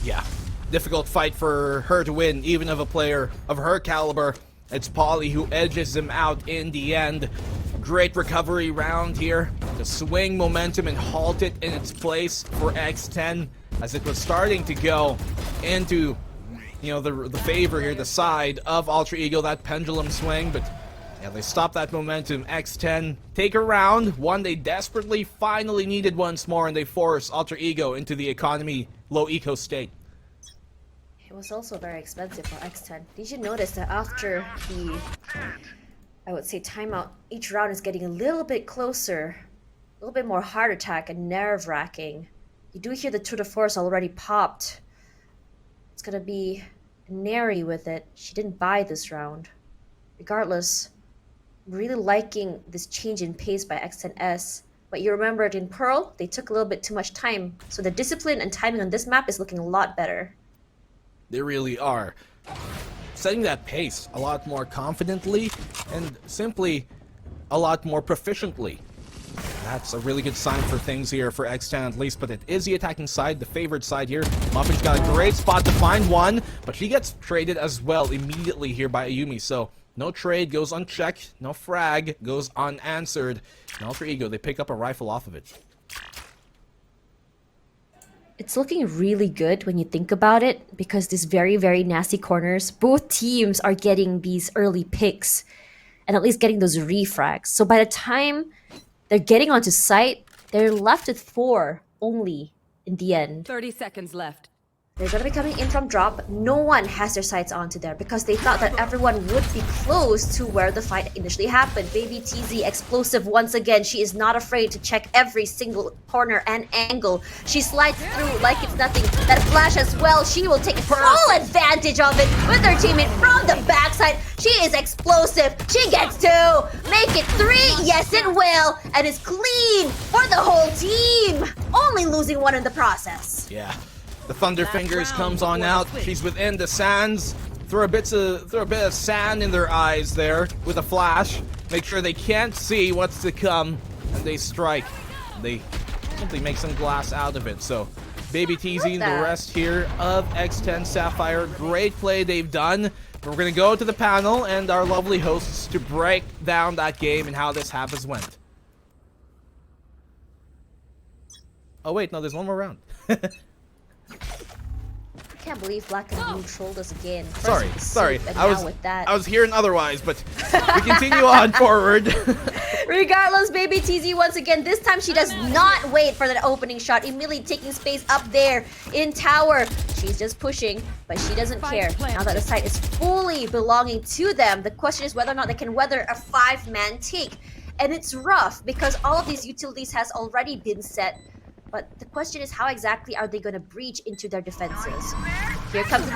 Yeah, difficult fight for her to win, even of a player of her caliber. It's Polly who edges him out in the end. Great recovery round here to swing momentum and halt it in its place for X10 as it was starting to go into, you know, the favor here, the side of Alter Ego, that pendulum swing, but yeah, they stopped that momentum. X10 take a round, one they desperately finally needed once more, and they force Alter Ego into the economy low eco state. It was also very expensive for X10. Did you notice that after the, I would say, timeout, each round is getting a little bit closer, a little bit more heart attack and nerve-wracking. You do hear the tour de force already popped. It's gonna be Neri with it. She didn't buy this round. Regardless, I'm really liking this change in pace by X10S. But you remember it in Pearl, they took a little bit too much time. So the discipline and timing on this map is looking a lot better. They really are. Setting that pace a lot more confidently and simply a lot more proficiently. That's a really good sign for things here for X10 at least, but it is the attacking side, the favored side here. Muffin's got a great spot to find one, but she gets traded as well immediately here by Ayumi, so no trade goes unchecked, no frag goes unanswered. And Alter Ego, they pick up a rifle off of it. It's looking really good when you think about it, because these very, very nasty corners, both teams are getting these early picks and at least getting those refrags. So by the time they're getting onto site, they're left with 4 only in the end. 30 seconds left. They're gonna be coming in from drop. No one has their sights onto there because they thought that everyone would be close to where the fight initially happened. Baby TZ explosive once again. She is not afraid to check every single corner and angle. She slides through like it's nothing. That flash as well, she will take full advantage of it with her teammate from the backside. She is explosive. She gets 2. Make it 3. Yes, it will. And it's clean for the whole team. Only losing 1 in the process. Yeah. The Thunder Fingers comes on out. She's within the sands. Throw a bit of sand in their eyes there with a flash. Make sure they can't see what's to come, and they strike. They simply make some glass out of it. So, Baby TZ, the rest here of X10 Sapphire, great play they've done. We're gonna go to the panel and our lovely hosts to break down that game and how this half has went. Oh wait, no, there's one more round. I can't believe Black and Blue trolled us again. First Sorry, with the sorry. soup, and I now with that. was hearing otherwise, but we continue on forward. Regardless, Baby TZ once again, this time she does not wait for that opening shot, immediately taking space up there in tower. She's just pushing, but she doesn't care. Now that the site is fully belonging to them, the question is whether or not they can weather a 5-man take. And it's rough because all of these utilities has already been set. But the question is, how exactly are they going to breach into their defenses? Here comes the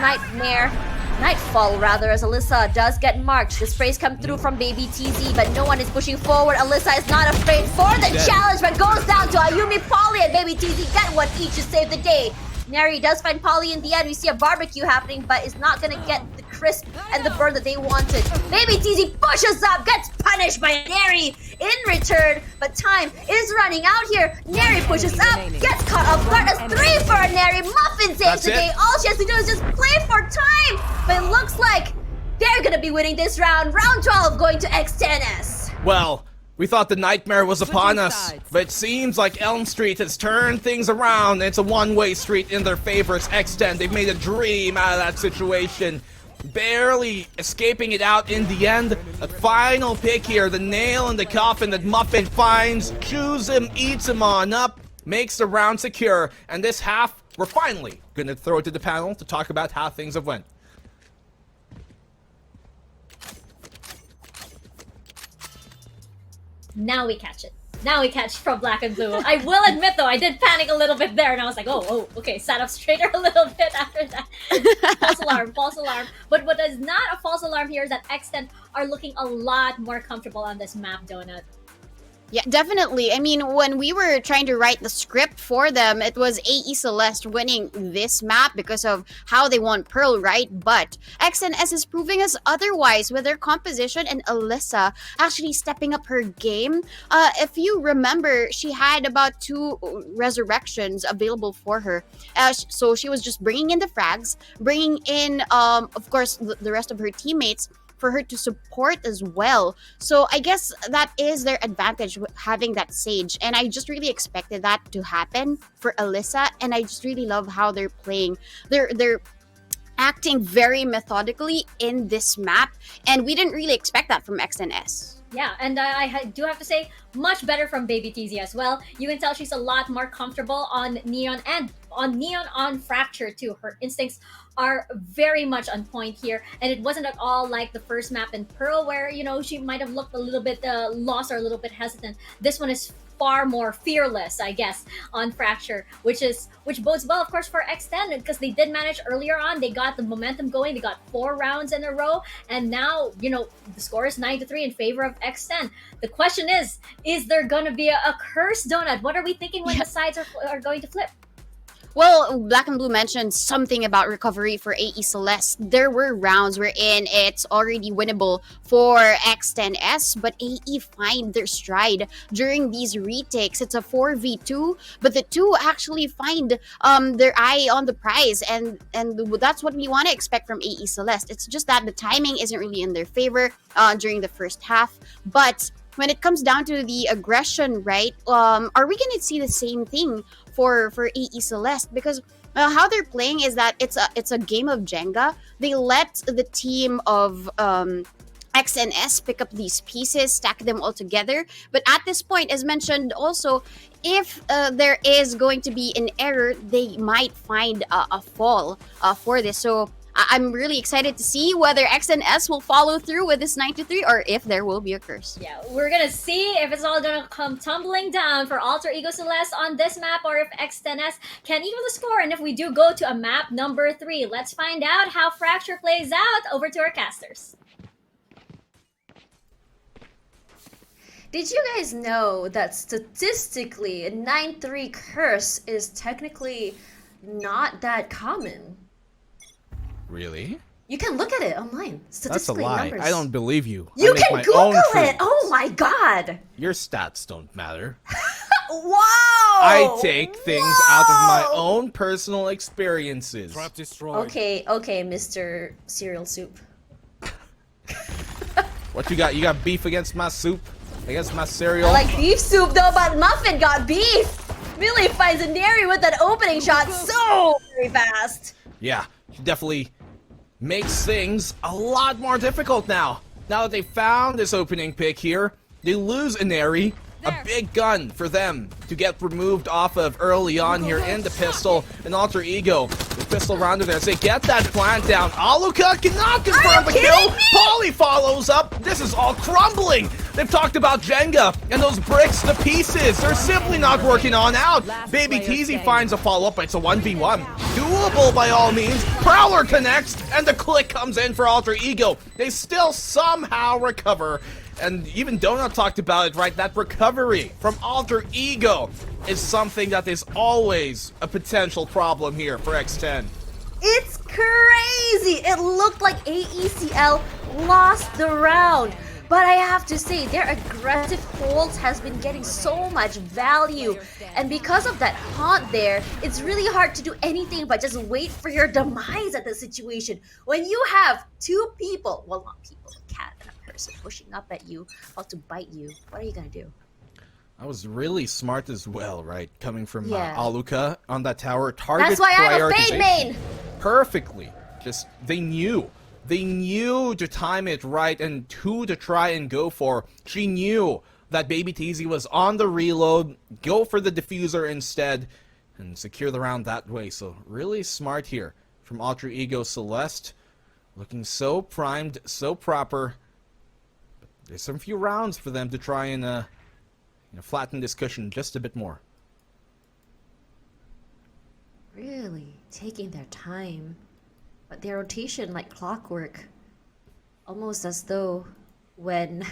Nightfall rather, as Alyssa does get marked. The sprays come through from Baby TZ, but no one is pushing forward. Alyssa is not afraid for the challenge, but goes down to Ayumi, Polly, and Baby TZ get one each to save the day. Neri does find Polly in the end. We see a barbecue happening, but is not going to get the crisp and the burn that they wanted. Baby TZ pushes up, gets punished by Neri in return, but time is running out here. Neri pushes up, gets caught off guard. As 3 for Neri. Muffin saves the day. All she has to do is just play for time, but it looks like they're going to be winning this round. Round 12 going to X10S. Well, We thought the nightmare was upon Switching us, sides. but it seems like Elm Street has turned things around. It's a one-way street in their favor. It's X10. They've made a dream out of that situation. Barely escaping it out in the end. A final pick here, the nail in the coffin that Muffin finds, chews him, eats him on up, makes the round secure. And this half, we're finally going to throw it to the panel to talk about how things have went. Now we catch it. Now we catch from black and blue. I will admit though, I did panic a little bit there and I was like, oh, okay, sat up straighter a little bit after that. False alarm, false alarm. But what is not a false alarm here is that X10 are looking a lot more comfortable on this map, Donut. Yeah, definitely. I mean, when we were trying to write the script for them, it was AE Celeste winning this map because of how they won Pearl, right? But XNS is proving us otherwise with their composition and Alyssa actually stepping up her game. If you remember, she had about 2 resurrections available for her. So she was just bringing in the frags, bringing in, of course, the rest of her teammates for her to support as well. So I guess that is their advantage with having that Sage. And I just really expected that to happen for Alyssa. And I just really love how they're playing. They're acting very methodically in this map. And we didn't really expect that from XNS. Yeah, and I do have to say, much better from Baby TZ as well. You can tell she's a lot more comfortable on Neon and on Fracture too. Her instincts are very much on point here, and it wasn't at all like the first map in Pearl where, you know, she might have looked a little bit lost or a little bit hesitant. This one is far more fearless, I guess, on Fracture, which bodes well, of course, for X10 because they did manage earlier on. They got the momentum going. They got 4 rounds in a row, and now, you know, the score is 9-3 in favor of X10. The question is there going to be a curse, Donut? What are we thinking when the sides are going to flip? Well, Black and Blue mentioned something about recovery for AE Celeste. There were rounds wherein it's already winnable for X10S, but AE find their stride during these retakes. It's a 4v2, but the 2 actually find their eye on the prize, and that's what we want to expect from AE Celeste. It's just that the timing isn't really in their favor during the first half, but when it comes down to the aggression, right, are we going to see the same thing for AE Celeste? Because how they're playing is that it's a game of Jenga. They let the team of XNS pick up these pieces, stack them all together. But at this point, as mentioned also, if there is going to be an error, they might find a fall for this. So I'm really excited to see whether XNS will follow through with this 9-3 or if there will be a curse. Yeah, we're gonna see if it's all gonna come tumbling down for Alter Ego Celeste on this map or if X10S can equal the score. And if we do go to a map number 3, let's find out how Fracture plays out. Over to our casters. Did you guys know that statistically a 9-3 curse is technically not that common? Really? You can look at it online. That's a Statistically, lie. numbers. I don't believe you. You I make can my Google own it. truths. Oh my god. Your stats don't matter. Wow. I take things out of my own personal experiences. Trap destroyed. Okay, Mr. Cereal Soup. What you got? You got beef against my soup? Against my cereal? I like beef soup though, but Muffin got beef. Really finds a Neri with that opening shot so very fast. Yeah, definitely makes things a lot more difficult now. Now that they found this opening pick here, they lose Inari, a big gun for them to get removed off of early on here in the pistol. And Alter Ego, the pistol rounder there, as they get that plant down. Aluka cannot confirm the kill. Polly follows up. This is all crumbling. They've talked about Jenga and those bricks to pieces. They're simply not working on out. Baby TZ finds a follow-up, but it's a 1v1. Doable by all means. Prowler connects, and the click comes in for Alter Ego. They still somehow recover. And even Donut talked about it, right? That recovery from Alter Ego is something that is always a potential problem here for X10. It's crazy. It looked like AECL lost the round. But I have to say, their aggressive holds has been getting so much value. And because of that haunt there, it's really hard to do anything but just wait for your demise at the situation. When you have 2 people, well, not people, a cat and a person pushing up at you, about to bite you. What are you gonna do? I was really smart as well, right? Coming from Yeah. Aluka on that tower. Target That's why I'm a Fade prioritization main! perfectly. Just, they knew. They knew to time it right and who to try and go for. She knew that Baby Teasy was on the reload. Go for the diffuser instead and secure the round that way. So really smart here from Alter Ego Celeste. Looking so primed, so proper. But there's some few rounds for them to try and flatten this cushion just a bit more. Really taking their time. But their rotation like clockwork. Almost as though when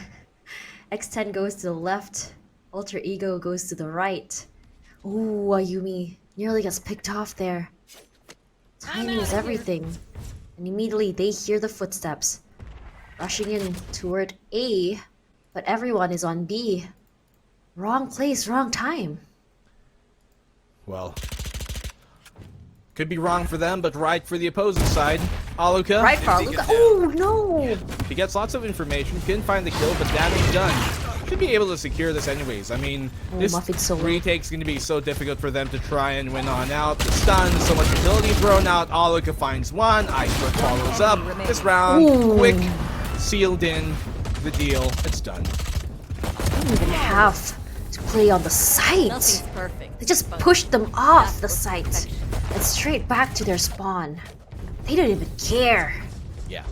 X10 goes to the left, Alter Ego goes to the right. Ooh, Ayumi nearly gets picked off there. Timing is everything. And immediately they hear the footsteps. Rushing in toward A, but everyone is on B. Wrong place, wrong time. Well, could be wrong for them, but right for the opposing side. Aluka. Right for Aluka. Oh no! He gets lots of information, couldn't find the kill, but damage done. Should be able to secure this anyways. I mean, this Muffin's so low. retake's going to be so difficult for them to try and win on out. The stun, so much utility thrown out. Aluka finds one. Iceberg follows up. This round, quick, sealed in the deal. It's done. They don't even have to play on the site. Nothing's perfect. They just pushed them off the site and straight back to their spawn. They don't even care. Yeah.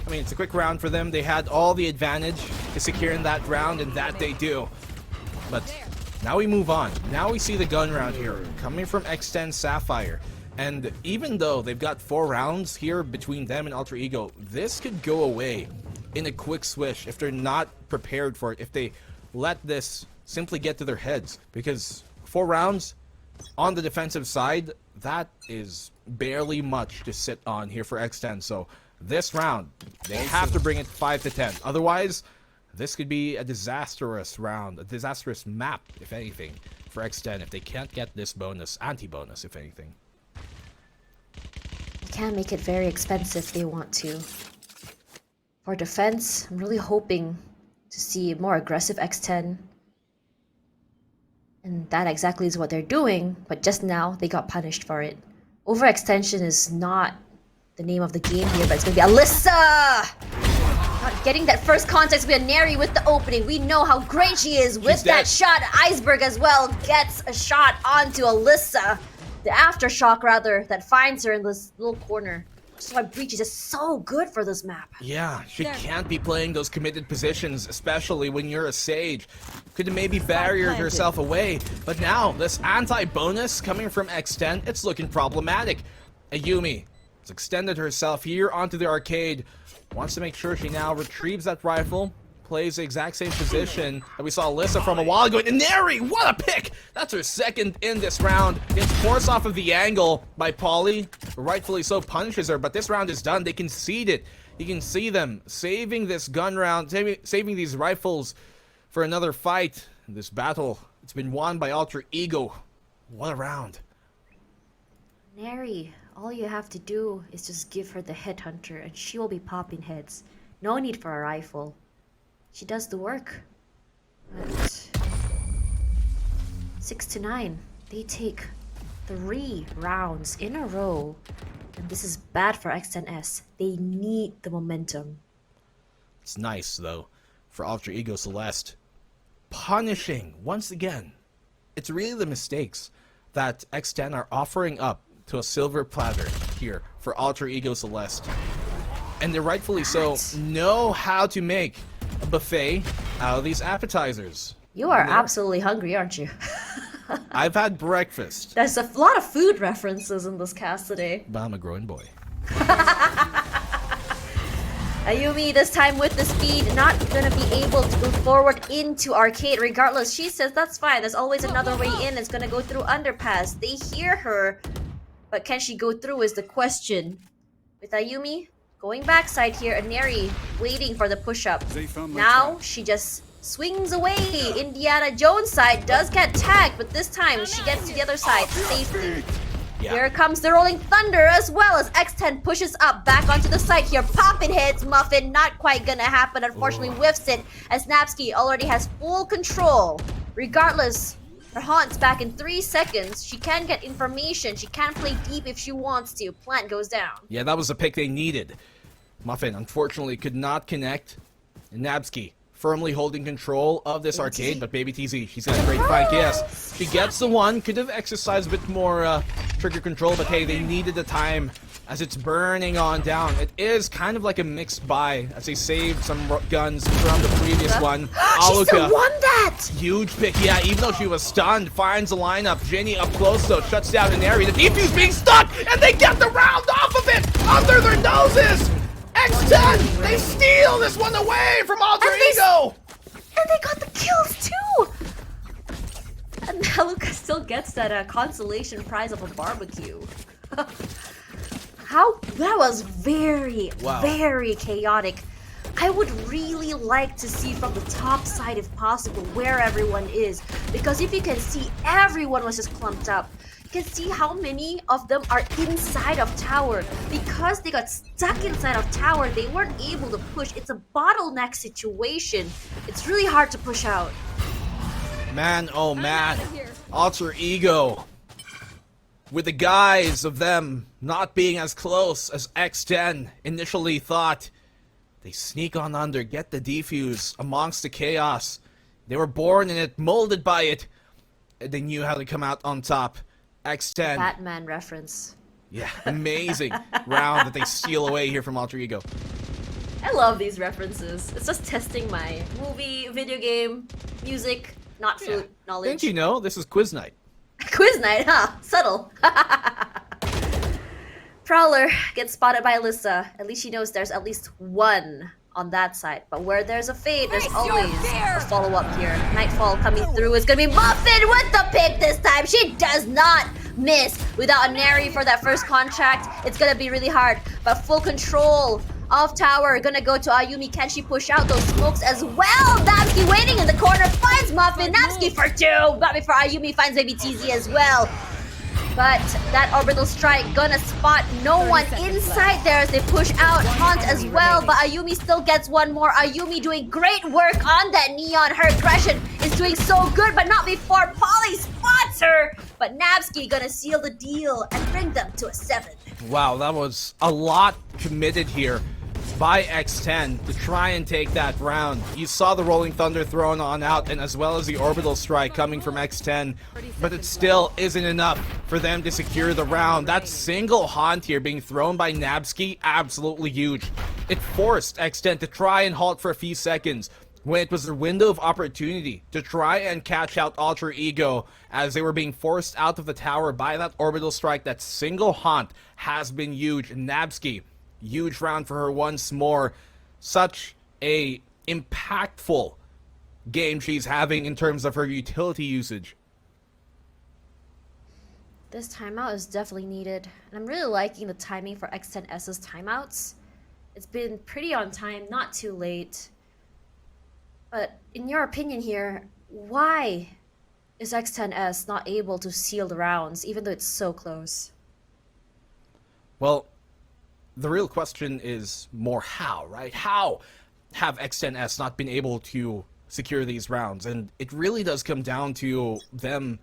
I mean, it's a quick round for them. They had all the advantage to secure in that round, and that they do. But now we move on. Now we see the gun round here, coming from X10 Sapphire. And even though they've got 4 rounds here between them and Alter Ego, this could go away in a quick swish if they're not prepared for it, if they let this simply get to their heads. Because 4 rounds on the defensive side, that is barely much to sit on here for X10. So this round, they have to bring it 5 to 10. Otherwise, this could be a disastrous round, a disastrous map, if anything, for X10 if they can't get this bonus, anti-bonus, if anything. They can make it very expensive if they want to. For defense, I'm really hoping to see more aggressive X10. And that exactly is what they're doing, but just now they got punished for it. Overextension is not the name of the game here, but it's gonna be Alyssa! Not getting that first contact with Neri with the opening. We know how great she is with that shot. Iceberg as well gets a shot onto Alyssa. The aftershock, rather, that finds her in this little corner. That's why Breach is just so good for this map. Yeah, she can't be playing those committed positions, especially when you're a Sage. Could have maybe barriered herself away, but now this anti-bonus coming from X10, it's looking problematic. Ayumi has extended herself here onto the arcade, wants to make sure she now retrieves that rifle, plays the exact same position that we saw Alyssa from a while ago. And Neri, what a pick! That's her second in this round. Gets forced off of the angle by Polly, rightfully so punishes her, but this round is done. They concede it. You can see them saving this gun round, saving these rifles for another fight. This battle, it's been won by Alter Ego. What a round. Neri, all you have to do is just give her the headhunter and she will be popping heads. No need for a rifle. She does the work. But 6 to 9, they take 3 rounds in a row. And this is bad for X10S. They need the momentum. It's nice, though, for Alter Ego Celeste. Punishing, once again. It's really the mistakes that X10 are offering up to a silver platter here for Alter Ego Celeste. And they rightfully so know how to make a buffet out of these appetizers. You are absolutely hungry, aren't you? I've had breakfast, There's a lot of food references in this cast today. but I'm a growing boy. Ayumi this time with the speed, not gonna be able to go forward into arcade regardless. She says that's fine, there's always another way in. It's gonna go through underpass. They hear her, but can she go through is the question. With Ayumi going backside here, and Neri waiting for the push-up. Now she just swings away. Indiana Jones side does get tagged, but this time she gets to the other side safely. Yeah. Here comes the Rolling Thunder as well as X10 pushes up back onto the site here. Popping hits, Muffin not quite gonna happen. Unfortunately, whiffs it as Napsky already has full control. Regardless, her haunt's back in 3 seconds. She can get information. She can play deep if she wants to. Plant goes down. Yeah, that was the pick they needed. Muffin, unfortunately, could not connect. And Nabsky firmly holding control of this arcade, but Baby TZ, she's got a great fight, yes. She gets the one, could have exercised a bit more trigger control, but hey, they needed the time as it's burning on down. It is kind of like a mixed buy as they saved some guns from the previous one. She still won that! Huge pick, yeah, even though she was stunned, finds the lineup. Jenny up close though, shuts down an area. The defuse being stuck, and they get the round off of it under their noses! X10, they steal this one away from Alter Ego! And they got the kills too! And Maluka still gets that consolation prize of a barbecue. That was very, very chaotic. I would really like to see from the top side, if possible, where everyone is. Because if you can see, everyone was just clumped up. You can see how many of them are inside of tower. Because they got stuck inside of tower, they weren't able to push. It's a bottleneck situation. It's really hard to push out. Man, oh man. Alter Ego. With the guise of them not being as close as X10 initially thought, they sneak on under, get the defuse amongst the chaos. They were born in it, molded by it, and they knew how to come out on top. X10. Batman reference. Yeah, amazing round that they steal away here from Alter Ego. I love these references. It's just testing my movie, video game, music, not food knowledge. Didn't you know this is quiz night? Quiz night, huh? Subtle. Prowler gets spotted by Alyssa. At least she knows there's at least one on that side. But where there's a fade, there's always a follow-up here. Nightfall coming through. It's gonna be Muffin with the pick this time. She does not miss without a Nary for that first contract. It's gonna be really hard. But full control of tower. Gonna go to Ayumi. Can she push out those smokes as well? Napsky waiting in the corner. Finds Muffin. Napsky for 2. But before Ayumi finds Baby TZ as well. But that orbital strike gonna spot no one inside there as they push out Haunt as well. But Ayumi still gets one more. Ayumi doing great work on that Neon. Her aggression is doing so good, but not before Polly spots her. But Napsky gonna seal the deal and bring them to a 7. Wow, that was a lot committed here by X10 to try and take that round. You saw the Rolling Thunder thrown on out, and as well as the Orbital Strike coming from X10, but it still isn't enough for them to secure the round. That single Haunt here being thrown by Napsky, absolutely huge. It forced X10 to try and halt for a few seconds when it was their window of opportunity to try and catch out Alter Ego as they were being forced out of the tower by that Orbital Strike. That single Haunt has been huge. Napsky, huge round for her once more. Such a impactful game she's having in terms of her utility usage. This timeout is definitely needed. And I'm really liking the timing for X10S's timeouts. It's been pretty on time, not too late. But in your opinion here, why is X10S not able to seal the rounds, even though it's so close? Well, the real question is more how, right? How have X10S not been able to secure these rounds? And it really does come down to them,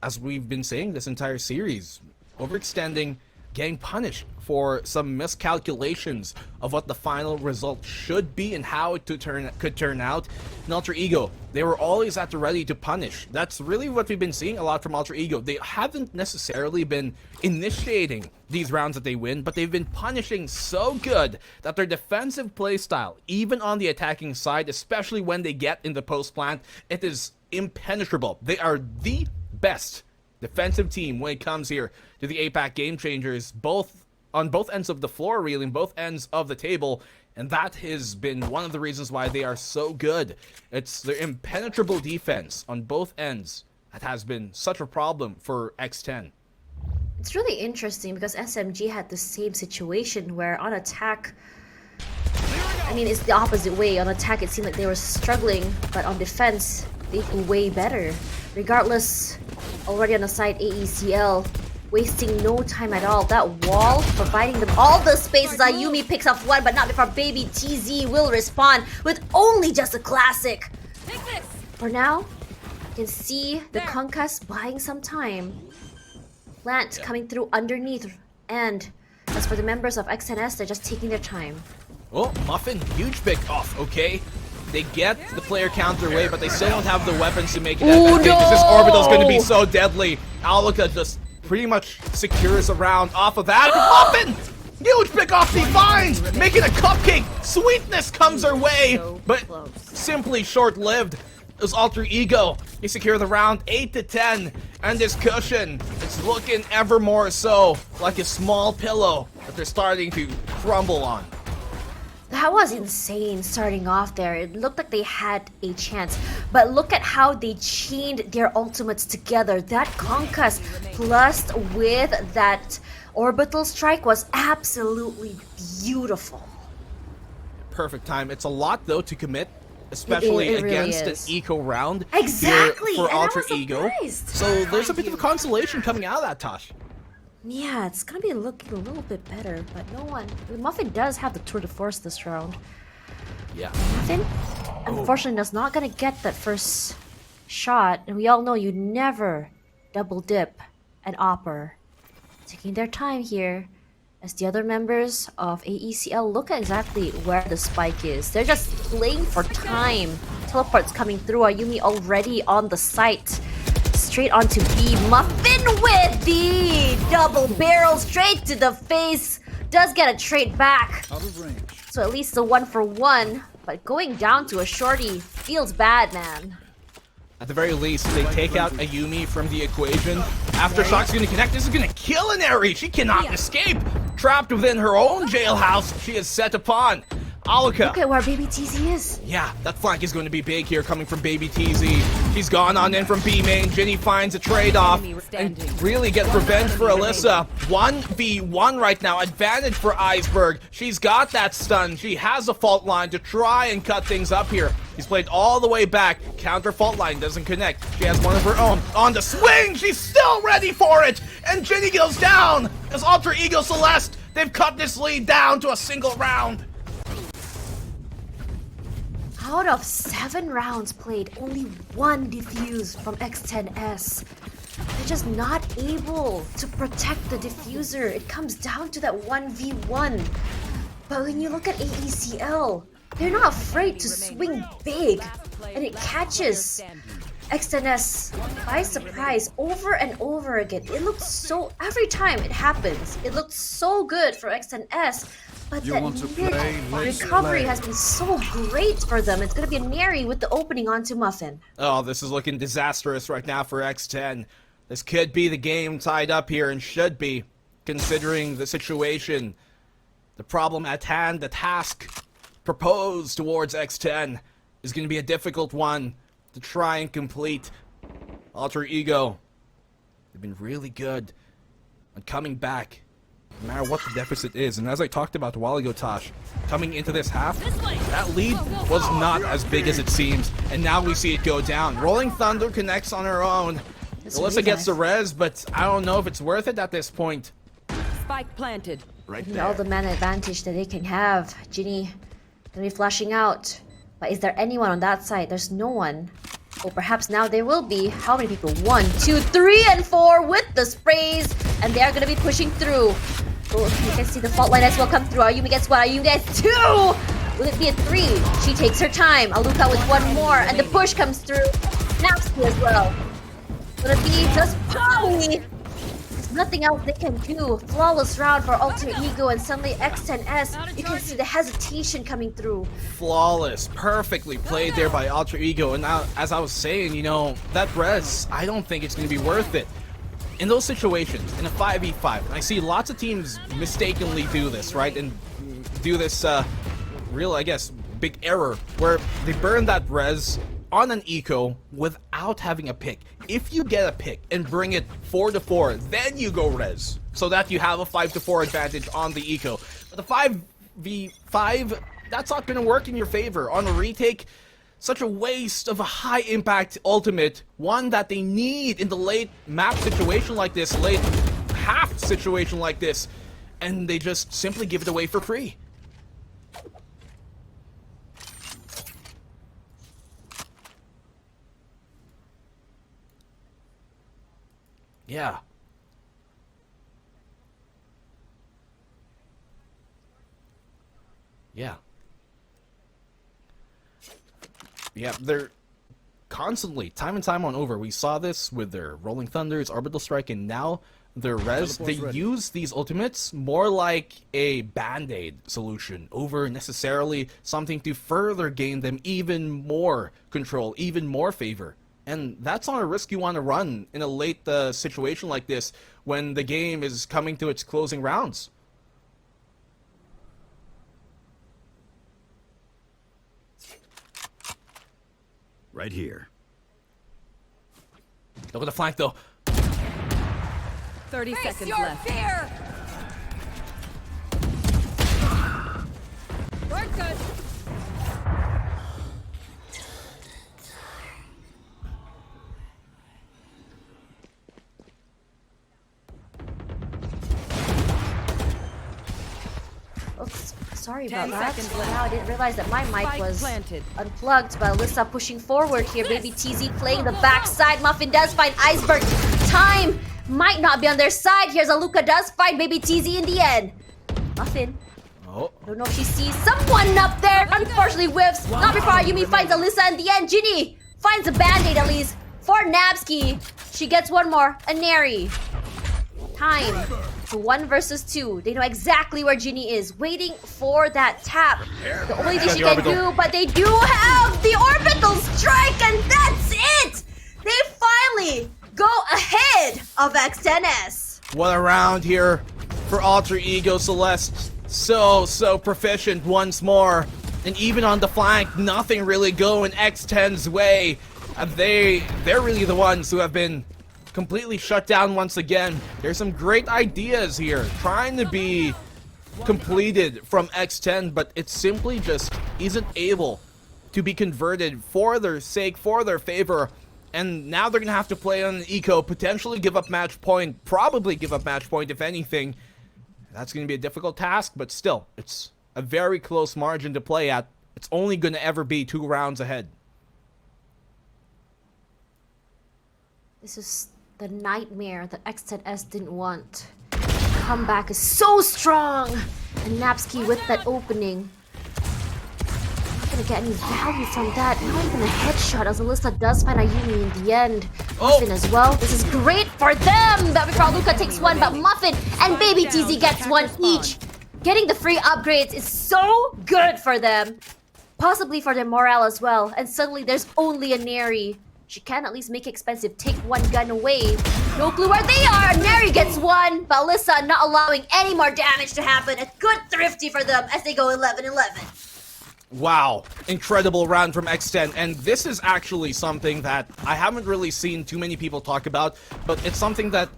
as we've been saying this entire series, overextending, getting punished for some miscalculations of what the final result should be and how it could turn out. And Alter Ego, they were always at the ready to punish. That's really what we've been seeing a lot from Alter Ego. They haven't necessarily been initiating these rounds that they win, but they've been punishing so good that their defensive playstyle, even on the attacking side, especially when they get in the post plant, it is impenetrable. They are the best defensive team when it comes here to the APAC Game Changers, on both ends of the floor, really, on both ends of the table, and that has been one of the reasons why they are so good. It's their impenetrable defense on both ends that has been such a problem for X10. It's really interesting because SMG had the same situation where on attack, I mean, it's the opposite way. On attack, it seemed like they were struggling, but on defense, they do way better. Regardless, already on the side, AECL wasting no time at all. That wall providing them all the spaces. Ayumi picks up one, but not before Baby TZ will respond with only just a classic. Take this. For now, you can see the conquest buying some time. Plant coming through underneath, and as for the members of X10S, they're just taking their time. Oh, Muffin, huge pick off, okay? They get the player count their way, but they still don't have the weapons to make it advantageous. This orbital's gonna be so deadly. Aluka just pretty much secures a round off of that. Muffin! Huge pick off he finds! Making a cupcake! Sweetness comes her way! But simply short-lived. His alter ego, he secure the round 8-10, and this cushion, it's looking ever more so like a small pillow that they're starting to crumble on. That was insane starting off there. It looked like they had a chance. But look at how they chained their ultimates together. That conquest plus with that orbital strike was absolutely beautiful. Perfect time. It's a lot though to commit, especially It really against is. an eco round Exactly, here for and I Alter was Ego. surprised. So there's a bit of a consolation coming out of that, Tosh. Yeah, it's gonna be looking a little bit better, but no one. Muffin does have the tour de force this round. Yeah. Muffin, unfortunately, is not gonna get that first shot, and we all know you never double dip an opper. Taking their time here, as the other members of AECL look at exactly where the spike is. They're just playing for time. Teleports coming through. Ayumi already on the site. Straight onto B. Muffin with the double barrel straight to the face. Does get a trade back. So at least the 1-for-1. But going down to a shorty feels bad, man. At the very least, they take out Ayumi from the equation. Aftershock's gonna connect. This is gonna kill an Eri. She cannot escape. Trapped within her own jailhouse, she is set upon. Aluka. Look at where Baby TZ is. Yeah, that flank is going to be big here coming from Baby TZ. She's gone on in from B main. Ginny finds a trade-off and really gets revenge for Alyssa. 1v1 right now. Advantage for Iceberg. She's got that stun. She has a fault line to try and cut things up here. He's played all the way back. Counter fault line doesn't connect. She has one of her own. On the swing, she's still ready for it. And Ginny goes down. As Alter Ego Celeste, they've cut this lead down to a single round. Out of 7 rounds played, only 1 defused from X10S. They're just not able to protect the diffuser. It comes down to that 1v1. But when you look at AECL, they're not afraid to swing big. And it catches X10S by surprise over and over again. It looks so, every time it happens, it looks so good for X10S. But that recovery has been so great for them. It's going to be a Neri with the opening onto Muffin. Oh, this is looking disastrous right now for X10. This could be the game tied up here and should be, considering the situation. The problem at hand, the task proposed towards X10 is going to be a difficult one to try and complete. Alter Ego, they've been really good on coming back, no matter what the deficit is. And as I talked about a while ago, Tosh, coming into this half, that lead was not as big as it seems. And now we see it go down. Rolling Thunder connects on her own. Alyssa gets the res, but I don't know if it's worth it at this point. Spike planted. All the man advantage that they can have. Ginny gonna be flashing out. But is there anyone on that side? There's no one. Or perhaps now there will be. How many people? 1, 2, 3, and 4 with the sprays. And they are gonna be pushing through. Oh, you can see the fault line as well come through. Ayumi gets 1, Ayumi gets 2! Will it be a 3? She takes her time. Aluka with 1 more, and the push comes through. Napsky as well. Will it be just Polly? There's nothing else they can do. Flawless round for Alter Ego, and suddenly X10S. You can see the hesitation coming through. Flawless, perfectly played there by Alter Ego. And now, as I was saying, you know, that res, I don't think it's going to be worth it. In those situations, in a 5v5, and I see lots of teams mistakenly do this, right? And do this, real, I guess, big error, where they burn that res on an eco without having a pick. If you get a pick and bring it 4-4, then you go res, so that you have a 5-4 advantage on the eco. But the 5v5, that's not going to work in your favor. On a retake, such a waste of a high impact ultimate, one that they need in the late map situation like this, late situation like this, and they just simply give it away for free. Yeah. Yeah. Yeah, they're constantly, time and time on over. We saw this with their Rolling Thunders, Orbital Strike, and now their Res. They use these ultimates more like a band-aid solution over necessarily something to further gain them even more control, even more favor. And that's not a risk you want to run in a late situation like this when the game is coming to its closing rounds. Right here. Look at the flank, though. 30 Face seconds your left. fear! We're good. Oops, sorry 10 about that. seconds left. Wow, I didn't realize that my mic Spike was planted. unplugged. But Alyssa pushing forward here. Baby TZ playing the backside. Muffin does find Iceberg. Time might not be on their side. Here's Aluka does find Baby TZ in the end. Muffin. Oh. Don't know if she sees someone up there. Unfortunately whiffs. Not before Ayumi finds Alyssa in the end. Ginny finds a band-aid at least for Nabsky. She gets one more. A Neri. Time. So 1 versus 2. They know exactly where Ginny is, waiting for that tap. The only thing she can do, but they do have the orbital strike, and that's it! They finally go ahead of X10S. What a round here for Alter Ego Celeste. So proficient once more. And even on the flank, nothing really going X10's way. They're really the ones who have been completely shut down once again. There's some great ideas here trying to be completed from X10, but it simply just isn't able to be converted for their sake, for their favor. And now they're gonna have to play on an eco, potentially give up match point, probably give up match point if anything. That's gonna be a difficult task, but still, it's a very close margin to play at. It's only gonna ever be 2 rounds ahead. This is the nightmare that X10S didn't want. Comeback is so strong! And Napsky with that opening. Not gonna get any value from that. Not even a headshot as Alyssa does find Ayumi in the end. Muffin as well. This is great for them! But before Luca takes one, but Muffin and Baby TZ gets one each. Getting the free upgrades is so good for them. Possibly for their morale as well. And suddenly there's only a Neri. She can at least make it expensive, take one gun away. No clue where they are. Neri gets one, but Alyssa not allowing any more damage to happen. A good thrifty for them as they go 11-11. Wow, incredible round from X10, and this is actually something that I haven't really seen too many people talk about, but it's something that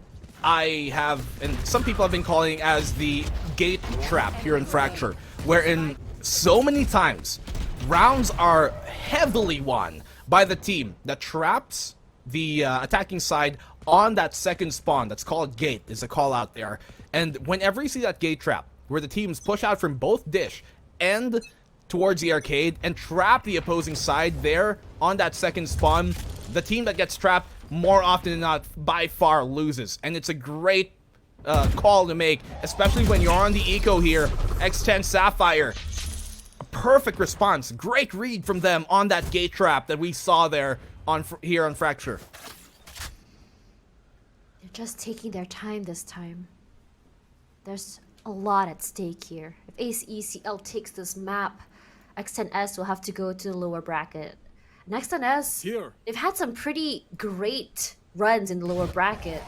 I have, and some people have been calling as the gate trap here in Fracture, wherein so many times rounds are heavily won by the team that traps the attacking side on that second spawn. That's called gate, is a call out there. And whenever you see that gate trap, where the teams push out from both dish and towards the arcade and trap the opposing side there on that second spawn, the team that gets trapped more often than not by far loses. And it's a great call to make, especially when you're on the eco here. X10 Sapphire, perfect response, great read from them on that gate trap that we saw there on here on Fracture. They're just taking their time this time. There's a lot at stake here. If ACECL takes this map, X10S will have to go to the lower bracket. And X10S, they've had some pretty great runs in the lower bracket.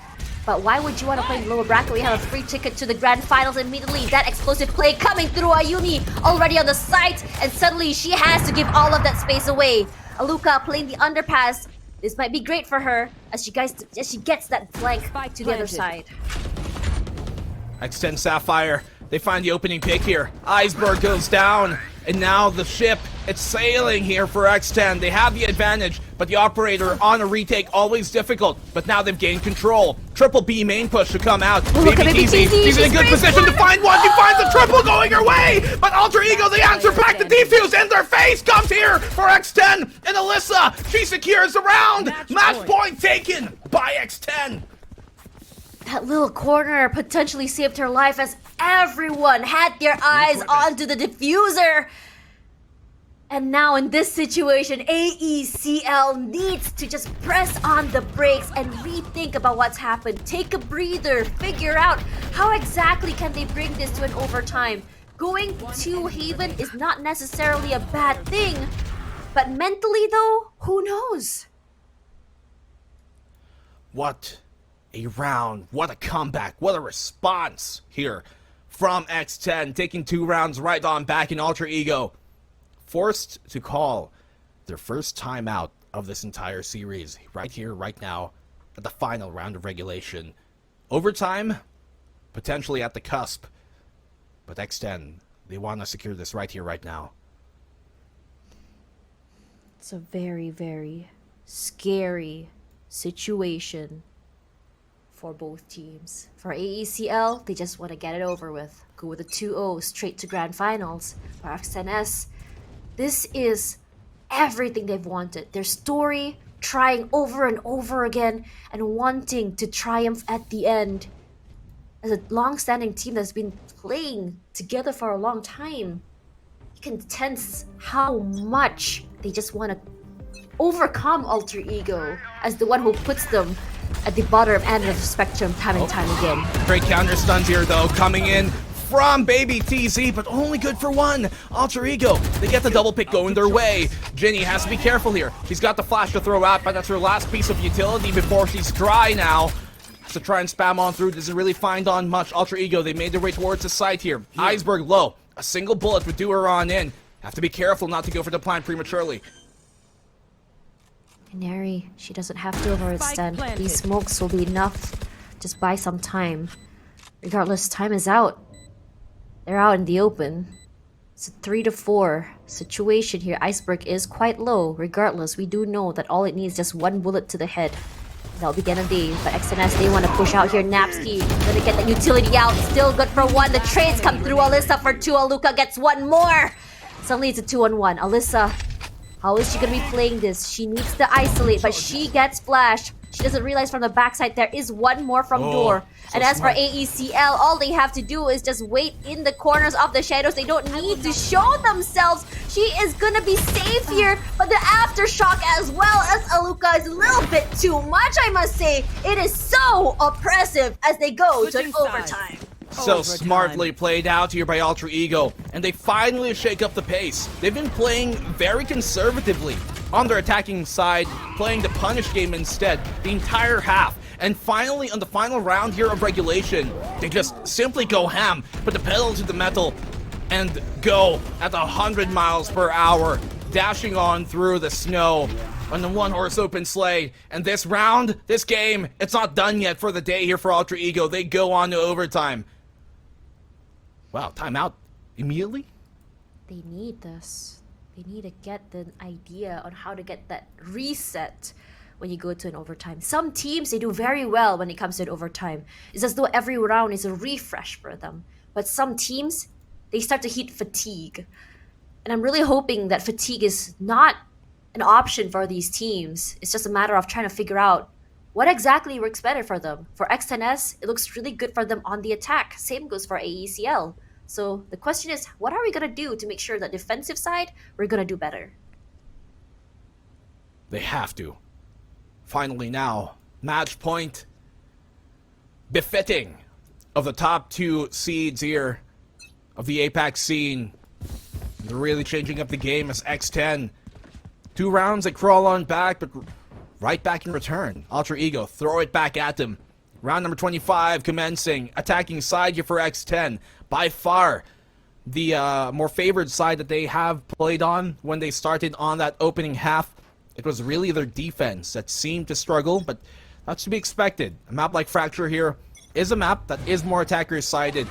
But why would you want to play in the lower bracket? We have a free ticket to the grand finals immediately. That explosive play coming through Ayumi already on the site. And suddenly she has to give all of that space away. Aluka playing the underpass. This might be great for her as she gets that flank to the other side. X10 Sapphire, they find the opening pick here. Iceberg goes down, and now the ship It's sailing here for X10. They have the advantage, but the operator on a retake, always difficult. But now they've gained control. Triple B main push to come out. Look at Baby TZ, she's in a good position to find one. She finds the triple going her way. But Alter Ego, the answer back to defuse in their face comes here for X10. And Alyssa, she secures the round. Match point taken by X10. That little corner potentially saved her life as everyone had their eyes onto the diffuser. And now in this situation, AECL needs to just press on the brakes and rethink about what's happened. Take a breather, figure out how exactly can they bring this to an overtime. Going to Haven is not necessarily a bad thing, but mentally though, who knows? What a round, what a comeback, what a response here from X10, taking 2 rounds right on back in Alter Ego. Forced to call their first timeout of this entire series right here, right now, at the final round of regulation. Overtime, potentially at the cusp, but X10, they want to secure this right here, right now. It's a very, very scary situation for both teams. For AECL, they just want to get it over with. Go with a 2-0 straight to grand finals. For X10S, this is everything they've wanted. Their story, trying over and over again and wanting to triumph at the end. As a long-standing team that's been playing together for a long time, you can sense how much they just want to overcome Alter Ego as the one who puts them at the bottom end of the spectrum time and time again. Great counter stuns here though, coming in from Baby TZ, but only good for one. Alter Ego, they get the double pick going their way. Ginny has to be careful here. She's got the flash to throw out, but that's her last piece of utility before she's dry now. To try and spam on through, doesn't really find on much. Alter Ego, they made their way towards the site here. Iceberg low. A single bullet would do her on in. Have to be careful not to go for the plant prematurely. Canary, she doesn't have to overextend. These smokes will be enough. Just buy some time. Regardless, time is out. They're out in the open. It's a 3-4 situation here. Iceberg is quite low. Regardless, we do know that all it needs is just one bullet to the head. That'll be gonna be. But XNS, they want to push out here. Napsky gonna get that utility out. Still good for one. The trades come through. Alyssa for 2. Aluka gets one more. Suddenly it's a 2-on-1. Alyssa, how is she gonna be playing this? She needs to isolate, but she gets flashed. She doesn't realize from the backside there is one more from door. And as for AECL, all they have to do is just wait in the corners of the shadows. They don't need to show themselves. She is gonna be safe here, but the aftershock as well as Aluka is a little bit too much, I must say. It is so oppressive as they go to an overtime. So smartly played out here by Alter Ego, and they finally shake up the pace. They've been playing very conservatively on their attacking side, playing the punish game instead the entire half. And finally, on the final round here of regulation, they just simply go ham, put the pedal to the metal, and go at 100 miles per hour, dashing on through the snow on the one-horse open sleigh. And this round, this game, it's not done yet for the day here for Alter Ego. They go on to overtime. Wow, timeout immediately? They need this. They need to get the idea on how to get that reset when you go to an overtime. Some teams, they do very well when it comes to an overtime. It's as though every round is a refresh for them. But some teams, they start to hit fatigue. And I'm really hoping that fatigue is not an option for these teams. It's just a matter of trying to figure out what exactly works better for them. For X10S, it looks really good for them on the attack. Same goes for AECL. So the question is, what are we going to do to make sure that defensive side, we're going to do better? They have to. Finally now, match point befitting of the top 2 seeds here of the APAC scene. They're really changing up the game as X10. 2 rounds, they crawl on back, but right back in return. Alter Ego, throw it back at them. Round number 25 commencing. Attacking side here for X10. By far the more favored side that they have played on when they started on that opening half. It was really their defense that seemed to struggle, but that's to be expected. A map like Fracture here is a map that is more attacker-sided.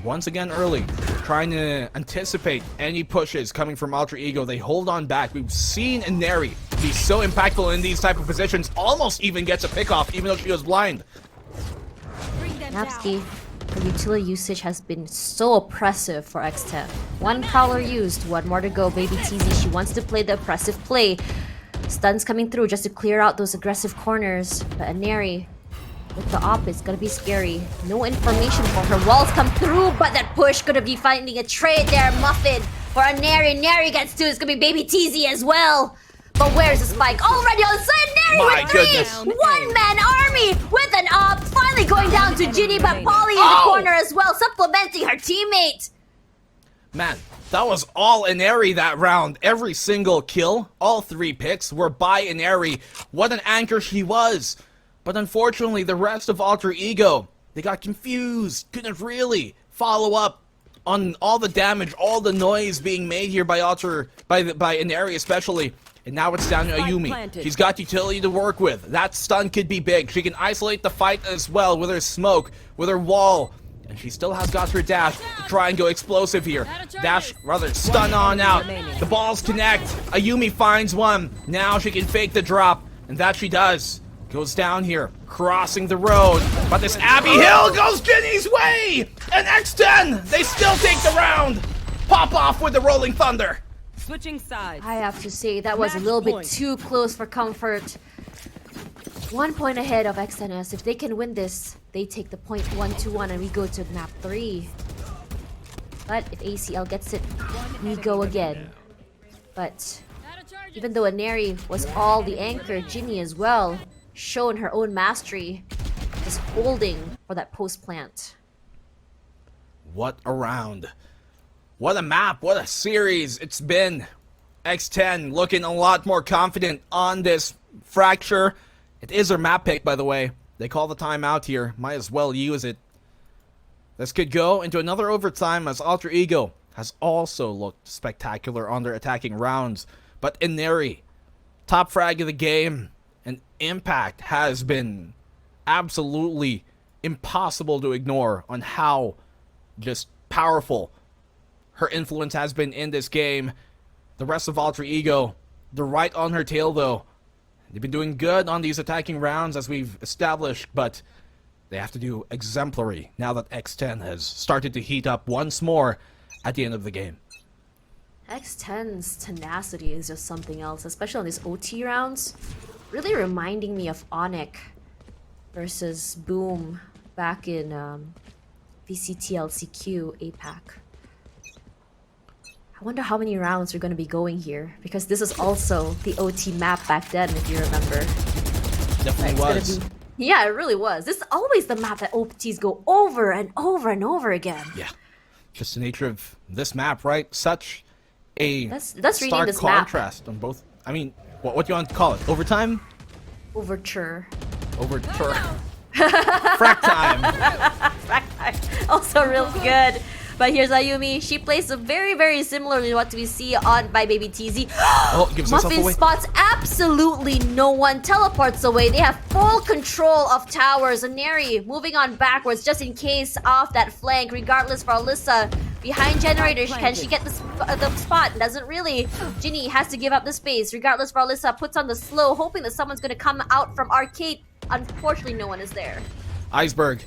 Once again early, trying to anticipate any pushes coming from Alter Ego. They hold on back. We've seen Ineri be so impactful in these type of positions, almost even gets a pick off, even though she was blind. Napsky, the utility usage has been so oppressive for X10. One prowler used, one more to go. Baby TZ, she wants to play the oppressive play. Stuns coming through just to clear out those aggressive corners. But Ineri, with the op, it's gonna be scary. No information for her. Walls come through, but that push gonna be finding a trade there. Muffin for Ineri. Ineri gets two. It's gonna be Baby TZ as well. But where's the spike? Already on side, Ineri My with three! goodness. One-man army with an op. Finally going down to Ginny, but Polly in the corner as well, supplementing her teammate. Man, that was all Ineri that round. Every single kill, all 3 picks were by Ineri. What an anchor she was. But unfortunately, the rest of Alter Ego, they got confused. Couldn't really follow up on all the damage, all the noise being made here by Ineri especially. And now it's down to Ayumi. She's got utility to work with. That stun could be big. She can isolate the fight as well with her smoke, with her wall. And she still has got her dash to try and go explosive here. Dash, rather, stun on out. The balls connect. Ayumi finds one. Now she can fake the drop. And that she does. Goes down here, crossing the road. But this Abbey Hill goes Ginny's way! And X10, they still take the round. Pop off with the Rolling Thunder. Switching sides. I have to say, that was a little bit too close for comfort. 1 point ahead of X10S. If they can win this, they take the point 1-1 and we go to map 3. But if ACL gets it, we go again. But even though Ineri was all the anchor, Ginny as well, shown her own mastery, is holding for that post plant. What a round. What a map, what a series it's been. X10 looking a lot more confident on this fracture. It is her map pick, by the way. They call the timeout here. Might as well use it. This could go into another overtime as Alter Ego has also looked spectacular on their attacking rounds. But Ineri, top frag of the game, and impact has been absolutely impossible to ignore on how just powerful her influence has been in this game. The rest of Alter Ego, they're right on her tail though. They've been doing good on these attacking rounds as we've established, but they have to do exemplary now that X10 has started to heat up once more at the end of the game. X10's tenacity is just something else, especially on these OT rounds. Really reminding me of Onyx versus Boom back in VCT LCQ APAC. I wonder how many rounds we're going to be going here, because this is also the OT map back then, if you remember. Definitely was. Yeah, it really was. This is always the map that OTs go over and over and over again. Yeah, just the nature of this map, right? Such a Let's rename stark this map. contrast on both. I mean, what do you want to call it? Overtime? Overture. Overture. Frack time. Frack time. Also really good. But here's Ayumi. She plays very, very similar to what we see on by Baby TZ. Oh, gives herself Muffin away. spots absolutely no one. Teleports away. They have full control of towers. Ineri moving on backwards just in case of that flank. Regardless for Alyssa. Behind generator, can she get the spot? Doesn't really. Ginny has to give up the space. Regardless for Alyssa, puts on the slow, hoping that someone's going to come out from arcade. Unfortunately, no one is there. Iceberg.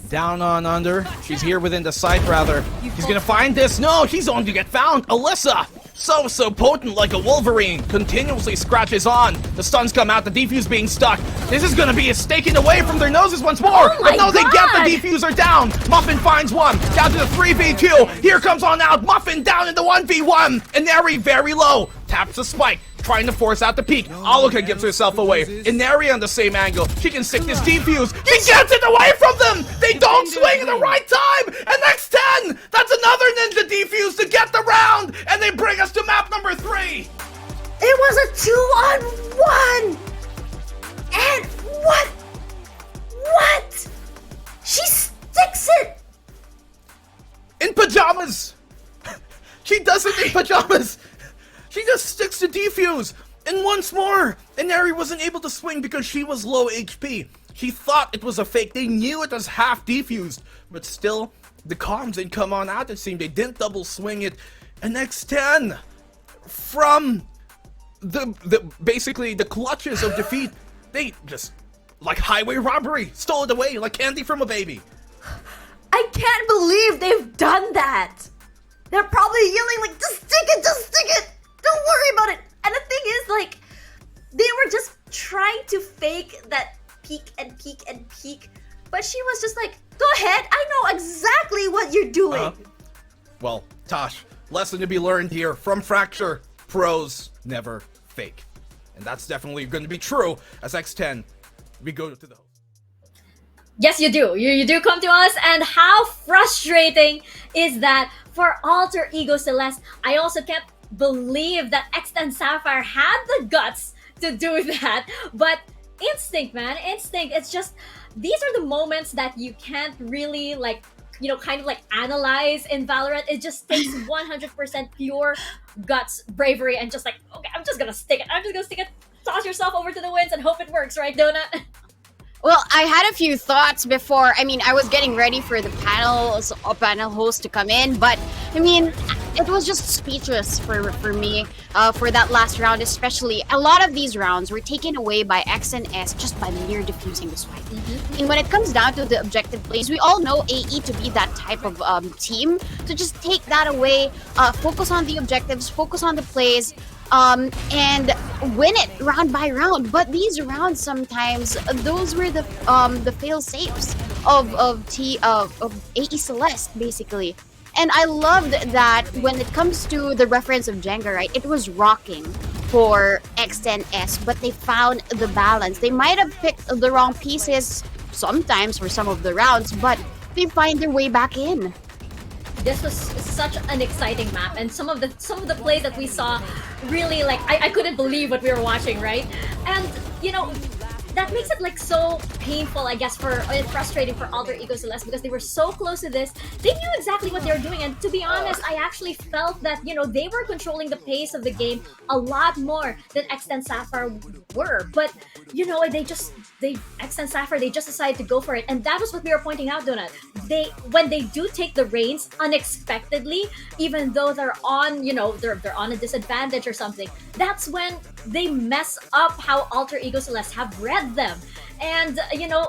Down on under. She's here within the site, rather. She's gonna find this. No, she's going to get found. Alyssa, so potent like a Wolverine. Continuously scratches on. The stuns come out. The defuse being stuck. This is gonna be a taken away from their noses once more. Oh my But no, they get God. the defuser down. Muffin finds one. Down to the 3v2. Here comes on out. Muffin down in the 1v1. Ineri very low. Taps the spike. Trying to force out the peak. Aluka gives herself away. Ineri on the same angle. She can stick this defuse. She gets it away from them! They don't swing at the right time! And X10! That's another ninja defuse to get the round! And they bring us to map number 3! It was a 2-on-1! And what? What? She sticks it! In pajamas! She does it in pajamas! She just sticks to defuse! And once more, Ineri wasn't able to swing because she was low HP. He thought it was a fake. They knew it was half defused, but still, the comms didn't come on out. It seemed they didn't double swing it. And X10 from basically the clutches of defeat, they just, like highway robbery, stole it away like candy from a baby. I can't believe they've done that. They're probably yelling like, just stick it, don't worry about it. And the thing is, like, they were just trying to fake that peek and peek and peek, but she was just like, go ahead, I know exactly what you're doing. Well, Tosh, lesson to be learned here from Fracture: pros never fake. And that's definitely going to be true as X10, we go to the host. Yes, you do. You do come to us, and how frustrating is that for Alter Ego Celeste? I also can't believe that X10 Sapphire had the guts to do that, but instinct, man, instinct. It's just, these are the moments that you can't really, like, you know, kind of like analyze in Valorant. It just takes 100% pure guts, bravery, and just like, okay, I'm just gonna stick it. Toss yourself over to the winds and hope it works, right, Donut? Well, I had a few thoughts before. I mean, I was getting ready for the panel host to come in, but I mean, it was just speechless for me for that last round, especially. A lot of these rounds were taken away by X and S just by mere defusing the swipe. I mean, when it comes down to the objective plays, we all know AE to be that type of team. So just take that away, focus on the objectives, focus on the plays, and win it round by round. But these rounds, sometimes those were the fail safes of AE Celeste, basically. And I loved that when it comes to the reference of Jenga, right? It was rocking for X10S, but they found the balance. They might have picked the wrong pieces sometimes for some of the rounds, but they find their way back in. This was such an exciting map, and some of the plays that we saw, really, like, I couldn't believe what we were watching, right? And you know, that makes it like so painful, I guess, and frustrating for Alter Ego Celeste, because they were so close to this. They knew exactly what they were doing, and to be honest, I actually felt that, you know, they were controlling the pace of the game a lot more than X10 Sapphire were. But you know, X10 Sapphire, they just decided to go for it, and that was what we were pointing out, Donut. When they do take the reins unexpectedly, even though they're on, you know, they're on a disadvantage or something, that's when they mess up how Alter Ego Celeste have read them. And you know,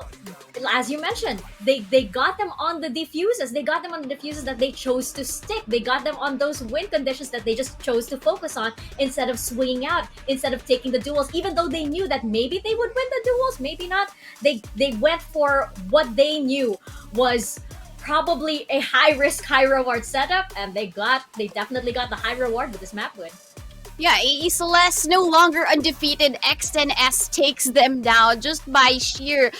as you mentioned, they got them on the defuses. They got them on the defuses that they chose to stick. They got them on those win conditions that they just chose to focus on instead of swinging out, instead of taking the duels, even though they knew that maybe they would win the duels, maybe not. They went for what they knew was probably a high risk, high reward setup, and they definitely got the high reward with this map win. Yeah, AE Celeste no longer undefeated. X10S takes them down just by sheer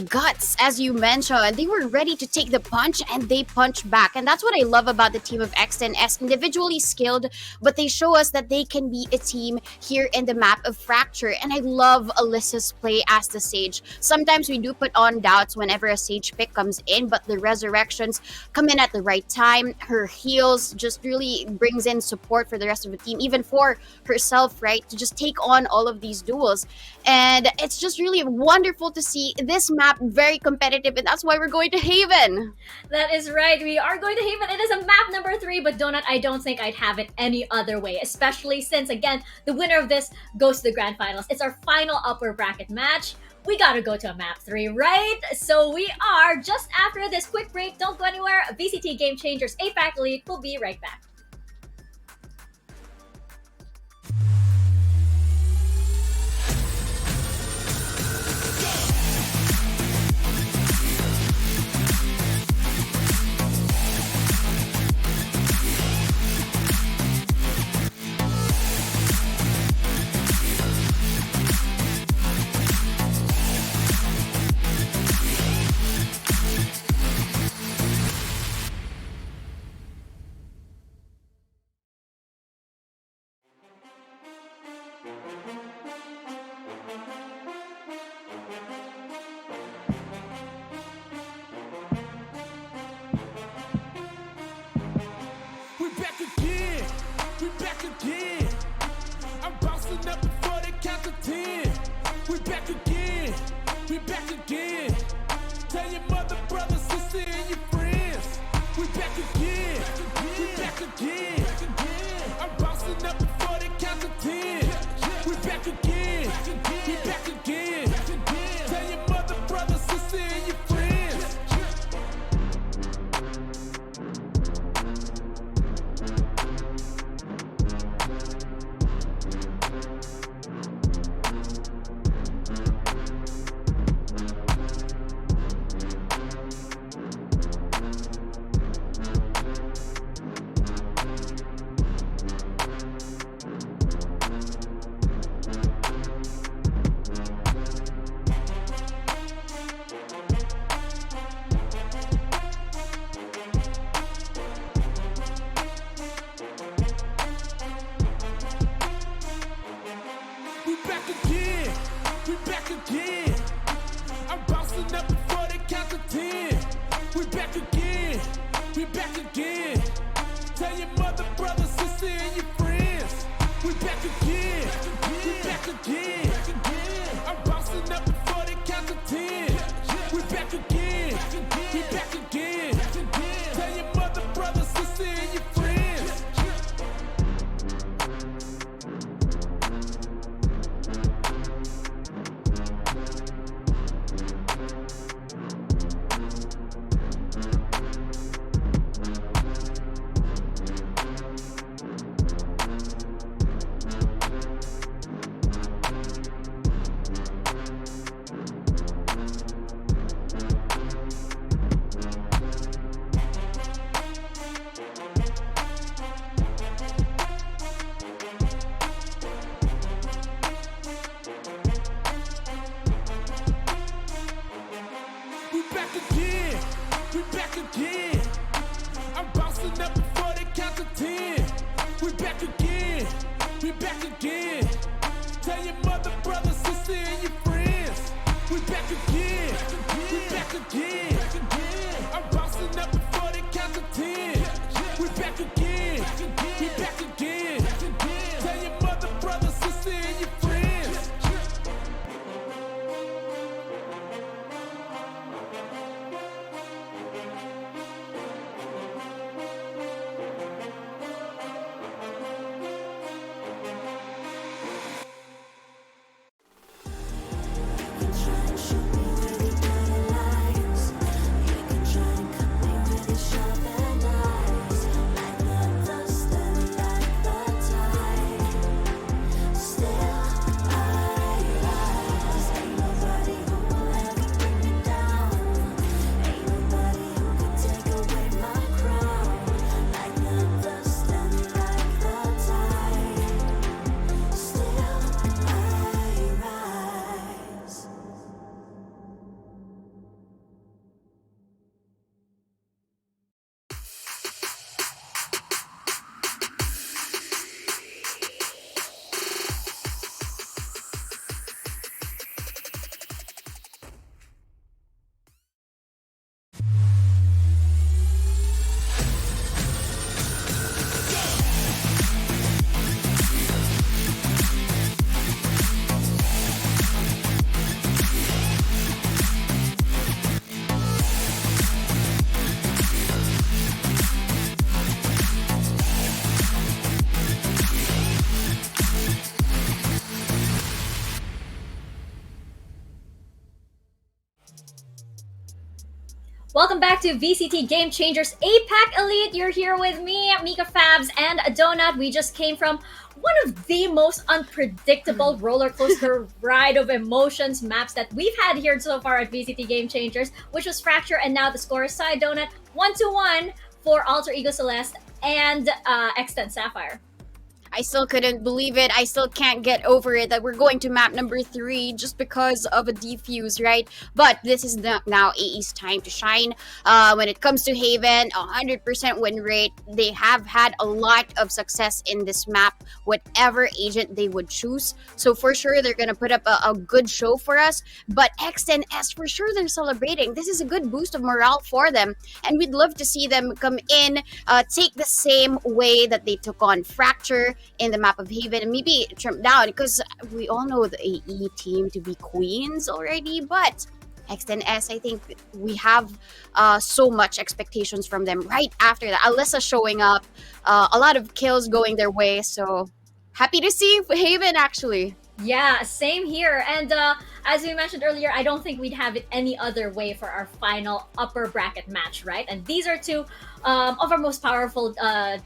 guts, as you mentioned. They were ready to take the punch, and they punched back. And that's what I love about the team of X10S. Individually skilled, but they show us that they can be a team here in the map of Fracture. And I love Alyssa's play as the Sage. Sometimes we do put on doubts whenever a Sage pick comes in, but the resurrections come in at the right time. Her heals just really brings in support for the rest of the team, even for herself, right, to just take on all of these duels. And it's just really wonderful to see this map very competitive, and that's why we're going to Haven. That is right, we are going to Haven. It is a map number 3, but Donut, I don't think I'd have it any other way, especially since, again, the winner of this goes to the grand finals. It's our final upper bracket match. We gotta go to a map 3, right? So we are just after this quick break. Don't go anywhere. VCT Game Changers APAC League. We'll be right back. We back again. Tell your mother, brother, sister, and your friends. We back again. We back again. I'm bouncing up before they count to 10. We back again. We back again. Tell your mother, brother, sister, and your friends. We back again. We back again. I'm bouncing up before they count to 10. We back again. We back again. Tell your mother, brother, sister, and your friends. We back again. We back again. I'm bouncing up before they count to 10. We back again. We back again. Tell your mother, brother, sister, and your friends. Welcome back to VCT Game Changers APAC Elite. You're here with me, Mika Fabs, and Donut. We just came from one of the most unpredictable roller coaster ride of emotions maps that we've had here so far at VCT Game Changers, which was Fracture, and now the score is side Donut 1-1 for Alter Ego Celeste and X10 Sapphire. I still couldn't believe it. I still can't get over it that we're going to map number 3 just because of a defuse, right? But this is now AE's time to shine. When it comes to Haven, 100% win rate. They have had a lot of success in this map, whatever agent they would choose. So for sure, they're going to put up a good show for us. But X10S, for sure, they're celebrating. This is a good boost of morale for them. And we'd love to see them come in, take the same way that they took on Fracture in the map of Haven and maybe trim down, because we all know the AE team to be queens already, but X10S, I think we have so much expectations from them right after that. Alyssa showing up, a lot of kills going their way, so happy to see Haven actually. Yeah, same here. And as we mentioned earlier, I don't think we'd have it any other way for our final upper bracket match, right? And these are two of our most powerful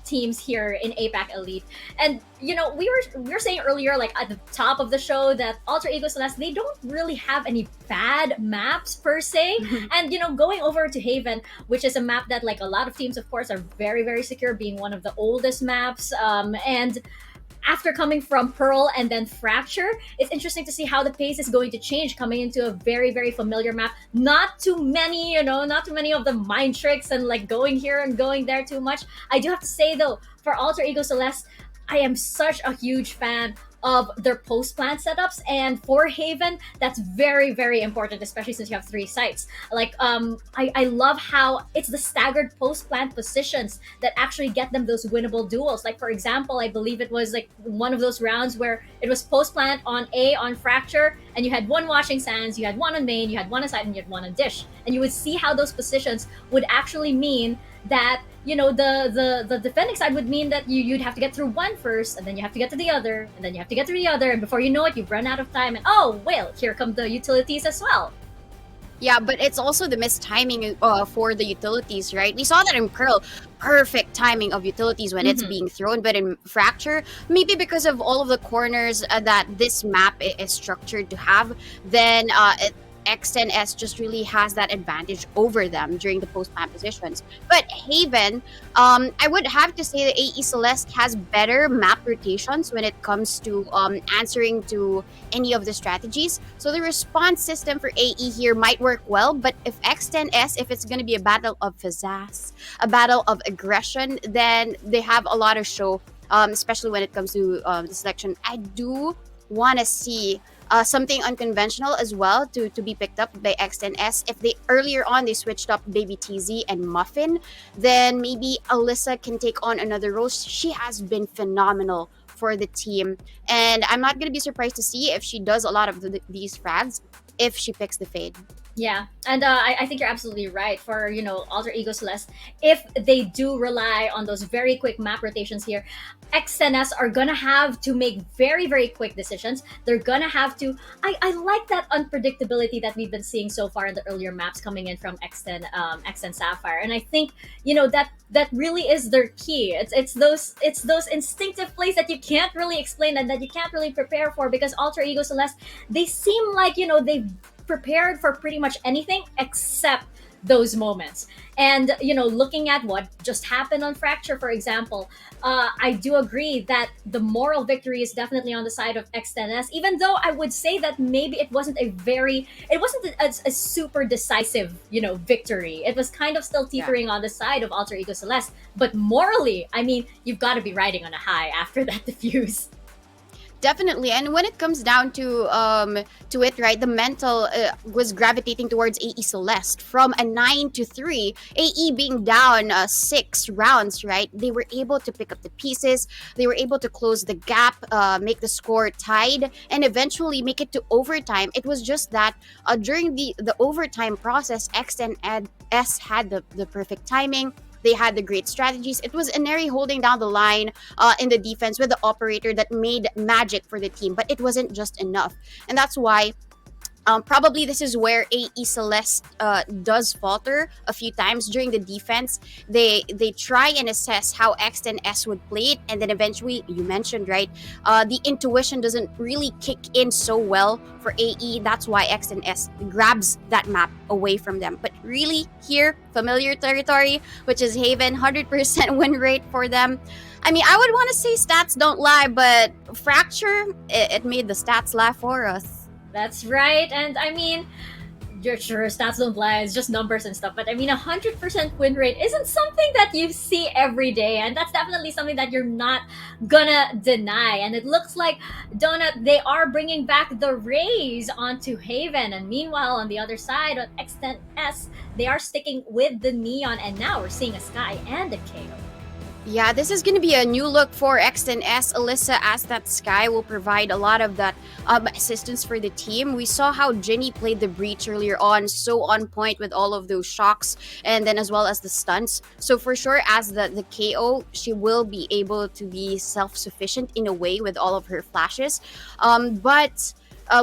teams here in APAC Elite. And you know, we were saying earlier, like at the top of the show, that Alter Ego Celeste, they don't really have any bad maps per se. And you know, going over to Haven, which is a map that like a lot of teams, of course, are very, very secure, being one of the oldest maps, and after coming from Pearl and then Fracture, it's interesting to see how the pace is going to change coming into a very, very familiar map. Not too many, not too many of the mind tricks and like going here and going there too much. I do have to say though, for Alter Ego Celeste, I am such a huge fan of their post plant setups. And for Haven, that's very, very important, especially since you have 3 sites. Like, I love how it's the staggered post plant positions that actually get them those winnable duels. Like, for example, I believe it was like one of those rounds where it was post plant on A on Fracture, and you had one Washing Sands, you had one on main, you had one on side, and you had one on dish. And you would see how those positions would actually mean that, you know, the defending side would mean that you'd have to get through one first, and then you have to get to the other, and then you have to get through the other, and before you know it, you've run out of time, and oh, well, here come the utilities as well. Yeah, but it's also the missed timing for the utilities, right? We saw that in Pearl, perfect timing of utilities when it's being thrown, but in Fracture, maybe because of all of the corners that this map is structured to have, then X10S just really has that advantage over them during the post-plant positions. But Haven, I would have to say that AE Celeste has better map rotations when it comes to answering to any of the strategies. So the response system for AE here might work well, but if X10S, if it's going to be a battle of pizzazz, a battle of aggression, then they have a lot of show, especially when it comes to the selection. I do want to see something unconventional as well to be picked up by X10S. If they earlier on they switched up Baby TZ and Muffin, then maybe Alyssa can take on another role. She has been phenomenal for the team, and I'm not going to be surprised to see if she does a lot of these frags if she picks the Fade. Yeah, and I think you're absolutely right for, you know, Alter Ego Celeste. If they do rely on those very quick map rotations here, X10S are gonna have to make very, very quick decisions. They're gonna have to. I like that unpredictability that we've been seeing so far in the earlier maps coming in from X10 Sapphire, and I think, you know, that really is their key. It's those instinctive plays that you can't really explain and that you can't really prepare for, because Alter Ego Celeste, they seem like, you know, they've prepared for pretty much anything except those moments. And, you know, looking at what just happened on Fracture, for example, I do agree that the moral victory is definitely on the side of X10S, even though I would say that maybe it wasn't a super decisive, you know, victory. It was kind of still teetering on the side of Alter Ego Celeste, but morally, I mean, you've got to be riding on a high after that defuse. Definitely, and when it comes down to it, right, the mental was gravitating towards AE Celeste from a 9-3. AE being down 6 rounds, right? They were able to pick up the pieces. They were able to close the gap, make the score tied, and eventually make it to overtime. It was just that during the overtime process, X10S had the perfect timing. They had the great strategies. It was Ineri holding down the line in the defense with the operator that made magic for the team, but it wasn't just enough. And that's why probably this is where AE Celeste does falter a few times during the defense. They try and assess how X10S would play it, and then eventually, you mentioned, right, the intuition doesn't really kick in so well for AE. That's why X10S grabs that map away from them. But really, here, familiar territory, which is Haven, 100% win rate for them. I mean, I would want to say stats don't lie, but Fracture, it made the stats lie for us. That's right, and I mean, you're sure stats don't lie, it's just numbers and stuff, but I mean, 100% win rate isn't something that you see every day, and that's definitely something that you're not gonna deny. And it looks like, Donut, they are bringing back the Rays onto Haven, and meanwhile, on the other side, on X10S, they are sticking with the Neon, and now we're seeing a Sky and a KO. Yeah, this is going to be a new look for X10S. Alyssa, as that Sky, will provide a lot of that assistance for the team. We saw how Ginny played the Breach earlier on, so on point with all of those shocks, and then as well as the stunts. So for sure, as the KO, she will be able to be self-sufficient in a way with all of her flashes. But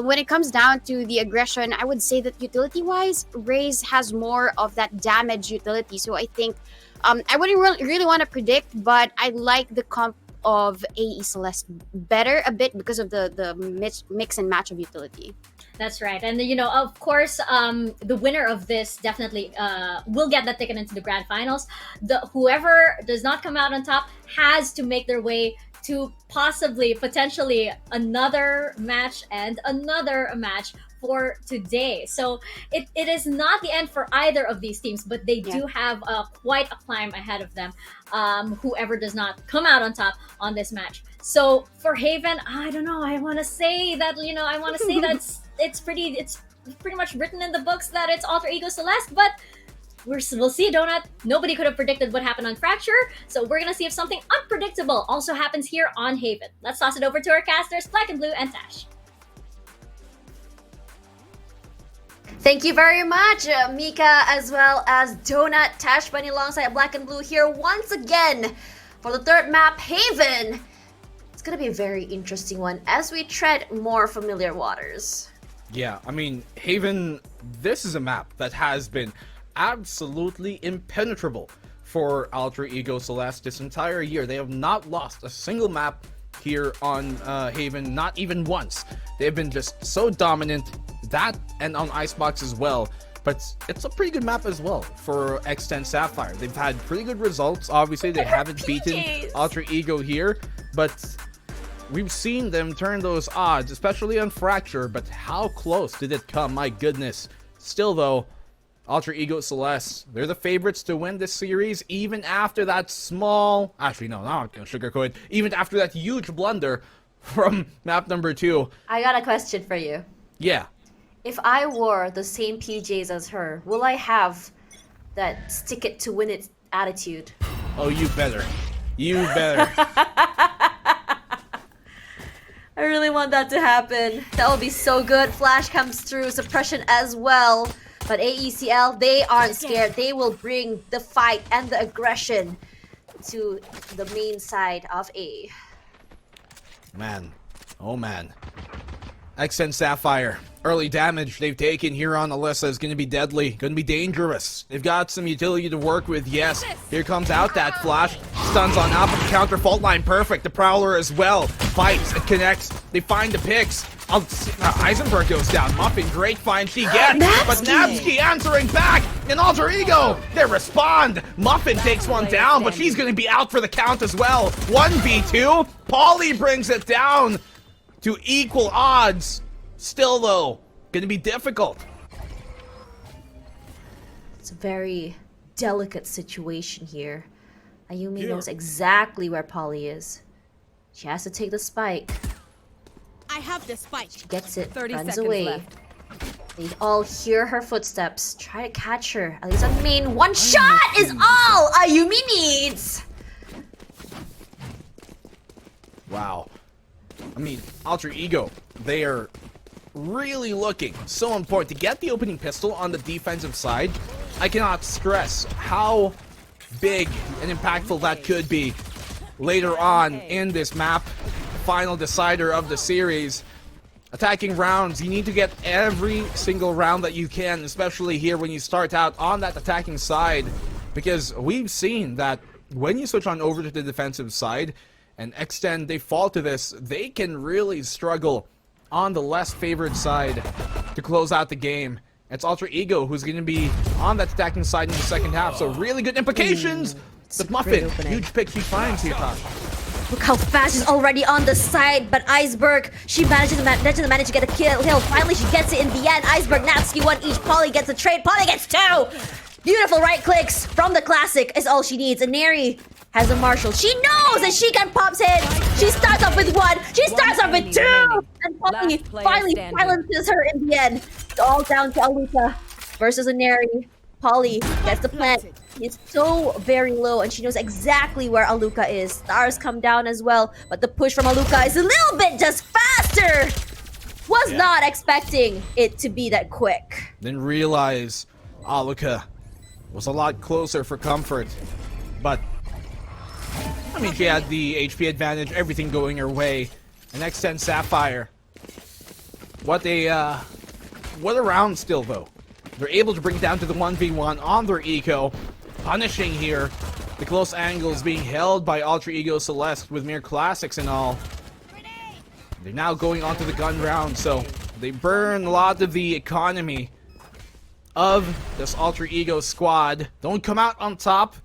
when it comes down to the aggression, I would say that utility-wise, Raze has more of that damage utility. So I think I wouldn't really want to predict, but I like the comp of AE Celeste better a bit because of the mix and match of utility. That's right. And, you know, of course, the winner of this definitely will get that ticket into the grand finals. Whoever does not come out on top has to make their way to potentially another match and another match for today. So it is not the end for either of these teams, but they do have quite a climb ahead of them. Whoever does not come out on top on this match. So for Haven, I don't know. I want to say that it's pretty much written in the books that it's Alter Ego Celeste, but we'll see, Donut. Nobody could have predicted what happened on Fracture, so we're gonna see if something unpredictable also happens here on Haven. Let's toss it over to our casters, Black and Blue and Tash. Thank you very much, Mika, as well as Donut, Tash Bunny alongside Black and Blue here once again for the third map, Haven. It's gonna be a very interesting one as we tread more familiar waters. Yeah, I mean, Haven, this is a map that has been absolutely impenetrable for Alter Ego Celeste this entire year. They have not lost a single map here on Haven, not even once. They've been just so dominant, that and on Icebox as well. But it's a pretty good map as well for X10 Sapphire. They've had pretty good results. Obviously, they haven't beaten Alter Ego here, but we've seen them turn those odds, especially on Fracture, but how close did it come? My goodness. Still, though, Alter Ego Celeste, they're the favorites to win this series, even after that small... Actually, no, not gonna sugarcoat it. Even after that huge blunder from map number 2. I got a question for you. Yeah. If I wore the same PJs as her, will I have that stick it to win it attitude? Oh, you better. You better. I really want that to happen. That would be so good. Flash comes through, suppression as well. But AECL, they aren't scared. They will bring the fight and the aggression to the main side of A. Man. Oh, man. X10 Sapphire. Early damage they've taken here on Alyssa is going to be deadly. Going to be dangerous. They've got some utility to work with, yes. Here comes out that flash. Stuns on Alpha. The counter fault line perfect. The Prowler as well. Fights. It connects. They find the picks. Eisenberg goes down. Muffin, great find she gets. But Nabsky answering back. And Alter Ego, they respond. Muffin takes one down, but she's going to be out for the count as well. 1v2. Polly brings it down to equal odds. Still, though, going to be difficult. It's a very delicate situation here. Ayumi knows exactly where Polly is. She has to take the spike. I have the spike. She gets it, 30 runs seconds away. left. They all hear her footsteps. Try to catch her. At least on main, one shot is all Ayumi needs. Wow. I mean, Alter Ego, they are really looking so important to get the opening pistol on the defensive side. I cannot stress how big and impactful that could be later on in this map. Final decider of the series. Attacking rounds, you need to get every single round that you can, especially here when you start out on that attacking side, because we've seen that when you switch on over to the defensive side and X10, they fall to this, they can really struggle on the less favored side to close out the game. It's Alter Ego who's going to be on that attacking side in the second half, so really good implications. But Muffin, huge pick she finds here, Tosh. Look how fast she's already on the side, but Iceberg, she managed to get a kill. Finally, she gets it in the end. Iceberg, Natsuki, one each. Polly gets a trade. Polly gets 2! Beautiful right clicks from the classic is all she needs. And Neri has a Marshall. She knows that she can pop hits. She starts off with 1. She starts off with 2. And Polly finally silences her in the end. It's all down to Aluka versus a Neri. Polly gets the plant. It's so very low, and she knows exactly where Aluka is. Stars come down as well, but the push from Aluka is a little bit just faster. Was not expecting it to be that quick. Then realize Aluka was a lot closer for comfort, but I mean, she had the HP advantage, everything going her way. And X10 Sapphire, what a round still though. They're able to bring it down to the 1v1 on their eco, punishing here the close angles being held by Alter Ego Celeste with mere classics and all. They're now going on to the gun round, so they burn a lot of the economy of this Alter Ego squad. Don't come out on top,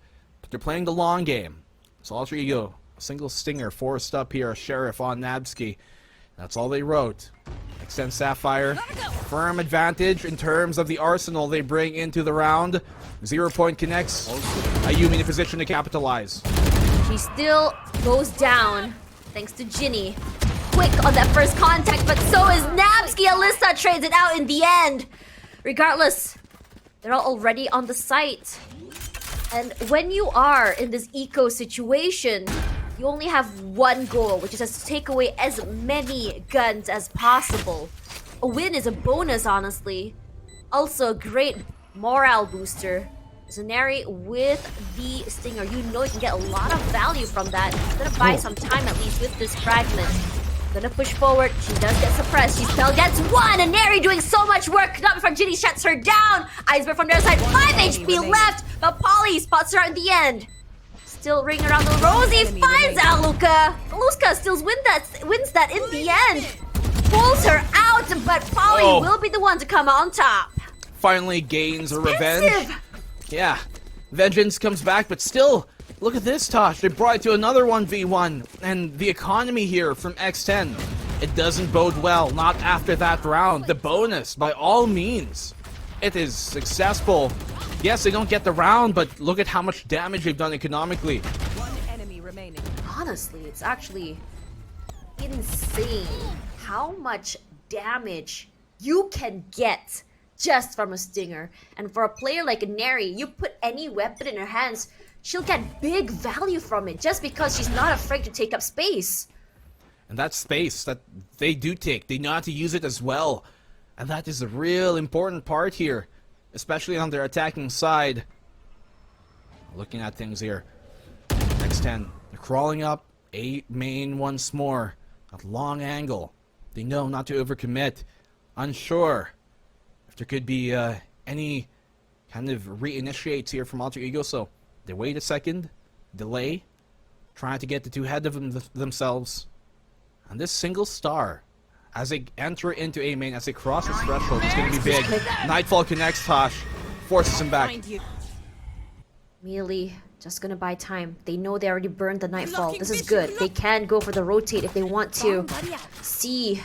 but they're playing the long game. So Alter Ego, a single stinger forced up here, Sheriff on Nabsky. That's all they wrote. X10 Sapphire, firm advantage in terms of the arsenal they bring into the round. 0 point connects. Ayumi in a position to capitalize. She still goes down thanks to Ginny. Quick on that first contact, but so is Napsky. Alyssa trades it out in the end. Regardless, they're all already on the site. And when you are in this eco situation, you only have one goal, which is just to take away as many guns as possible. A win is a bonus, honestly. Also a great morale booster. Zaneri with the Stinger, you know you can get a lot of value from that. It's gonna buy some time at least with this fragment. Gonna push forward, she does get suppressed, she still gets one! And Neri doing so much work, not before Ginny shuts her down! Iceberg from their side, 5 HP left, but Polly spots her at the end. Still ring around the Rosie, finds Aluka! Aluka still wins that in the end! Pulls her out, but Polly will be the one to come on top. Finally gains a revenge. Yeah, vengeance comes back, but still, look at this, Tosh. They brought it to another 1v1, and the economy here from X10, it doesn't bode well, not after that round. The bonus, by all means, it is successful. Yes, they don't get the round, but look at how much damage they've done economically. One enemy remaining. Honestly, it's actually insane how much damage you can get just from a Stinger. And for a player like Neri, you put any weapon in her hands, she'll get big value from it just because she's not afraid to take up space. And that space that they do take, they know how to use it as well. And that is a real important part here, especially on their attacking side. Looking at things here. X10, they're crawling up A main once more. At long angle. They know not to overcommit. Unsure if there could be any kind of reinitiates here from Alter Ego, so they wait a second, delay, trying to get the two ahead of themselves. And this single star, as they enter into A main, as they cross this threshold, it's going to be big. Nightfall connects Tosh, forces him back. Melee just gonna buy time. They know they already burned the Nightfall. This is good. They can go for the rotate if they want to. C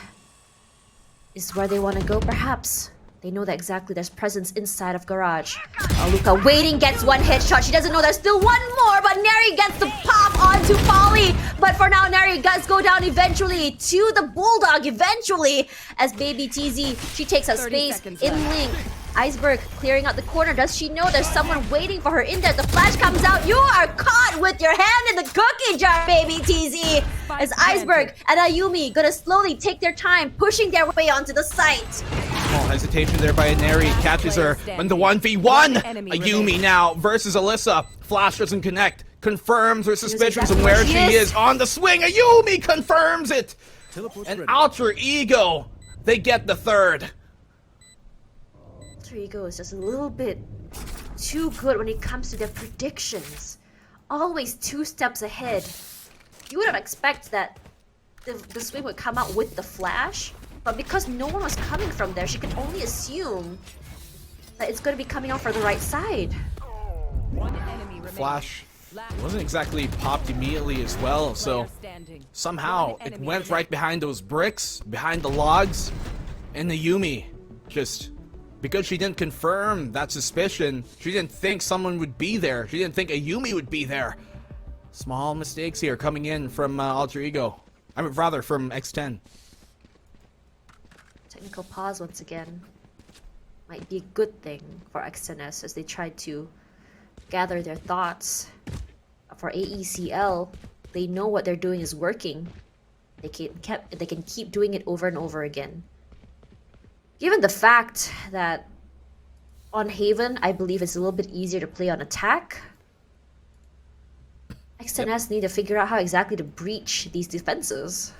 is where they want to go, perhaps. They know that exactly there's presence inside of Garage. Luca waiting, gets one headshot. She doesn't know there's still one more, but Neri gets the pop onto Polly. But for now, Neri does go down eventually to the Bulldog eventually. As Baby TZ, she takes up space in Link. Iceberg clearing out the corner. Does she know there's someone waiting for her in there? The flash comes out. You are caught with your hand in the cookie jar, Baby TZ. As Iceberg and Ayumi gonna slowly take their time, pushing their way onto the site. Small hesitation there by Neri, catches her in the 1v1. Ayumi now versus Alyssa. Flash doesn't connect. Confirms her suspicions on where she is on the swing. Ayumi confirms it. And Alter Ego, they get the third. Alter Ego is just a little bit too good when it comes to their predictions. Always 2 steps ahead. You would have expected that the swing would come out with the flash, but because no one was coming from there, she could only assume that it's going to be coming out for the right side. One enemy remaining. Flash wasn't exactly popped immediately as well, so somehow it went right behind those bricks, behind the logs, and Ayumi just, because she didn't confirm that suspicion, she didn't think someone would be there. She didn't think Ayumi would be there. Small mistakes here coming in from Alter Ego. I mean, rather, from X10. Technical pause once again. Might be a good thing for X10S as they try to gather their thoughts. For AECL, they know what they're doing is working. They can keep doing it over and over again. Given the fact that on Haven, I believe it's a little bit easier to play on attack, X10S need to figure out how exactly to breach these defenses.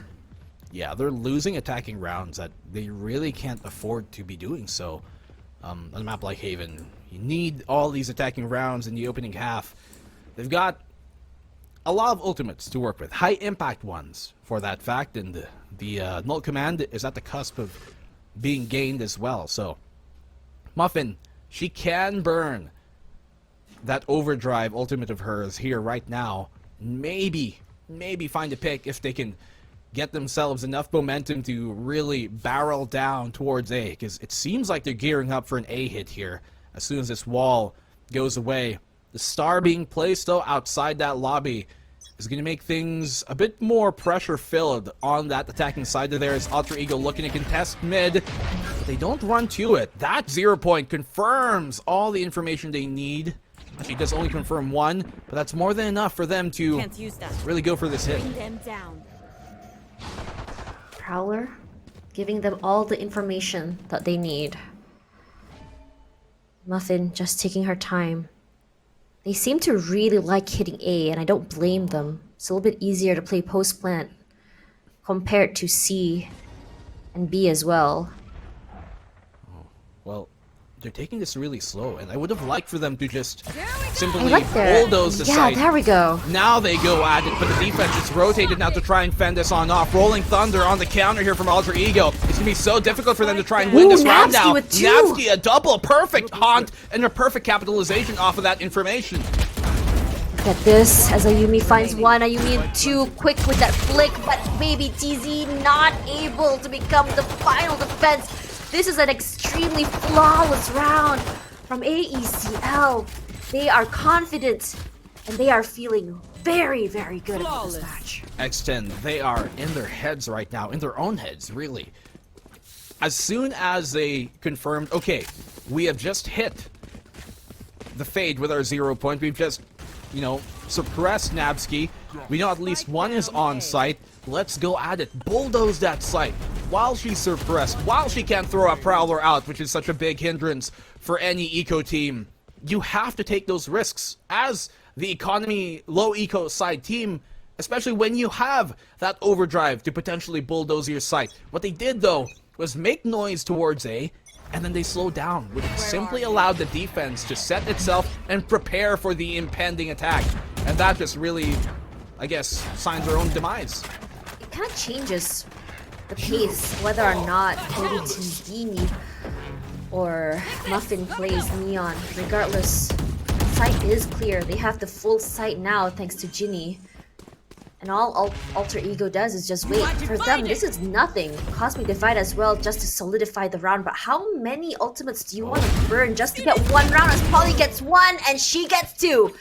Yeah, they're losing attacking rounds that they really can't afford to be doing so. On a map like Haven, you need all these attacking rounds in the opening half. They've got a lot of ultimates to work with, high impact ones for that fact, and the null command is at the cusp of being gained as well. So Muffin, she can burn that overdrive ultimate of hers here right now. Maybe find a pick if they can get themselves enough momentum to really barrel down towards A, because it seems like they're gearing up for an A hit here as soon as this wall goes away. The star being placed, though, outside that lobby is going to make things a bit more pressure-filled on that attacking side. There is Alter Ego looking to contest mid, but they don't run to it. That 0 point confirms all the information they need. Actually, it does only confirm one, but that's more than enough for them to really go for this hit. Prowler, giving them all the information that they need. Muffin just taking her time. They seem to really like hitting A, and I don't blame them. It's a little bit easier to play post-plant compared to C and B as well. Well, they're taking this really slow, and I would have liked for them to just simply I like their... bulldoze the Yeah, site. there we go. Now they go at it, but the defense is rotated now to try and fend this on off. Rolling Thunder on the counter here from Alter Ego. It's going to be so difficult for them to try and win this round now. With two. Napsky, a double perfect haunt and a perfect capitalization off of that information. Look at this, as Ayumi finds one, Ayumi two, quick with that flick, but baby TZ not able to become the final defense. This is an extremely flawless round from AECL. They are confident, and they are feeling very, very good about this match. X10, they are in their heads right now, in their own heads, really. As soon as they confirmed, okay, we have just hit the Fade with our 0 point, we've just, suppressed Napsky. We know at least one is on site. Let's go at it. Bulldoze that site while she's suppressed, while she can't throw a Prowler out, which is such a big hindrance for any eco team. You have to take those risks as the economy low eco side team, especially when you have that overdrive to potentially bulldoze your site. What they did, though, was make noise towards A, and then they slowed down, which simply allowed the defense to set itself and prepare for the impending attack. And that just really, I guess, signs their own demise. It kind of changes the pace, whether or not maybe TZ or Muffin plays Neon. Regardless, site is clear. They have the full site now thanks to Ginny. And all Alter Ego does is just wait. For them, this is nothing. Cosmic Divide as well, just to solidify the round. But how many ultimates do you want to burn just to get one round? As Polly gets one and she gets two.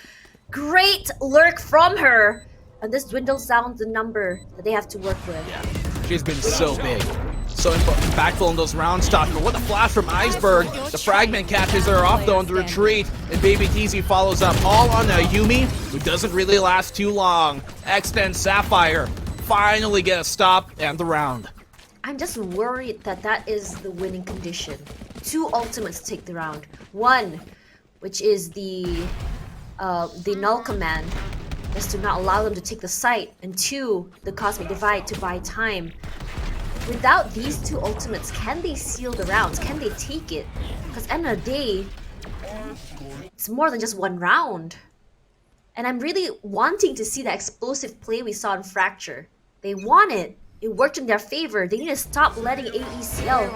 Great lurk from her. And this dwindles down the number that they have to work with. Yeah, she's been so big. So impactful in those round stops. But what a flash from Iceberg. The fragment catches her off though on the retreat. And Baby TZ follows up all on Ayumi, who doesn't really last too long. X10 Sapphire finally get a stop and the round. I'm just worried that that is the winning condition. Two ultimates take the round. One, which is the null command, is to not allow them to take the site. And two, the Cosmic Divide to buy time. Without these two ultimates, can they seal the rounds? Can they take it? Because end of the day, it's more than just one round. And I'm really wanting to see that explosive play we saw in Fracture. They want it. It worked in their favor. They need to stop letting AECL,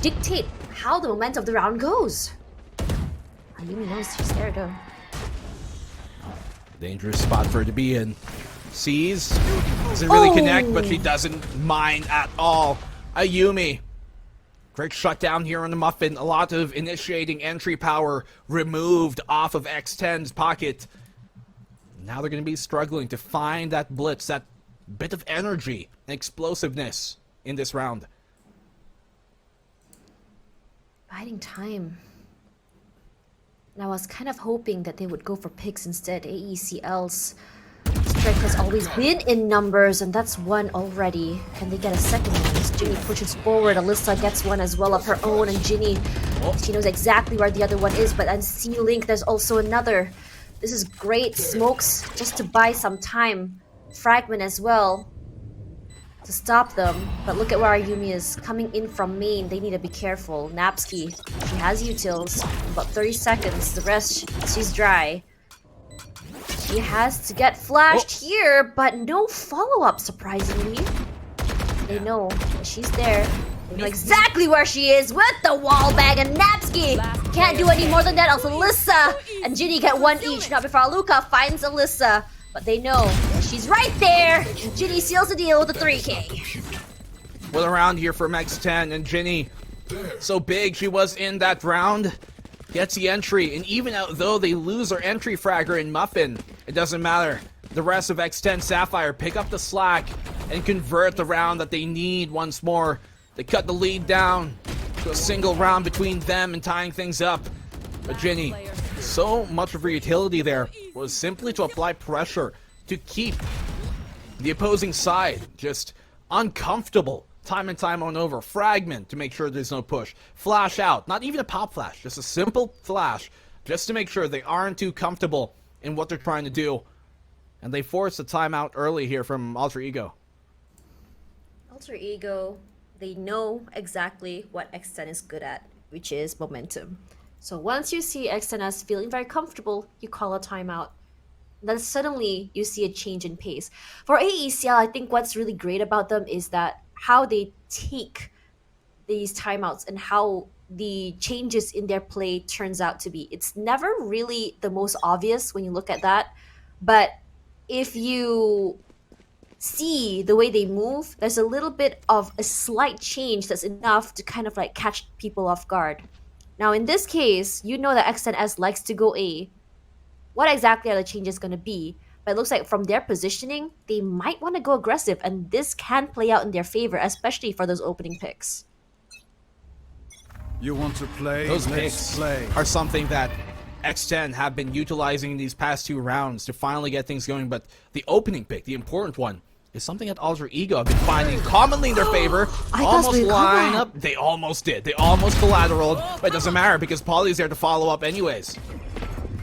dictate how the momentum of the round goes. Ayumi knows she's there though. Dangerous spot for her to be in. Sees, doesn't really connect, but she doesn't mind at all. Ayumi, great shutdown here on the Muffin. A lot of initiating entry power removed off of X10's pocket. Now they're going to be struggling to find that blitz, that bit of energy and explosiveness in this round. Biding time. And I was kind of hoping that they would go for picks instead. AECL's strength has always been in numbers, and that's one already. Can they get a second one? As Ginny pushes forward, Alyssa gets one as well of her own, and Ginny, she knows exactly where the other one is, but on C-Link, there's also another. This is great. Smokes just to buy some time. Fragment as well to stop them. But look at where Ayumi is coming in from main. They need to be careful. Napsky, she has utils. About 30 seconds. The rest, she's dry. She has to get flashed here, but no follow-up, surprisingly. They know that she's there. They know exactly where she is with the wall bag, and Napsky can't do any more than that. Also, Alyssa and Ginny get one each. Not before Aluka finds Alyssa. But they know that she's right there. And Ginny seals the deal with the 3K. Well, around here from X10 and Ginny. So big she was in that round. Gets the entry. And even though they lose their entry fragger in Muffin, it doesn't matter. The rest of X10 Sapphire pick up the slack and convert the round that they need once more. They cut the lead down to a single round between them and tying things up. But Ginny, so much of her utility there was simply to apply pressure to keep the opposing side just uncomfortable time and time on over. Fragment to make sure there's no push. Flash out. Not even a pop flash, just a simple flash just to make sure they aren't too comfortable in what they're trying to do. And they forced a timeout early here from Alter Ego. Alter Ego, they know exactly what X10 is good at, which is momentum. So once you see X10S feeling very comfortable, you call a timeout. Then suddenly you see a change in pace. For AECL, I think what's really great about them is that how they take these timeouts and how the changes in their play turns out to be. It's never really the most obvious when you look at that, but if you see the way they move, there's a little bit of a slight change that's enough to kind of like catch people off guard. Now in this case, you know that X10S likes to go A. What exactly are the changes going to be? But it looks like from their positioning, they might want to go aggressive, and this can play out in their favor, especially for those opening picks. You want to play? Those Let's picks play. are something that X10 have been utilizing these past 2 rounds to finally get things going, but the opening pick, the important one, is something that Alter Ego have been finding commonly in their favor. Almost line up. They almost did. They almost collateraled, but it doesn't matter because Polly's there to follow up anyways.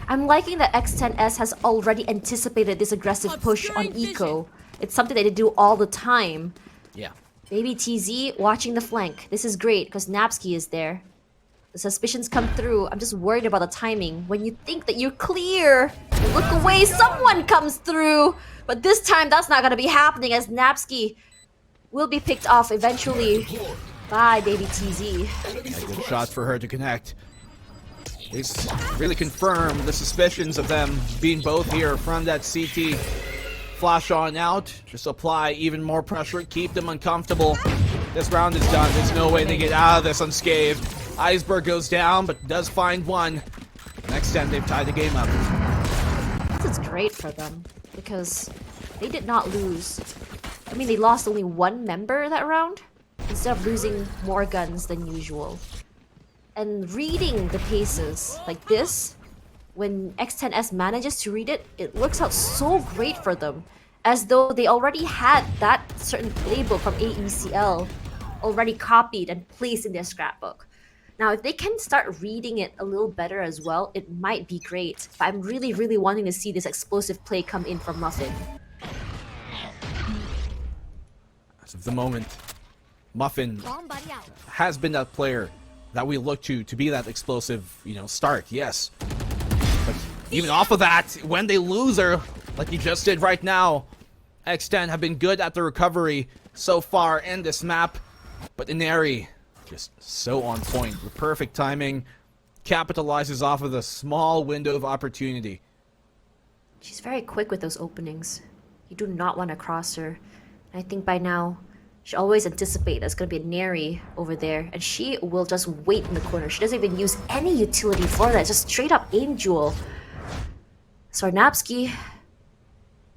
I'm liking that X10S has already anticipated this aggressive push on Eco. It's something that they do all the time. Yeah. Baby TZ watching the flank. This is great because Napsky is there. The suspicions come through. I'm just worried about the timing. When you think that you're clear, you look away, someone comes through. But this time, that's not going to be happening as Napsky will be picked off eventually by Baby TZ. A good shot for her to connect. This really confirmed the suspicions of them being both here from that CT. Flash on out, just apply even more pressure, keep them uncomfortable. This round is done. There's no way they get out of this unscathed. Iceberg goes down, but does find one. Next time they've tied the game up. This is great for them because they did not lose. I mean, they lost only 1 member that round instead of losing more guns than usual. And reading the paces like this, when X10S manages to read it, it works out so great for them, as though they already had that certain playbook from AECL already copied and placed in their scrapbook. Now, if they can start reading it a little better as well, it might be great. But I'm really, really wanting to see this explosive play come in from Muffin. As of the moment, Muffin has been that player that we look to be that explosive, start, yes. But even off of that, when they lose her, like he just did right now, X10 have been good at the recovery so far in this map. But Inari, just so on point with perfect timing, capitalizes off of the small window of opportunity. She's very quick with those openings. You do not want to cross her. I think by now, she always anticipates there's going to be a Neri over there, and she will just wait in the corner. She doesn't even use any utility for that, just straight up aim duel. Sarnapsky,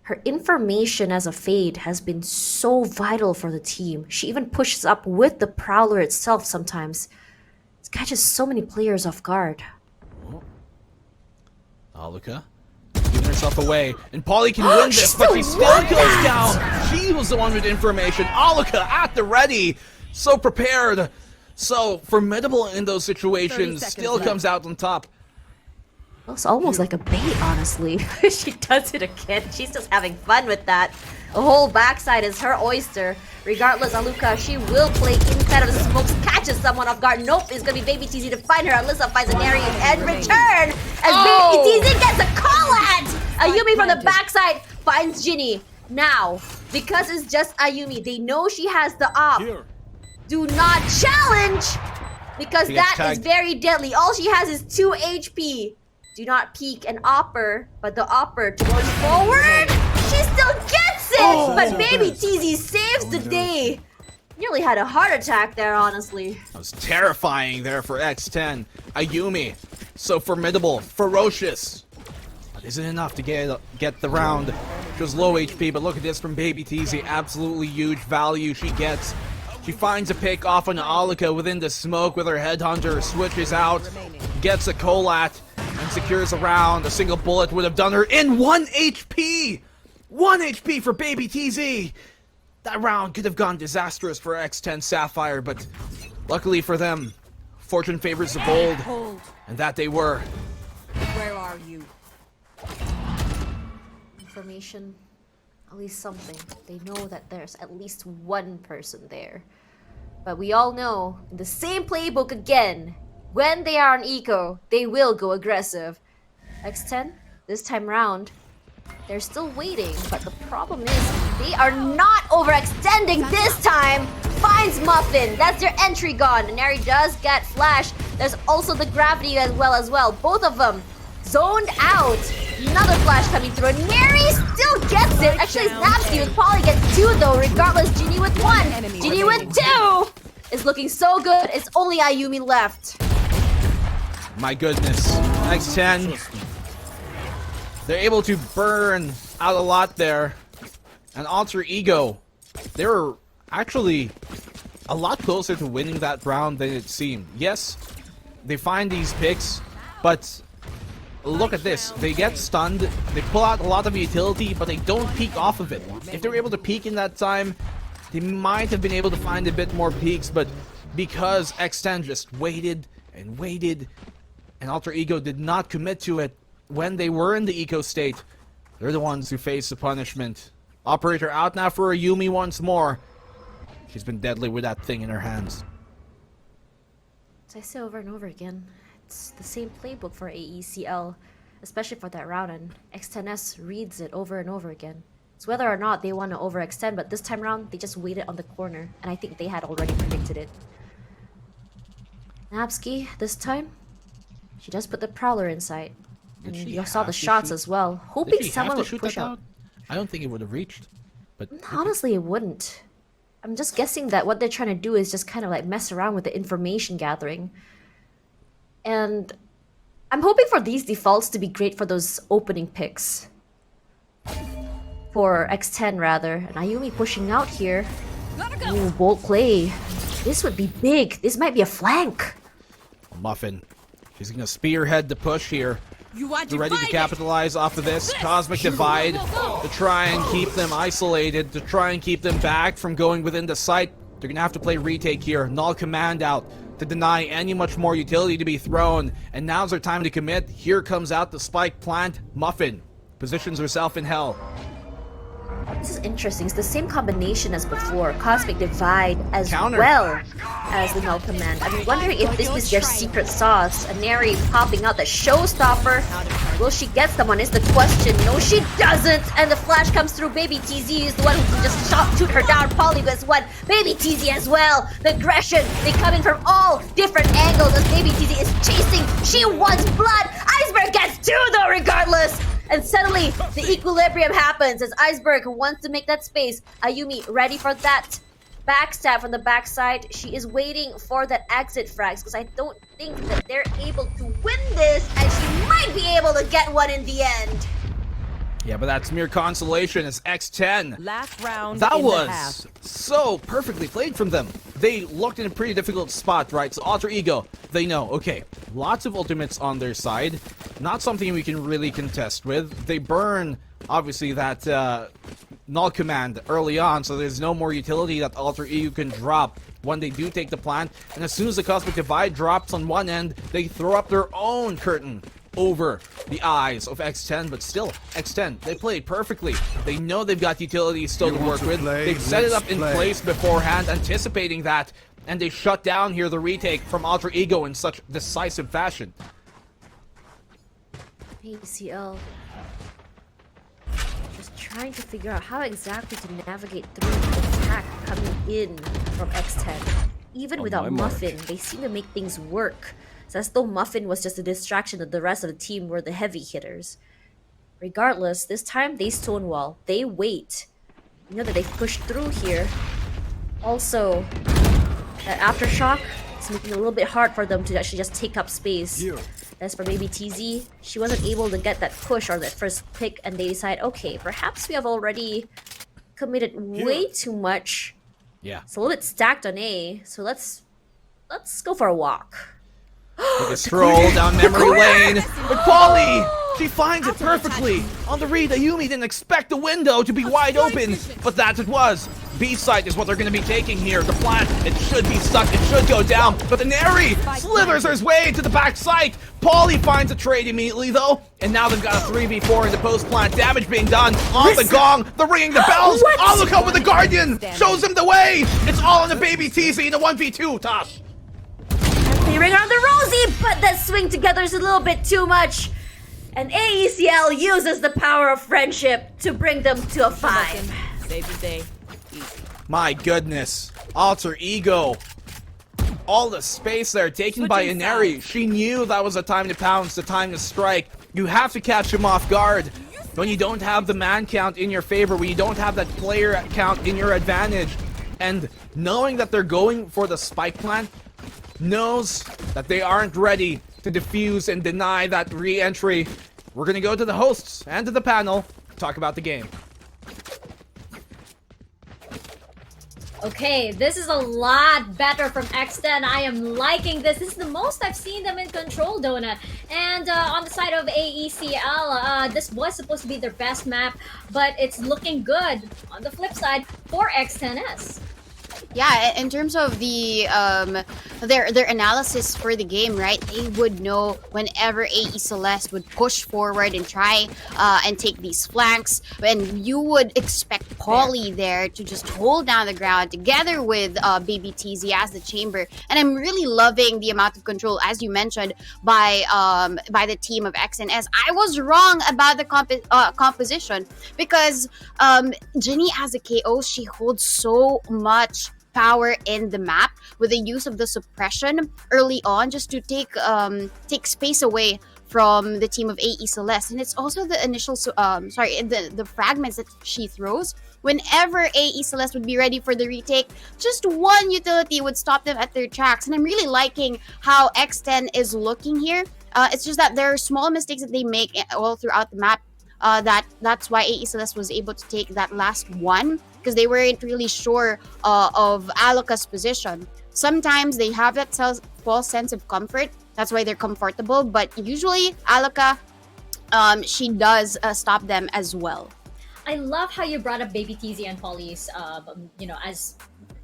her information as a Fade has been so vital for the team. She even pushes up with the Prowler itself sometimes. It catches so many players off guard. Aluka giving herself away, and Polly can win this, but she still goes down. She was the one with information. Aluka at the ready, so prepared, so formidable in those situations, still comes out on top. It's almost like a bait, honestly. She does it again. She's just having fun with that. The whole backside is her oyster. Regardless, Aluka, she will play inside of the smokes, catches someone off guard. Nope, it's gonna be Baby TZ to find her. Alyssa finds an area and return as Baby TZ gets a call at! Ayumi from the backside finds Ginny. Now, because it's just Ayumi, they know she has the op. Do not challenge! Because that is very deadly. All she has is 2 HP. Do not peek and opper, but the opper goes forward. She still gets it! But baby TZ saves the day. Nearly had a heart attack there, honestly. That was terrifying there for X10. Ayumi, so formidable, ferocious. But isn't enough to get the round. She was low HP, but look at this from Baby TZ. Absolutely huge value she gets. She finds a pick off on Alika within the smoke with her headhunter, switches out, gets a Colat, and secures a round. A single bullet would have done her in 1 HP! 1 HP for Baby TZ! That round could have gone disastrous for X10 Sapphire, but luckily for them, fortune favors the bold, and that they were. Where are you? Information, at least something. They know that there's at least one person there. But we all know, in the same playbook again, when they are on eco, they will go aggressive. X10, this time round, they're still waiting, but the problem is they are not overextending this time. Finds Muffin, that's their entry gone. Nary does get Flash. There's also the gravity as well. Both of them zoned out. Another Flash coming through. Nary still gets it. Actually, Snapsy would probably get 2 though, regardless. Genie with 1. Genie with 2 is looking so good. It's only Ayumi left. My goodness. X10. They're able to burn out a lot there. And Alter Ego, they were actually a lot closer to winning that round than it seemed. Yes, they find these picks, but look at this. They get stunned, they pull out a lot of utility, but they don't peek off of it. If they were able to peek in that time, they might have been able to find a bit more peaks, but because X10 just waited and waited, and Alter Ego did not commit to it, when they were in the eco state, they're the ones who face the punishment. Operator out now for Ayumi once more. She's been deadly with that thing in her hands. As I say over and over again, it's the same playbook for AECL, especially for that round, and X10S reads it over and over again. It's whether or not they want to overextend, but this time around, they just waited on the corner, and I think they had already predicted it. Napsky, this time, she does put the Prowler inside. And you saw the shots as well, hoping someone would push out. I don't think it would have reached. But honestly, it wouldn't. I'm just guessing that what they're trying to do is just kind of like mess around with the information gathering. And I'm hoping for these defaults to be great for those opening picks. For X10 rather. And Ayumi pushing out here. Ooh, bold play. This would be big. This might be a flank. Muffin. She's gonna spearhead the push here. They're ready to capitalize off of this Cosmic Divide to try and keep them isolated, to try and keep them back from going within the site. They're gonna have to play retake here. Null Command out to deny any much more utility to be thrown. And now's their time to commit. Here comes out the spike plant. Muffin positions herself in hell. This is interesting. It's the same combination as before. Cosmic Divide as Counter. well as the Null Command. I'm wondering if this is their secret sauce. A Neri popping out the showstopper. Will she get someone is the question. No, she doesn't. And the flash comes through. Baby TZ is the one who can just shoot her down. Polly gets one. Baby TZ as well. The aggression. They come in from all different angles as Baby TZ is chasing. She wants blood. Iceberg gets 2 though regardless. And suddenly, the equilibrium happens as Iceberg wants to make that space. Ayumi ready for that backstab from the backside. She is waiting for that exit frags because I don't think that they're able to win this, and she might be able to get one in the end. Yeah, but that's mere consolation as X10. Last round. That in the half. was so perfectly played from them. They looked in a pretty difficult spot, right? So Alter Ego, they know, okay, lots of ultimates on their side. Not something we can really contest with. They burn, obviously, that Null Command early on, so there's no more utility that Alter Ego can drop when they do take the plant. And as soon as the Cosmic Divide drops on one end, they throw up their own curtain over the eyes of X10, but still, X10, they played perfectly. They know they've got utilities still to work with. They've set it up in place beforehand, anticipating that, and they shut down here the retake from Alter Ego in such decisive fashion. ACL just trying to figure out how exactly to navigate through the attack coming in from X10. Even without Muffin, they seem to make things work. It's as though Muffin was just a distraction and the rest of the team were the heavy hitters. Regardless, this time they stonewall. They wait. You know that they pushed through here. Also, that aftershock is making it a little bit hard for them to actually just take up space. As for Baby TZ, she wasn't able to get that push or that first pick, and they decide, okay, perhaps we have already committed way too much. Yeah. It's a little bit stacked on A, so let's go for a walk. Take a stroll down memory lane. But Polly, she finds it perfectly. On the read, Ayumi didn't expect the window to be wide open, but that it was. B site is what they're going to be taking here. The plant, it should be stuck, it should go down, but the Neri slithers his way to the back site. Polly finds a trade immediately though, and now they've got a 3v4 in the post plant. Damage being done on the gong, the ringing the bells. Oh, look out with the Guardian, shows him the way. It's all on the Baby TZ in the 1v2, Tosh. They ring around the Rosie, but that swing together is a little bit too much. And AECL uses the power of friendship to bring them to a 5. Save the day. Easy. My goodness, Alter Ego. All the space there taken by Inari. She knew that was the time to pounce, the time to strike. You have to catch him off guard. When you don't have the man count in your favor, when you don't have that player count in your advantage, and knowing that they're going for the spike plant, knows that they aren't ready to defuse and deny that re-entry. We're gonna go to the hosts and to the panel, talk about the game. Okay, this is a lot better from X10. I am liking this. This is the most I've seen them in control, Donut. And on the side of AECL, this was supposed to be their best map, but it's looking good on the flip side for X10S. Yeah, in terms of the their analysis for the game, right? They would know whenever AE Celeste would push forward and try and take these flanks, and you would expect Polly there to just hold down the ground together with Baby TZ as the chamber. And I'm really loving the amount of control, as you mentioned, by the team of XNS. I was wrong about the composition because Jenny as a KO, she holds so much power in the map with the use of the suppression early on, just to take space away from the team of AE Celeste. And it's also the initial the fragments that she throws. Whenever AE Celeste would be ready for the retake, just one utility would stop them at their tracks. And I'm really liking how X10 is looking here. It's just that there are small mistakes that they make all throughout the map. That's why AE Celeste was able to take that last one, because they weren't really sure of Aloka's position. Sometimes they have that false sense of comfort. That's why they're comfortable. But usually Aloka, she does stop them as well. I love how you brought up Baby TZ and Polly's, as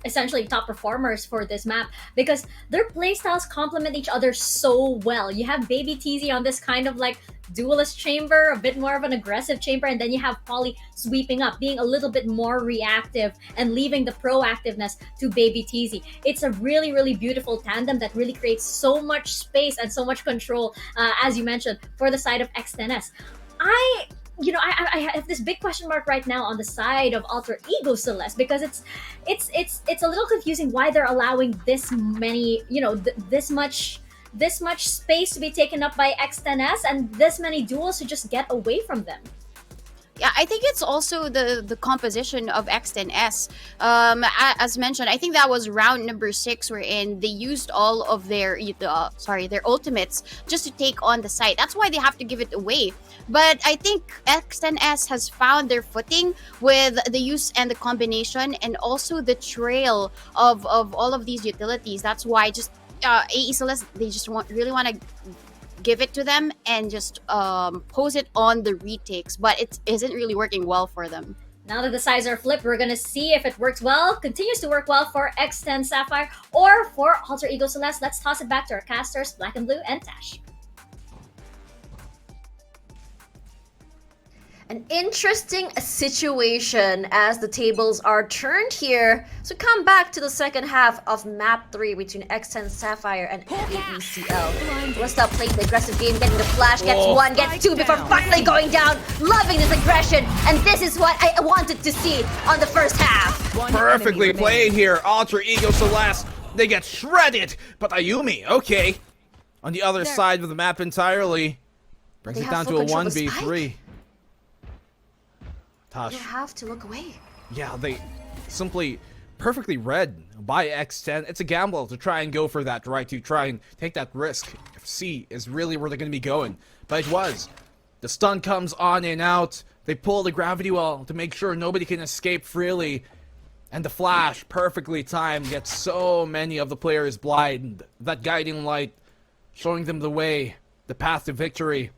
essentially top performers for this map, because their playstyles complement each other so well. You have Baby TZ on this kind of like duelist chamber, a bit more of an aggressive chamber, and then you have Polly sweeping up, being a little bit more reactive and leaving the proactiveness to Baby TZ. It's a really, really beautiful tandem that really creates so much space and so much control, as you mentioned, for the side of X10S. I have this big question mark right now on the side of Alter Ego Celeste, because it's a little confusing why they're allowing this many, this much space to be taken up by X10S and this many duels to just get away from them. Yeah, I think it's also the composition of X10S. As mentioned, I think that was round number 6, wherein they used all of their ultimates just to take on the site. That's why they have to give it away. But I think X10S has found their footing with the use and the combination, and also the trail of all of these utilities. That's why just AE Celeste, they just really want to give it to them and just pose it on the retakes, but it isn't really working well for them. Now that the sides are flipped, we're gonna see if it works well, continues to work well for X10 Sapphire or for Alter Ego Celeste. Let's toss it back to our casters, Black and Blue and Tash. An interesting situation as the tables are turned here. So come back to the second half of map 3 between X10 Sapphire and AECL. Let's stop playing the aggressive game, getting the flash, gets 1, gets 2 before finally going down. Loving this aggression, and this is what I wanted to see on the first half. Perfectly played here, Alter Ego Celeste. They get shredded, but Ayumi, okay. On the other side of the map entirely, brings it down to a 1v3. Tosh. You have to look away. Yeah, they simply perfectly read by X10. It's a gamble to try and go for that, right? To try and take that risk. If C is really where they're going to be going. But it was. The stun comes on and out. They pull the gravity well to make sure nobody can escape freely. And the flash, perfectly timed, gets so many of the players blind. That guiding light, showing them the way, the path to victory.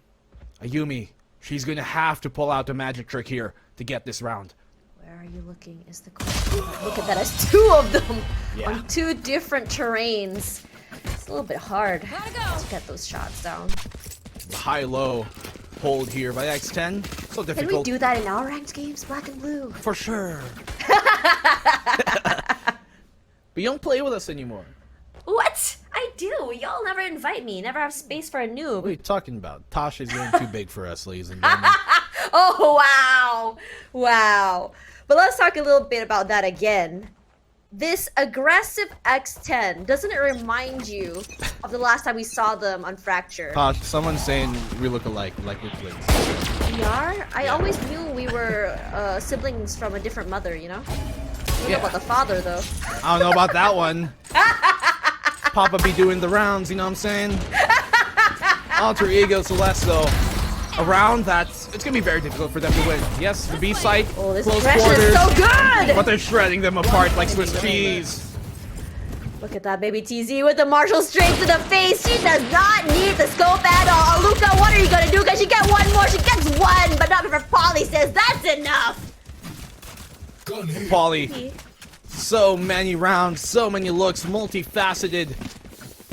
Ayumi, she's going to have to pull out the magic trick here to get this round. Where are you looking is the question. Look at that, as two of them on two different terrains. It's a little bit hard to get those shots down. The high-low hold here by X10. So difficult. Can we do that in our ranked games, Black and Blue? For sure. But you don't play with us anymore. What? I do. Y'all never invite me. Never have space for a noob. What are you talking about? Tasha's getting too big for us, ladies and gentlemen. Oh, wow. Wow. But let's talk a little bit about that again. This aggressive X10, doesn't it remind you of the last time we saw them on Fracture? Tosh, someone's saying we look alike, like we're twins. We are? I always knew we were siblings from a different mother, you know? I don't know about the father, though. I don't know about that one. Papa be doing the rounds, you know what I'm saying? Alter Ego Celeste, though. Around that, it's gonna be very difficult for them to win. Yes, the B site, this close aggression quarters, is so good! but they're shredding them apart like Swiss cheese. Look at that baby TZ with the Marshall straight to the face. She does not need the scope at all. Luca, what are you gonna do? Can she get one more? She gets one, but not before Polly says that's enough. Polly, so many rounds, so many looks, multifaceted,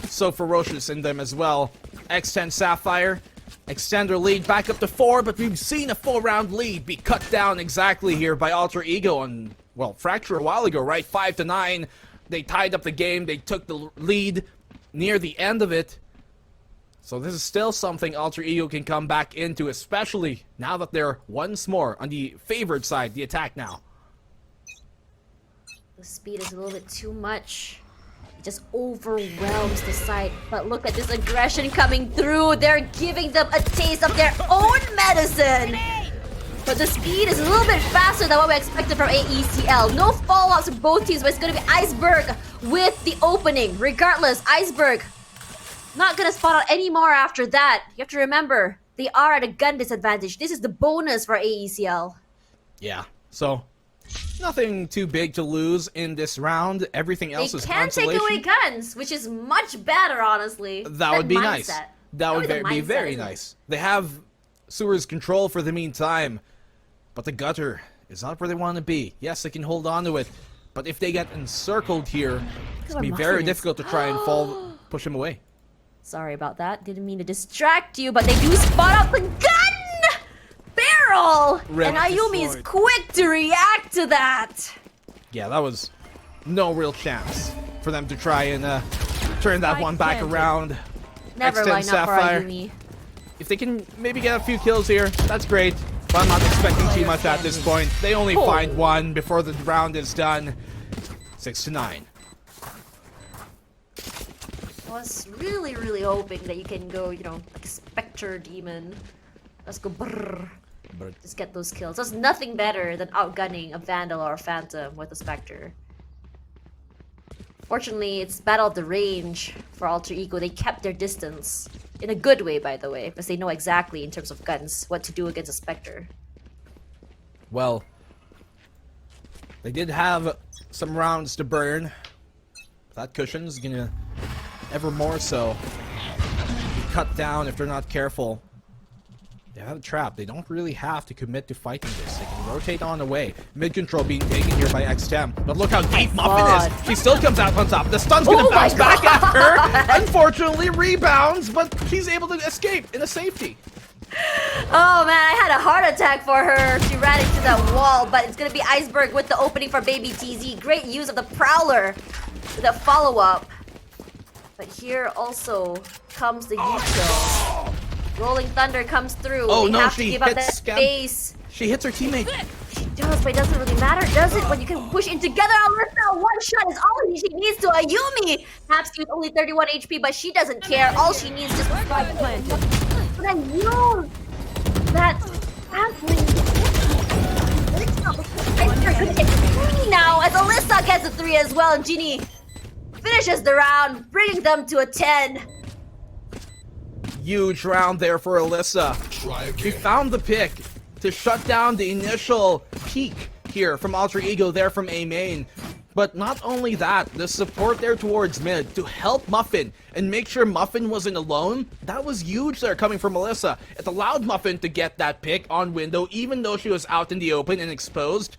so ferocious in them as well. X10 Sapphire extend their lead back up to 4, but we've seen a 4-round lead be cut down exactly here by Alter Ego on, well, Fracture a while ago, right? 5-9. They tied up the game. They took the lead near the end of it. So this is still something Alter Ego can come back into, especially now that they're once more on the favored side, the attack now. The speed is a little bit too much. It just overwhelms the side. But look at this aggression coming through. They're giving them a taste of their own medicine. But the speed is a little bit faster than what we expected from AECL. No follow-ups from both teams, but it's going to be Iceberg with the opening. Regardless, Iceberg not going to spot out anymore after that. You have to remember, they are at a gun disadvantage. This is the bonus for AECL. Yeah, so nothing too big to lose in this round. Everything else is consolation. They can take away guns, which is much better, honestly. That would be nice. That would the be mindset, very isn't it? nice. They have Sewers control for the meantime, but the gutter is not where they want to be. Yes, they can hold on to it, but if they get encircled here, it's going to be very difficult to try and push him away. Sorry about that. Didn't mean to distract you, but they do spot out the gun barrel! And Ayumi is quick to react to that. Yeah, that was no real chance for them to try and turn that one back around. Never X10 line up for Sapphire. Ayumi. If they can maybe get a few kills here, that's great. But I'm not expecting too much at this point. They only find one before the round is done. 6-9. I was really, really hoping that you can go, you know, like a Spectre Demon. Let's go brrr. Just get those kills. There's nothing better than outgunning a Vandal or a Phantom with a Spectre. Fortunately, it's battle of the range for Alter Ego. They kept their distance. In a good way, by the way, because they know exactly, in terms of guns, what to do against a Spectre. Well, they did have some rounds to burn. That cushion's gonna ever more so be cut down if they're not careful. They have a trap. They don't really have to commit to fighting this. They can rotate on away. Mid control being taken here by X10. But look how deep Muffin is. She still comes out on top. The stun's gonna bounce back at her. Unfortunately, rebounds, but she's able to escape in a safety. Oh man, I had a heart attack for her. She ran into that wall, but it's gonna be Iceberg with the opening for Baby TZ. Great use of the Prowler with a follow-up. But here also comes the U-kill. Rolling Thunder comes through. Oh they no, have to she give up hits that space. She hits her teammate. She does, but it doesn't really matter, does it? When you can push in together, Alyssa, one shot is all she needs to Ayumi. Perhaps with only 31 HP, but she doesn't care. All she needs is just strike planted. But then use that athlete. recovery as well, and Genie finishes the round, bringing them to a 10. Huge round there for Alyssa. She found the pick to shut down the initial peak here from Alter Ego there from A main. But not only that, the support there towards mid to help Muffin and make sure Muffin wasn't alone, that was huge there coming from Alyssa. It allowed Muffin to get that pick on window even though she was out in the open and exposed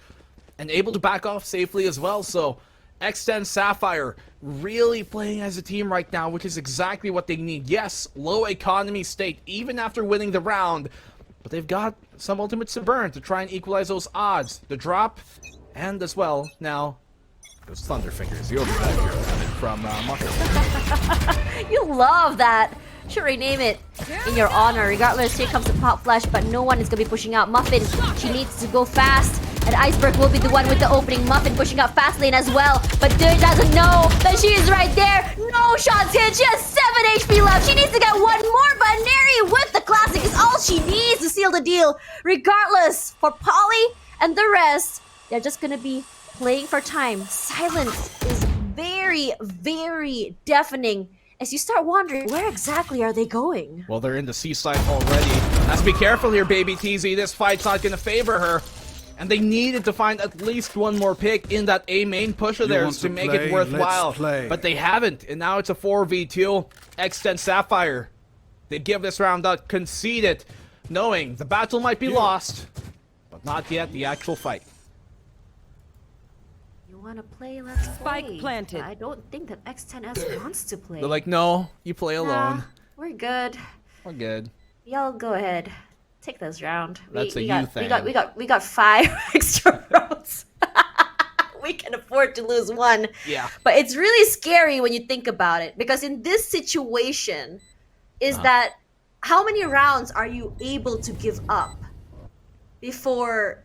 and able to back off safely as well. So X10 Sapphire really playing as a team right now, which is exactly what they need. Yes, low economy state even after winning the round, but they've got some ultimates to burn to try and equalize those odds. The drop and as well now goes Thunderfingers, the overdrive here from Muffin. You love that. Should rename it in your honor. Regardless, here comes the pop flash, but no one is gonna be pushing out Muffin. She needs to go fast, and Iceberg will be the one with the opening. Muffin pushing out fast lane as well, but Dirt doesn't know that she is right there. No shots hit. She has 7 HP left. She needs to get one more, but Neri with the classic is all she needs to seal the deal. Regardless, for Polly and the rest, they're just gonna be playing for time. Silence is very, very deafening as you start wondering, where exactly are they going? Well, they're in the seaside already. Let's be careful here, baby TZ. This fight's not gonna favor her. And they needed to find at least one more pick in that A main push of theirs to make it worthwhile. But they haven't, and now it's a 4v2. X10 Sapphire. They give this round out, concede it, knowing the battle might be lost, but not yet the actual fight. Want to play? Let's play. Spike planted. I don't think that X10S wants to play. They're like, no, you play alone. Nah, we're good. We're good. Y'all go ahead. Take this round. That's we a got, you thing. We got 5 extra rounds. We can afford to lose one. Yeah. But it's really scary when you think about it, because in this situation, is that how many rounds are you able to give up before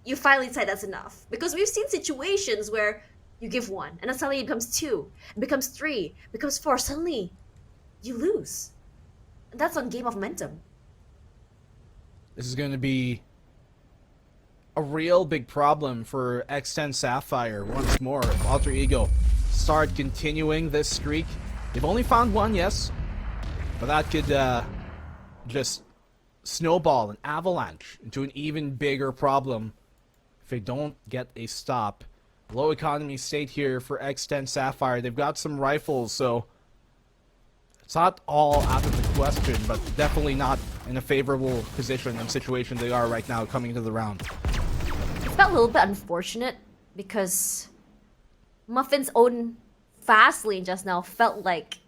you finally decide that's enough? Because we've seen situations where you give 1, and then suddenly it becomes 2, it becomes 3, it becomes 4, suddenly you lose. And that's on game of momentum. This is going to be a real big problem for X10 Sapphire once more. If Alter Ego start continuing this streak, they've only found 1, yes, but that could just snowball an avalanche into an even bigger problem if they don't get a stop. Low economy state here for X10 Sapphire. They've got some rifles, so it's not all out of the question, but definitely not in a favorable position and situation they are right now coming into the round. It felt a little bit unfortunate because Muffin's own fast lane just now felt like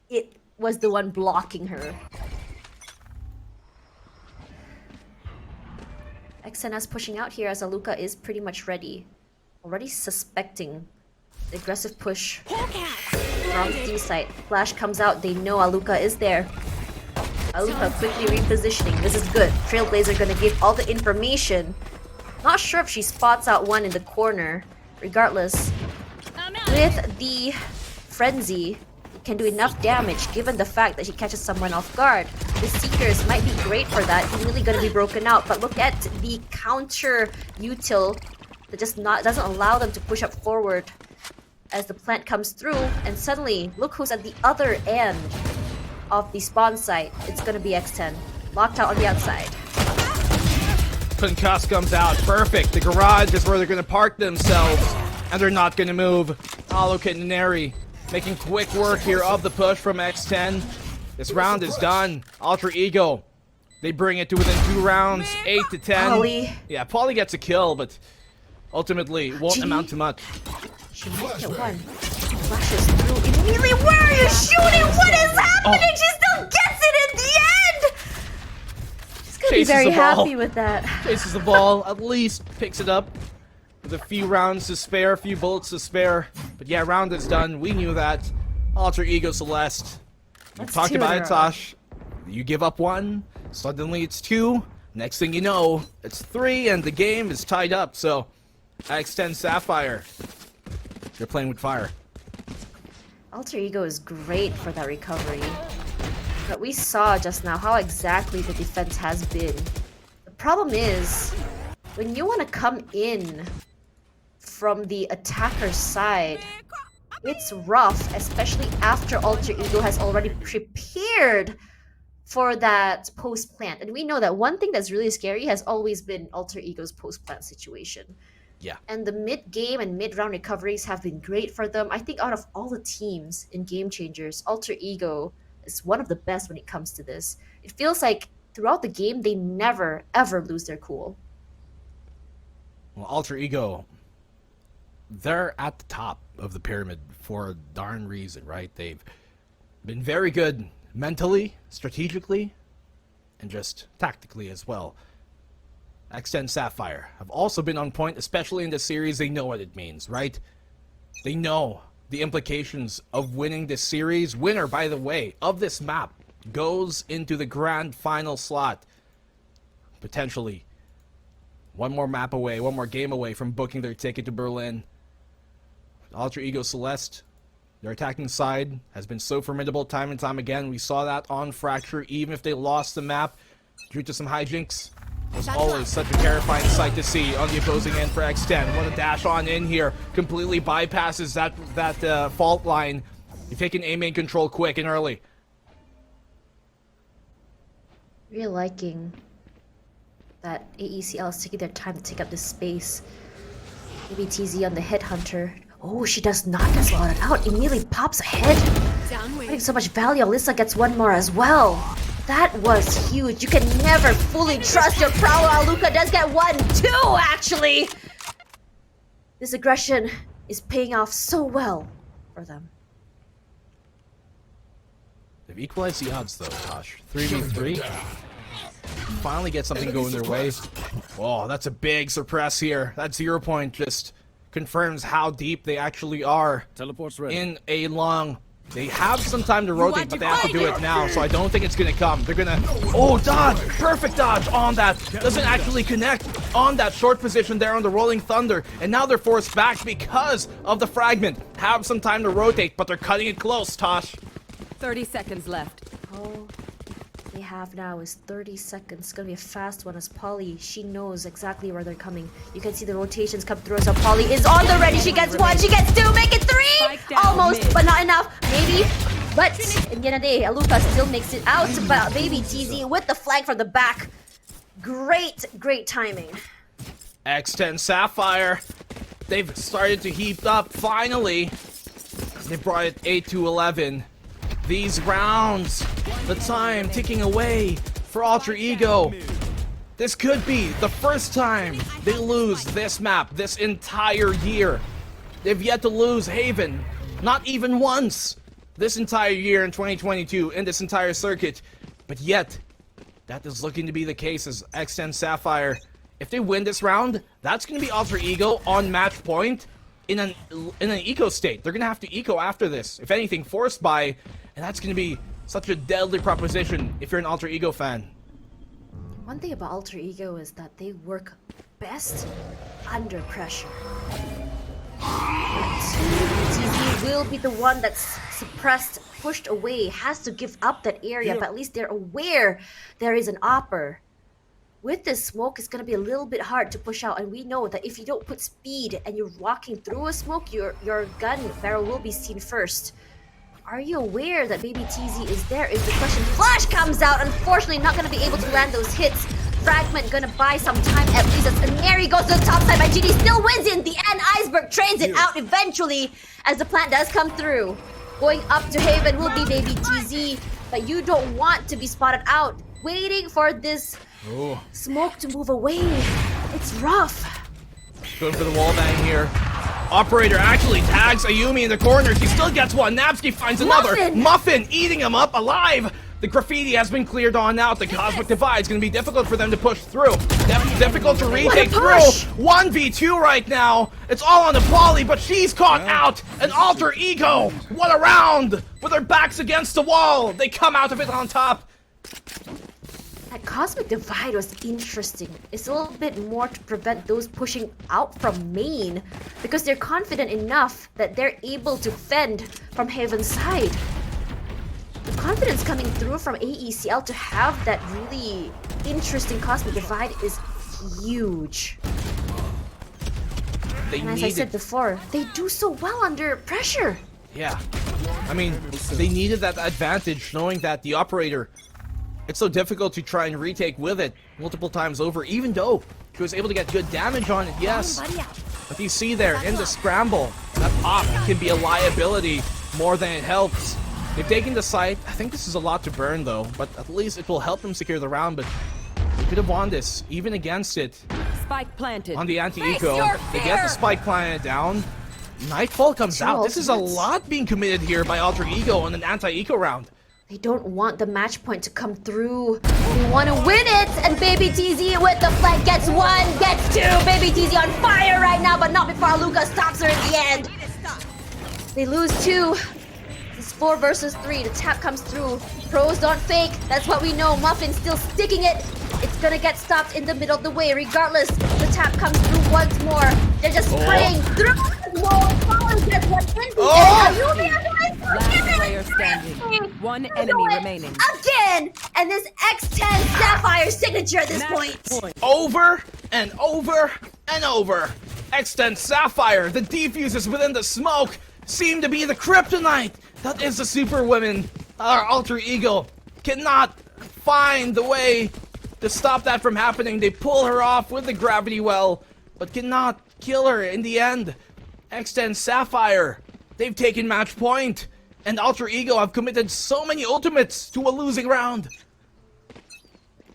it was the one blocking her. XNS pushing out here as Aluka is pretty much ready. Already suspecting the aggressive push from the D side. Flash comes out, they know Aluka is there. Aluka quickly repositioning. This is good. Trailblazer gonna give all the information. Not sure if she spots out one in the corner. Regardless, with the Frenzy, it can do enough damage given the fact that she catches someone off guard. The Seekers might be great for that. He's really gonna be broken out. But look at the counter util that doesn't allow them to push up forward as the plant comes through, and suddenly look who's at the other end of the spawn site. It's gonna be X10. Locked out on the outside. Concuss comes out. Perfect. The garage is where they're gonna park themselves, and they're not gonna move. Alokit and Neri making quick work here of the push from X10. This round is done. Alter Ego, they bring it to within 2 rounds, 8 to 10. Polly. Yeah, Polly gets a kill, but ultimately it won't amount to much. She might get one. She flashes through immediately. Where are you shooting? What is happening? She still gets it in the end! She's gonna be Chases very the ball. happy with that. Chases the ball, at least picks it up with a few rounds to spare, a few bullets to spare. But yeah, round is done. We knew that. Alter Ego Celeste. We That's talked 2 about in a it, row. Tosh. You give up 1, suddenly it's 2. Next thing you know, it's 3, and the game is tied up. So, X10 Sapphire, they're playing with fire. Alter Ego is great for that recovery. But we saw just now how exactly the defense has been. The problem is, when you want to come in from the attacker's side. It's rough, especially after Alter Ego has already prepared for that post-plant. And we know that one thing that's really scary has always been Alter Ego's post-plant situation. Yeah. And the mid-game and mid-round recoveries have been great for them. I think out of all the teams in Game Changers, Alter Ego is one of the best when it comes to this. It feels like throughout the game, they never, ever lose their cool. Well, Alter Ego, they're at the top of the pyramid for a darn reason, right? They've been very good mentally, strategically, and just tactically as well. X10 Sapphire have also been on point, especially in this series. They know what it means, right? They know the implications of winning this series. Winner, by the way, of this map goes into the grand final slot. Potentially one more map away, one more game away from booking their ticket to Berlin. Alter Ego Celeste, their attacking side has been so formidable time and time again. We saw that on Fracture, even if they lost the map due to some hijinks. It was always such a terrifying sight to see on the opposing end for X10. What a dash on in here. Completely bypasses that fault line. You've taken A main control quick and early. Really liking that AECL is taking their time to take up this space. Maybe TZ on the Headhunter. Oh, she does not get slotted out. Immediately pops ahead. Putting so much value. Alyssa gets one more as well. That was huge. You can never fully trust your prowler. Luca does get 1-2, actually. This aggression is paying off so well for them. They've equalized the odds, though, Tosh. 3v3. Finally get something going their way. Oh, that's a big suppress here. That 0 point just confirms how deep they actually are. Teleport's ready. In a long... They have some time to rotate, but they have to do it now, so I don't think it's going to come. They're going to... Oh, dodge! Perfect dodge on that. Doesn't actually connect on that short position there on the Rolling Thunder. And now they're forced back because of the fragment. Have some time to rotate, but they're cutting it close, Tosh. 30 seconds left. All they have now is 30 seconds. It's gonna be a fast one as Polly, she knows exactly where they're coming. You can see the rotations come through, so Polly is on the ready. She gets one, she gets two, make it three! Almost, but not enough. Maybe. But in the end of the day, Aluka still makes it out. But baby TZ with the flag from the back. Great, great timing. X10 Sapphire. They've started to heap up, finally. They brought it 8-11. These rounds, the time ticking away for Alter Ego. This could be the first time they lose this map this entire year. They've yet to lose Haven, not even once, this entire year in 2022 in this entire circuit. But yet, that is looking to be the case as X10 Sapphire. If they win this round, that's going to be Alter Ego on match point in an eco state. They're going to have to eco after this, if anything, forced by, and that's going to be such a deadly proposition if you're an Alter Ego fan. One thing about Alter Ego is that they work best under pressure. TZ will be the one that's suppressed, pushed away, has to give up that area, but at least they're aware there is an opper. With this smoke, it's going to be a little bit hard to push out, and we know that if you don't put speed and you're walking through a smoke, your gun barrel will be seen first. Are you aware that baby TZ is there is the question. Flash comes out, unfortunately not going to be able to land those hits. Fragment gonna buy some time at least as Mary goes to the top side, but GD still wins in the end. Iceberg trains it out eventually as the plant does come through. Going up to Haven will be baby TZ, but you don't want to be spotted out. Waiting for this smoke to move away. It's rough. Going for the wall bang here. Operator actually tags Ayumi in the corner. She still gets one. Napsky finds another. Muffin eating him up alive. The graffiti has been cleared on out. The Cosmic Divide is going to be difficult for them to push through. Difficult to retake through. 1v2 right now. It's all on the Polly, but she's caught out. An Alter Ego. What a round. With their backs against the wall. They come out of it on top. That Cosmic Divide was interesting. It's a little bit more to prevent those pushing out from main because they're confident enough that they're able to fend from Haven's side. The confidence coming through from AECL to have that really interesting Cosmic Divide is huge. They And as I needed, said before, they do so well under pressure. yeah. I mean, they needed that advantage, knowing that the operator, it's so difficult to try and retake with it multiple times over, even though he was able to get good damage on it, yes. But you see there, in the scramble, that pop can be a liability more than it helps. They've taken the site. I think this is a lot to burn though, but at least it will help them secure the round, but they could have won this, even against it. Spike planted. On the anti-eco, they get the spike planted down. Nightfall comes out. This is a lot being committed here by Alter Ego on an anti-eco round. They don't want the match point to come through. They want to win it, and Baby TZ with the flank gets one, gets two. Baby TZ on fire right now, but not before Aluka stops her in the end. They lose two. It's 4 versus 3. The tap comes through. Pros don't fake. That's what we know. Muffin still sticking it. It's gonna get stopped in the middle of the way. Regardless, the tap comes through once more. They're just spraying through the wall. Colin gets one into Last player standing. One enemy remaining. again! And this X10 Sapphire signature at this point. Over and over and over. X10 Sapphire, the defuses within the smoke, seem to be the kryptonite that is the Superwoman. Our Alter Ego cannot find the way to stop that from happening. They pull her off with the gravity well, but cannot kill her in the end. X10 Sapphire, they've taken match point, and Alter Ego have committed so many ultimates to a losing round.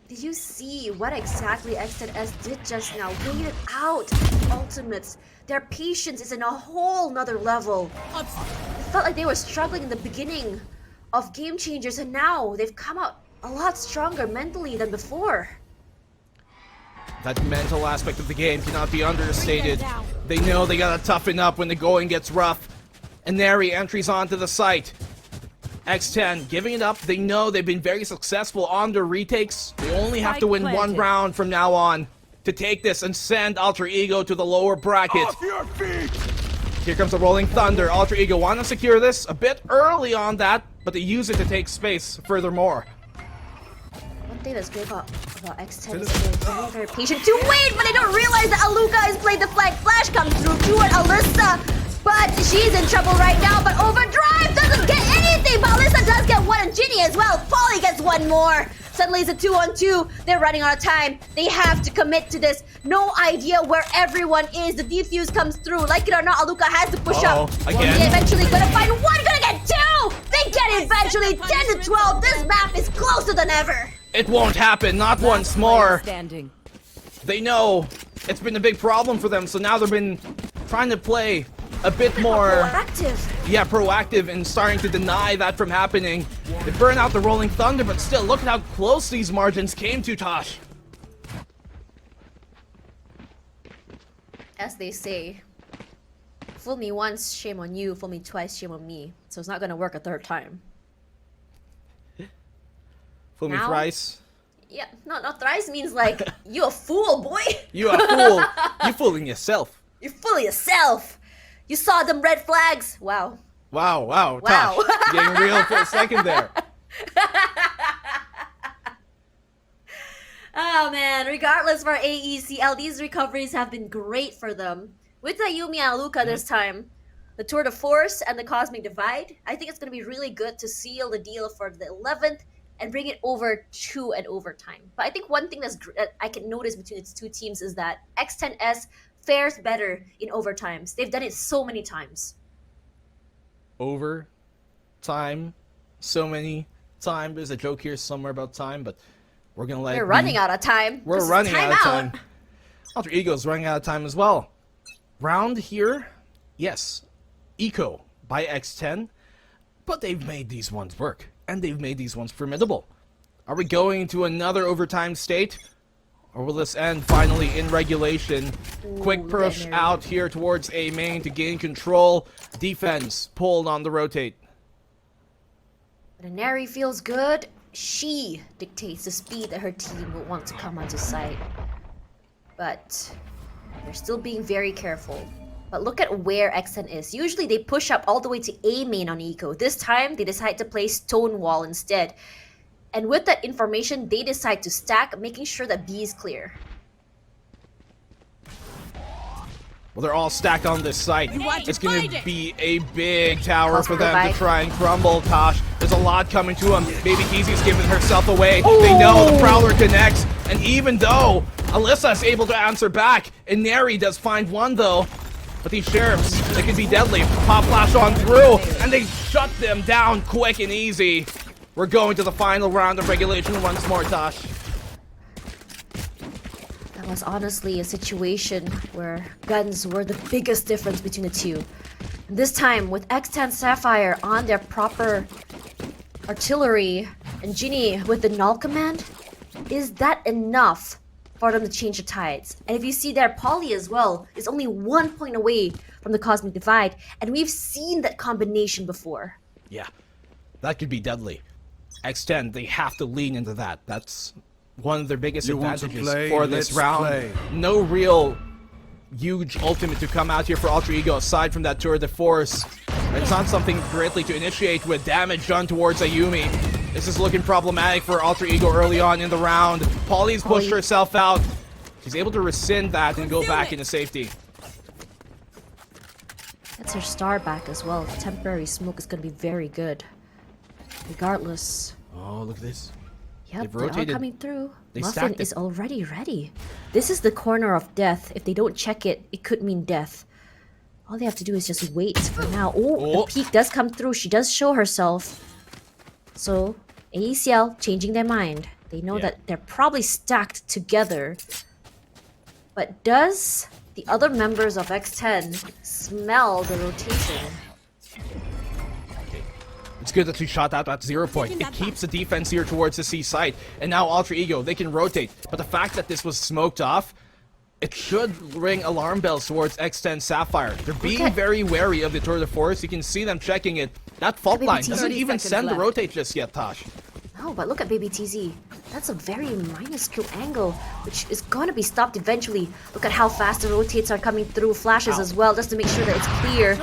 Did you see what exactly X10S did just now? Waited out ultimates. Their patience is in a whole nother level. It felt like they were struggling in the beginning of Game Changers, and now they've come out a lot stronger mentally than before. That mental aspect of the game cannot be understated. They know they gotta toughen up when the going gets rough. And Neri entries onto the site. X10 giving it up. They know they've been very successful on their retakes. They only have to win one round from now on to take this and send Alter Ego to the lower bracket. Off your feet! Here comes the Rolling Thunder. Alter Ego want to secure this a bit early on that, but they use it to take space furthermore. One thing that's great about X10 is they're very, very patient to wait, but they don't realize that Aluka has played the flag. Flash comes through toward Alyssa, but she's in trouble right now. But Overdrive doesn't get anything, but Alyssa does get one, and Ginny as well. Polly gets one more. Suddenly it's a 2-on-2. They're running out of time. They have to commit to this. No idea where everyone is. The defuse comes through. Like it or not, Aluka has to push up. Again. They're eventually gonna find one, gonna get two. They get it eventually. 10 to 12. This map is closer than ever. It won't happen, not once more. Standing. They know it's been a big problem for them, so now they've been trying to play a bit more proactive and starting to deny that from happening. They burn out the Rolling Thunder, but still, look at how close these margins came to, Tosh. As they say, fool me once, shame on you. Fool me twice, shame on me. So it's not gonna work a third time. Fool me Now? thrice. Yeah, not thrice means like, you a fool, boy. You a fool. You fooling yourself. You're fooling yourself. You saw them red flags. Wow. Wow, Wow. Tosh. Getting real for a second there. Oh man, regardless for AECL, these recoveries have been great for them. With Ayumi and Aluka this time, the Tour de Force and the Cosmic Divide, I think it's going to be really good to seal the deal for the 11th and bring it over to an overtime. But I think one thing that I can notice between its two teams is that X10S fares better in overtimes. They've done it so many times. Over time, so many time. There's a joke here somewhere about time, but we're gonna let They're it running be. out of time. We're This is running out of timeout. time. Alter Ego's running out of time as well. Round here, yes, Eco by X10, but they've made these ones work, and they've made these ones formidable. Are we going to another overtime state? Or will this end finally in regulation? Quick push Neri. out here towards A main to gain control. Defense pulled on the rotate. When Neri feels good, she dictates the speed that her team will want to come onto site. But they're still being very careful. But look at where X10 is. Usually they push up all the way to A main on Eco. This time they decide to play Stonewall instead. And with that information, they decide to stack, making sure that B is clear. Well, they're all stacked on this site. It's going to be a big tower for them Bye. to try and crumble, Tosh. There's a lot coming to them. Baby Teezy's giving herself away. They know the Prowler connects. And even though Alyssa is able to answer back, Inari does find one, though. But these sheriffs, they can be deadly. Pop flash on through, and they shut them down quick and easy. We're going to the final round of regulation once more, Tosh. That was honestly a situation where guns were the biggest difference between the two. And this time, with X10 Sapphire on their proper artillery and Ginny with the null command, is that enough for them to change the tides? And if you see there, Polly as well is only 1 point away from the Cosmic Divide, and we've seen that combination before. Yeah, that could be deadly. X10, they have to lean into that. That's one of their biggest advantages for this round. No real huge ultimate to come out here for Ultra Ego aside from that tour de force. It's not something greatly to initiate with damage done towards Ayumi. This is looking problematic for Ultra Ego early on in the round. Polly's pushed herself out. She's able to rescind that and go back into safety. That's her star back as well. Temporary smoke is going to be very good. Regardless. Oh, look at this. Yep, They're all coming through. They Muffin stacked it. is already ready. This is the corner of death. If they don't check it, it could mean death. All they have to do is just wait for now. Oh, the peak does come through. She does show herself. So, AECL changing their mind. They know that they're probably stacked together. But does the other members of X10 smell the rotation? It's good that she shot out at 0 point. It keeps the defense here towards the C side. And now Ultra Ego, they can rotate. But the fact that this was smoked off, it should ring alarm bells towards X10 Sapphire. They're being very wary of the tour de force. You can see them checking it. That fault line doesn't even send the rotate just yet, Tosh. No, but look at Baby TZ. That's a very minuscule angle, which is going to be stopped eventually. Look at how fast the rotates are coming through. Flashes as well, just to make sure that it's clear.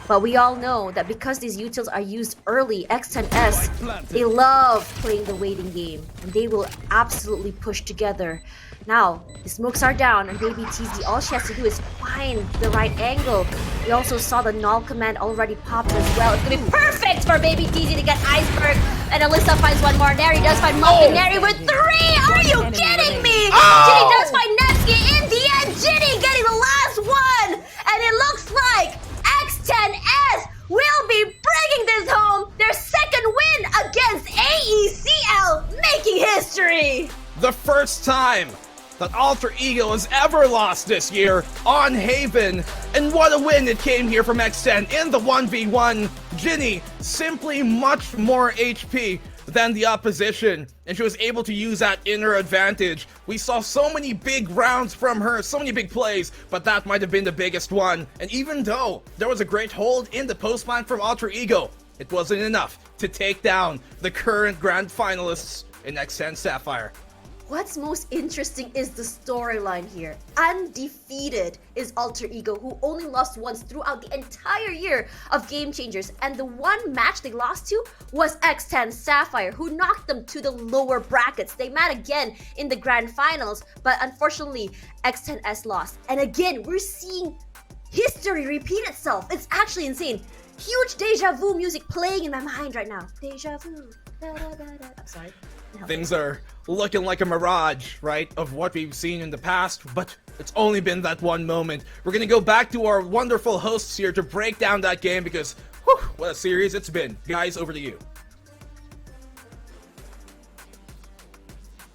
But we all know that because these utils are used early, X10S, they love playing the waiting game. And they will absolutely push together. Now, the smokes are down, and Baby TZ, all she has to do is find the right angle. We also saw the null command already popped as well. It's going to be perfect for Baby TZ to get Iceberg. And Alyssa finds one more. Neri does find Muffin. Neri with 3! Are you kidding me? Ginny does find Nevsky in the end. Ginny getting the last one. And it looks like X10S will be bringing this home. Their second win against AECL, making history. The first time that Alter Ego has ever lost this year on Haven. And what a win it came here from X10 in the 1v1. Ginny, simply much more HP than the opposition, and she was able to use that in her advantage. We saw so many big rounds from her, so many big plays, but that might have been the biggest one. And even though there was a great hold in the post plant from Alter Ego, it wasn't enough to take down the current grand finalists in X10 Sapphire. What's most interesting is the storyline here. Undefeated is Alter Ego, who only lost once throughout the entire year of Game Changers, and the one match they lost to was X10 Sapphire, who knocked them to the lower brackets. They met again in the grand finals, but unfortunately, X10S lost. And again, we're seeing history repeat itself. It's actually insane. Huge deja vu music playing in my mind right now. Deja vu. Da, da, da, da. I'm sorry. Things are looking like a mirage, right, of what we've seen in the past, but it's only been that one moment. We're gonna go back to our wonderful hosts here to break down that game because, whew, what a series it's been. Guys, over to you.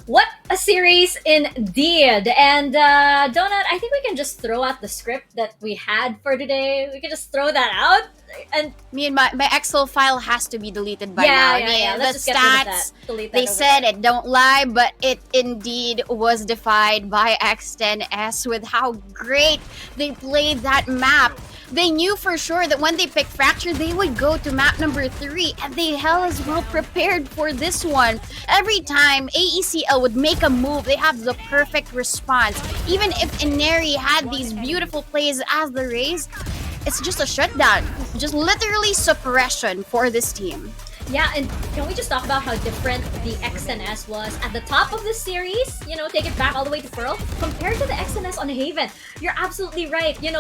What a series indeed. And Donut, I think we can just throw out the script that we had for today. We can just throw that out. And me and my Excel file has to be deleted by now. Yeah. Let's just the get rid of stats, that. Delete that they over said there. it don't lie, but it indeed was defied by X10S with how great they played that map. They knew for sure that when they picked Fracture, they would go to map number 3, and they hell as well prepared for this one. Every time AECL would make a move, they have the perfect response. Even if Inari had these beautiful plays as the Rays, it's just a shutdown. Just literally suppression for this team. Yeah, and can we just talk about how different the XNS was at the top of the series? Take it back all the way to Pearl compared to the XNS on Haven. You're absolutely right. They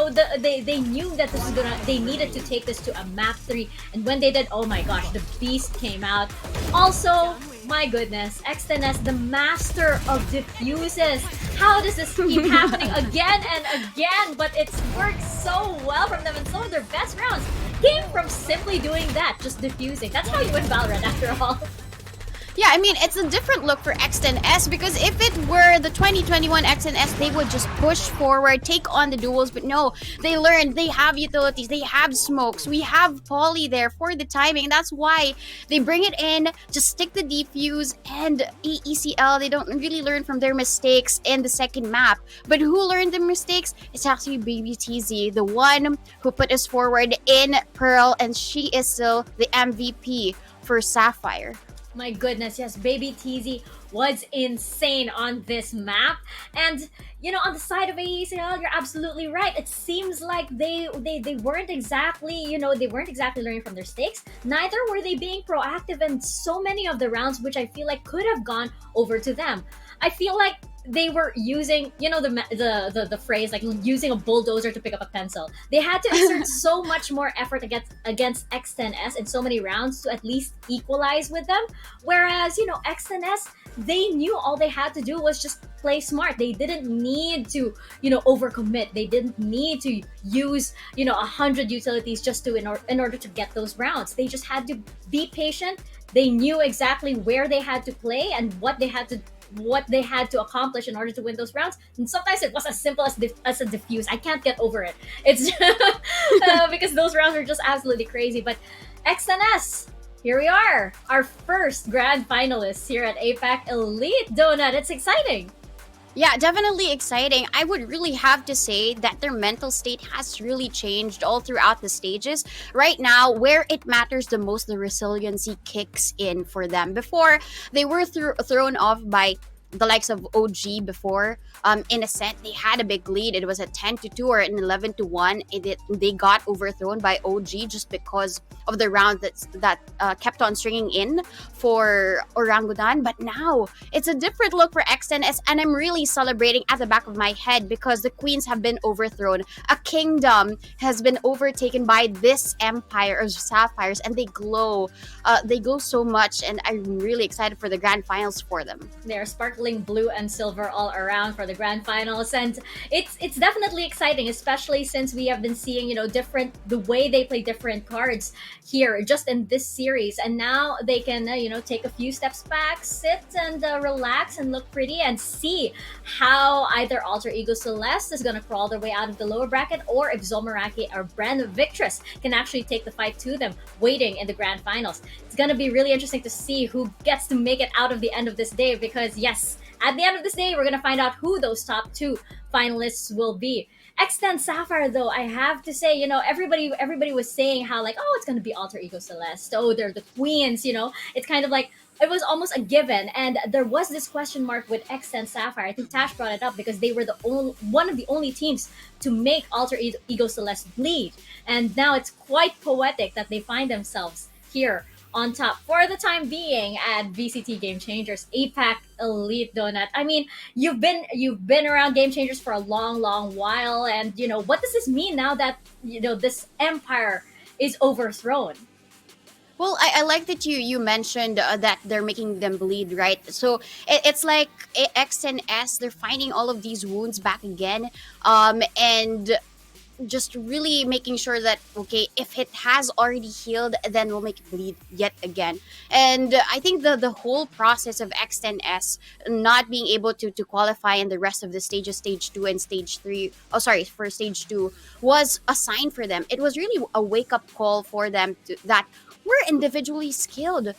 knew that they needed to take this to a map 3, and when they did, oh my gosh, the beast came out. Also, my goodness, X10S, the master of diffuses. How does this keep happening again and again? But it's worked so well from them, and some of their best rounds came from simply doing that, just diffusing. That's how you win Valorant after all. Yeah, I mean, it's a different look for X10S because if it were the 2021 X10S, they would just push forward, take on the duels. But no, they learned they have utilities, they have smokes, we have Poly there for the timing. That's why they bring it in, just stick the defuse and AECL. They don't really learn from their mistakes in the second map. But who learned the mistakes? It's actually Baby TZ, the one who put us forward in Pearl, and she is still the MVP for Sapphire. My goodness, yes, Baby TZ was insane on this map. And on the side of AECL, you're absolutely right. It seems like they weren't exactly, they weren't exactly learning from their mistakes. Neither were they being proactive in so many of the rounds, which I feel like could have gone over to them. I feel like they were using, the phrase like using a bulldozer to pick up a pencil. They had to exert so much more effort against X10S in so many rounds to at least equalize with them. Whereas, X10S, they knew all they had to do was just play smart. They didn't need to, overcommit. They didn't need to use, 100 utilities just to in order to get those rounds. They just had to be patient. They knew exactly where they had to play and what they had to accomplish in order to win those rounds. And sometimes it was as simple as a diffuse. I can't get over it. It's because those rounds are just absolutely crazy. But X10S, here we are, our first grand finalists here at APAC Elite Donut. It's exciting. Yeah, definitely exciting. I would really have to say that their mental state has really changed all throughout the stages. Right now, where it matters the most, the resiliency kicks in for them. Before, they were thrown off by the likes of OG before. In a set, they had a big lead. It was a 10-2 or an 11-1. They got overthrown by OG just because of the round that kept on stringing in for Orangutan. But now it's a different look for X10S, and I'm really celebrating at the back of my head because the queens have been overthrown. A kingdom has been overtaken by this empire of sapphires, and they glow. They glow so much, and I'm really excited for the grand finals for them. They're sparkling blue and silver all around for the grand finals, and it's definitely exciting, especially since we have been seeing the way they play different cards here just in this series, and now they can take a few steps back, sit and relax and look pretty, and see how either Alter Ego Celeste is going to crawl their way out of the lower bracket, or if Zomeraki or Brand Victress can actually take the fight to them waiting in the grand finals. It's going to be really interesting to see who gets to make it out of the end of this day, because yes, at the end of this day, we're going to find out who those top 2 finalists will be. X10 Sapphire, though, I have to say, everybody was saying how like, oh, it's going to be Alter Ego Celeste. Oh, they're the queens, It's kind of like, it was almost a given. And there was this question mark with X10 Sapphire. I think Tash brought it up because they were one of the only teams to make Alter Ego Celeste bleed. And now it's quite poetic that they find themselves here on top for the time being at VCT Game Changers, APAC Elite Donut. I mean, you've been around Game Changers for a long while, and what does this mean now that this empire is overthrown? Well, I like that you mentioned that they're making them bleed, right? So it's like X10S, they're finding all of these wounds back again, and just really making sure that, okay, if it has already healed, then we'll make it bleed yet again. And I think the whole process of X10S not being able to qualify in the rest of the stages, stage 2 and stage 3, for stage 2, was a sign for them. It was really a wake-up call for them that we're individually skilled.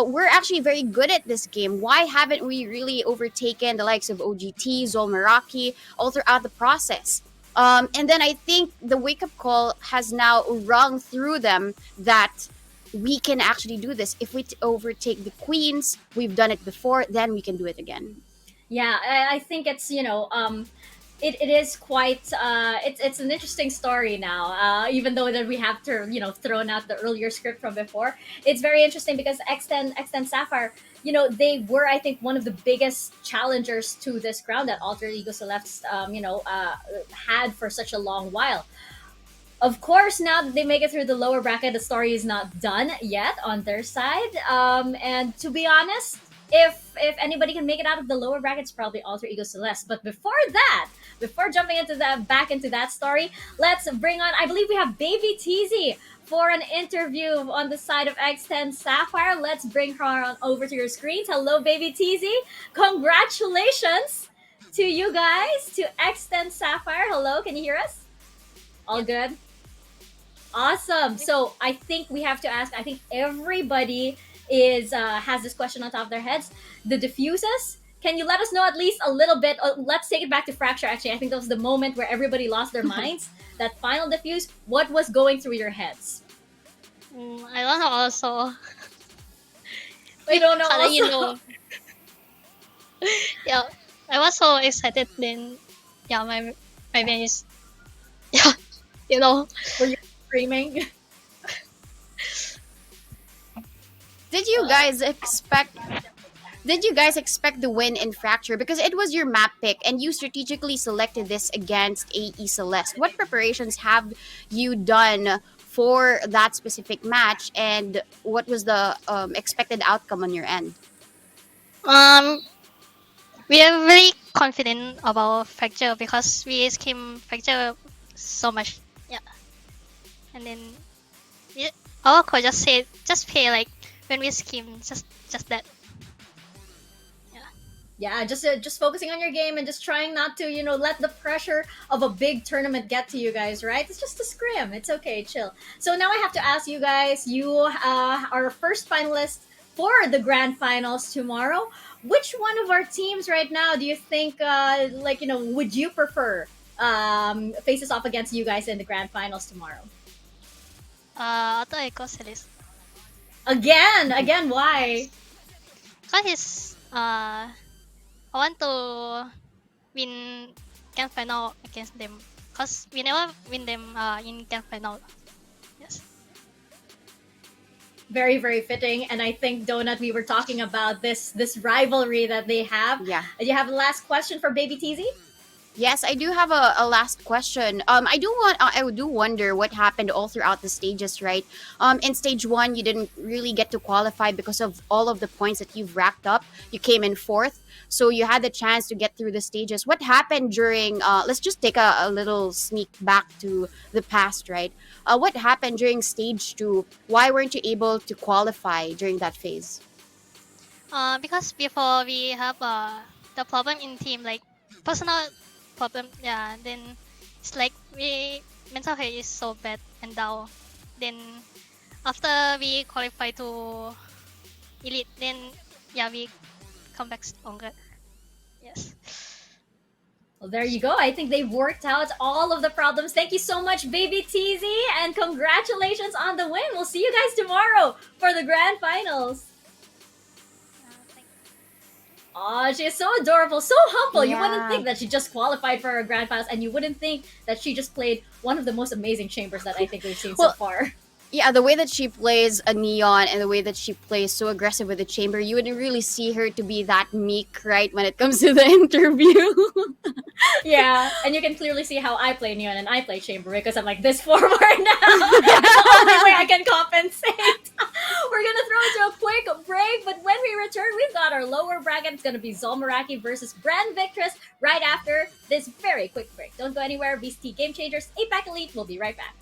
We're actually very good at this game. Why haven't we really overtaken the likes of OGT, Zolmeraki all throughout the process? And then I think the wake-up call has now rung through them that we can actually do this. If we overtake the queens, we've done it before, then we can do it again. Yeah, I think it's, it is quite it's an interesting story now, even though that we have to thrown out the earlier script from before. It's very interesting because X10 Sapphire, they were, I think, one of the biggest challengers to this crown that Alter Ego Celeste had for such a long while. Of course, now that they make it through the lower bracket, the story is not done yet on their side. And to be honest, if anybody can make it out of the lower bracket, it's probably Alter Ego Celeste. But before that, before jumping into that back into that story, let's bring on. I believe we have Baby Teasy for an interview on the side of X10 Sapphire. Let's bring her on over to your screens. Hello, Baby Teasy. Congratulations to you guys, to X10 Sapphire. Hello, can you hear us? All good? Awesome. So I think we have to ask. I think everybody is has this question on top of their heads. The diffuses. Can you let us know at least a little bit? Let's take it back to Fracture. Actually, I think that was the moment where everybody lost their minds. That final diffuse. What was going through your heads? I don't know also. You don't know. How Also? do you know? Yeah, I was so excited then. Yeah, my brain is yeah, Were you screaming? Did you guys expect the win in Fracture? Because it was your map pick and you strategically selected this against AE Celeste. What preparations have you done for that specific match, and what was the expected outcome on your end? We are very confident about Fracture because we scheme Fracture so much. Yeah, and then our coach just said just play like when we scheme just that. Yeah, just focusing on your game and just trying not to, let the pressure of a big tournament get to you guys, right? It's just a scrim. It's okay, chill. So now I have to ask you guys, you are first finalist for the grand finals tomorrow. Which one of our teams right now do you think, would you prefer faces off against you guys in the grand finals tomorrow? Auto Echo Celeste. Again, why? Cause it's I want to win grand final against them. Cause we never win them in grand final. Yes. Very, very fitting. And I think, Donut, we were talking about this rivalry that they have. Yeah. Do you have a last question for Baby Teasy? Yes, I do have a last question. I do wonder what happened all throughout the stages, right? In stage 1, you didn't really get to qualify because of all of the points that you've racked up. You came in 4th, so you had the chance to get through the stages. What happened during? Let's just take a little sneak back to the past, right? What happened during stage 2? Why weren't you able to qualify during that phase? Because before we have the problem in team like personal problem. Yeah, then it's like we mental health is so bad and down. Then after we qualify to elite, then yeah we come back stronger. Yes. Well, there you go. I think they've worked out all of the problems. Thank you so much, Baby Teasy, and congratulations on the win. We'll see you guys tomorrow for the grand finals. Oh, she is so adorable, so humble. You wouldn't think that she just qualified for a grand finals, and you wouldn't think that she just played one of the most amazing chambers that I think we've seen so far. Yeah, the way that she plays a Neon and the way that she plays so aggressive with the chamber, you wouldn't really see her to be that meek, right, when it comes to the interview. Yeah, and you can clearly see how I play Neon and I play chamber because I'm like this forward now. That's the only way I can compensate. We're gonna throw it to a quick break, but when we return, we've got our lower bracket. It's gonna be Zolmaraki versus Brand Victress right after this very quick break. Don't go anywhere. VCT Game Changers, APAC Elite. We'll be right back.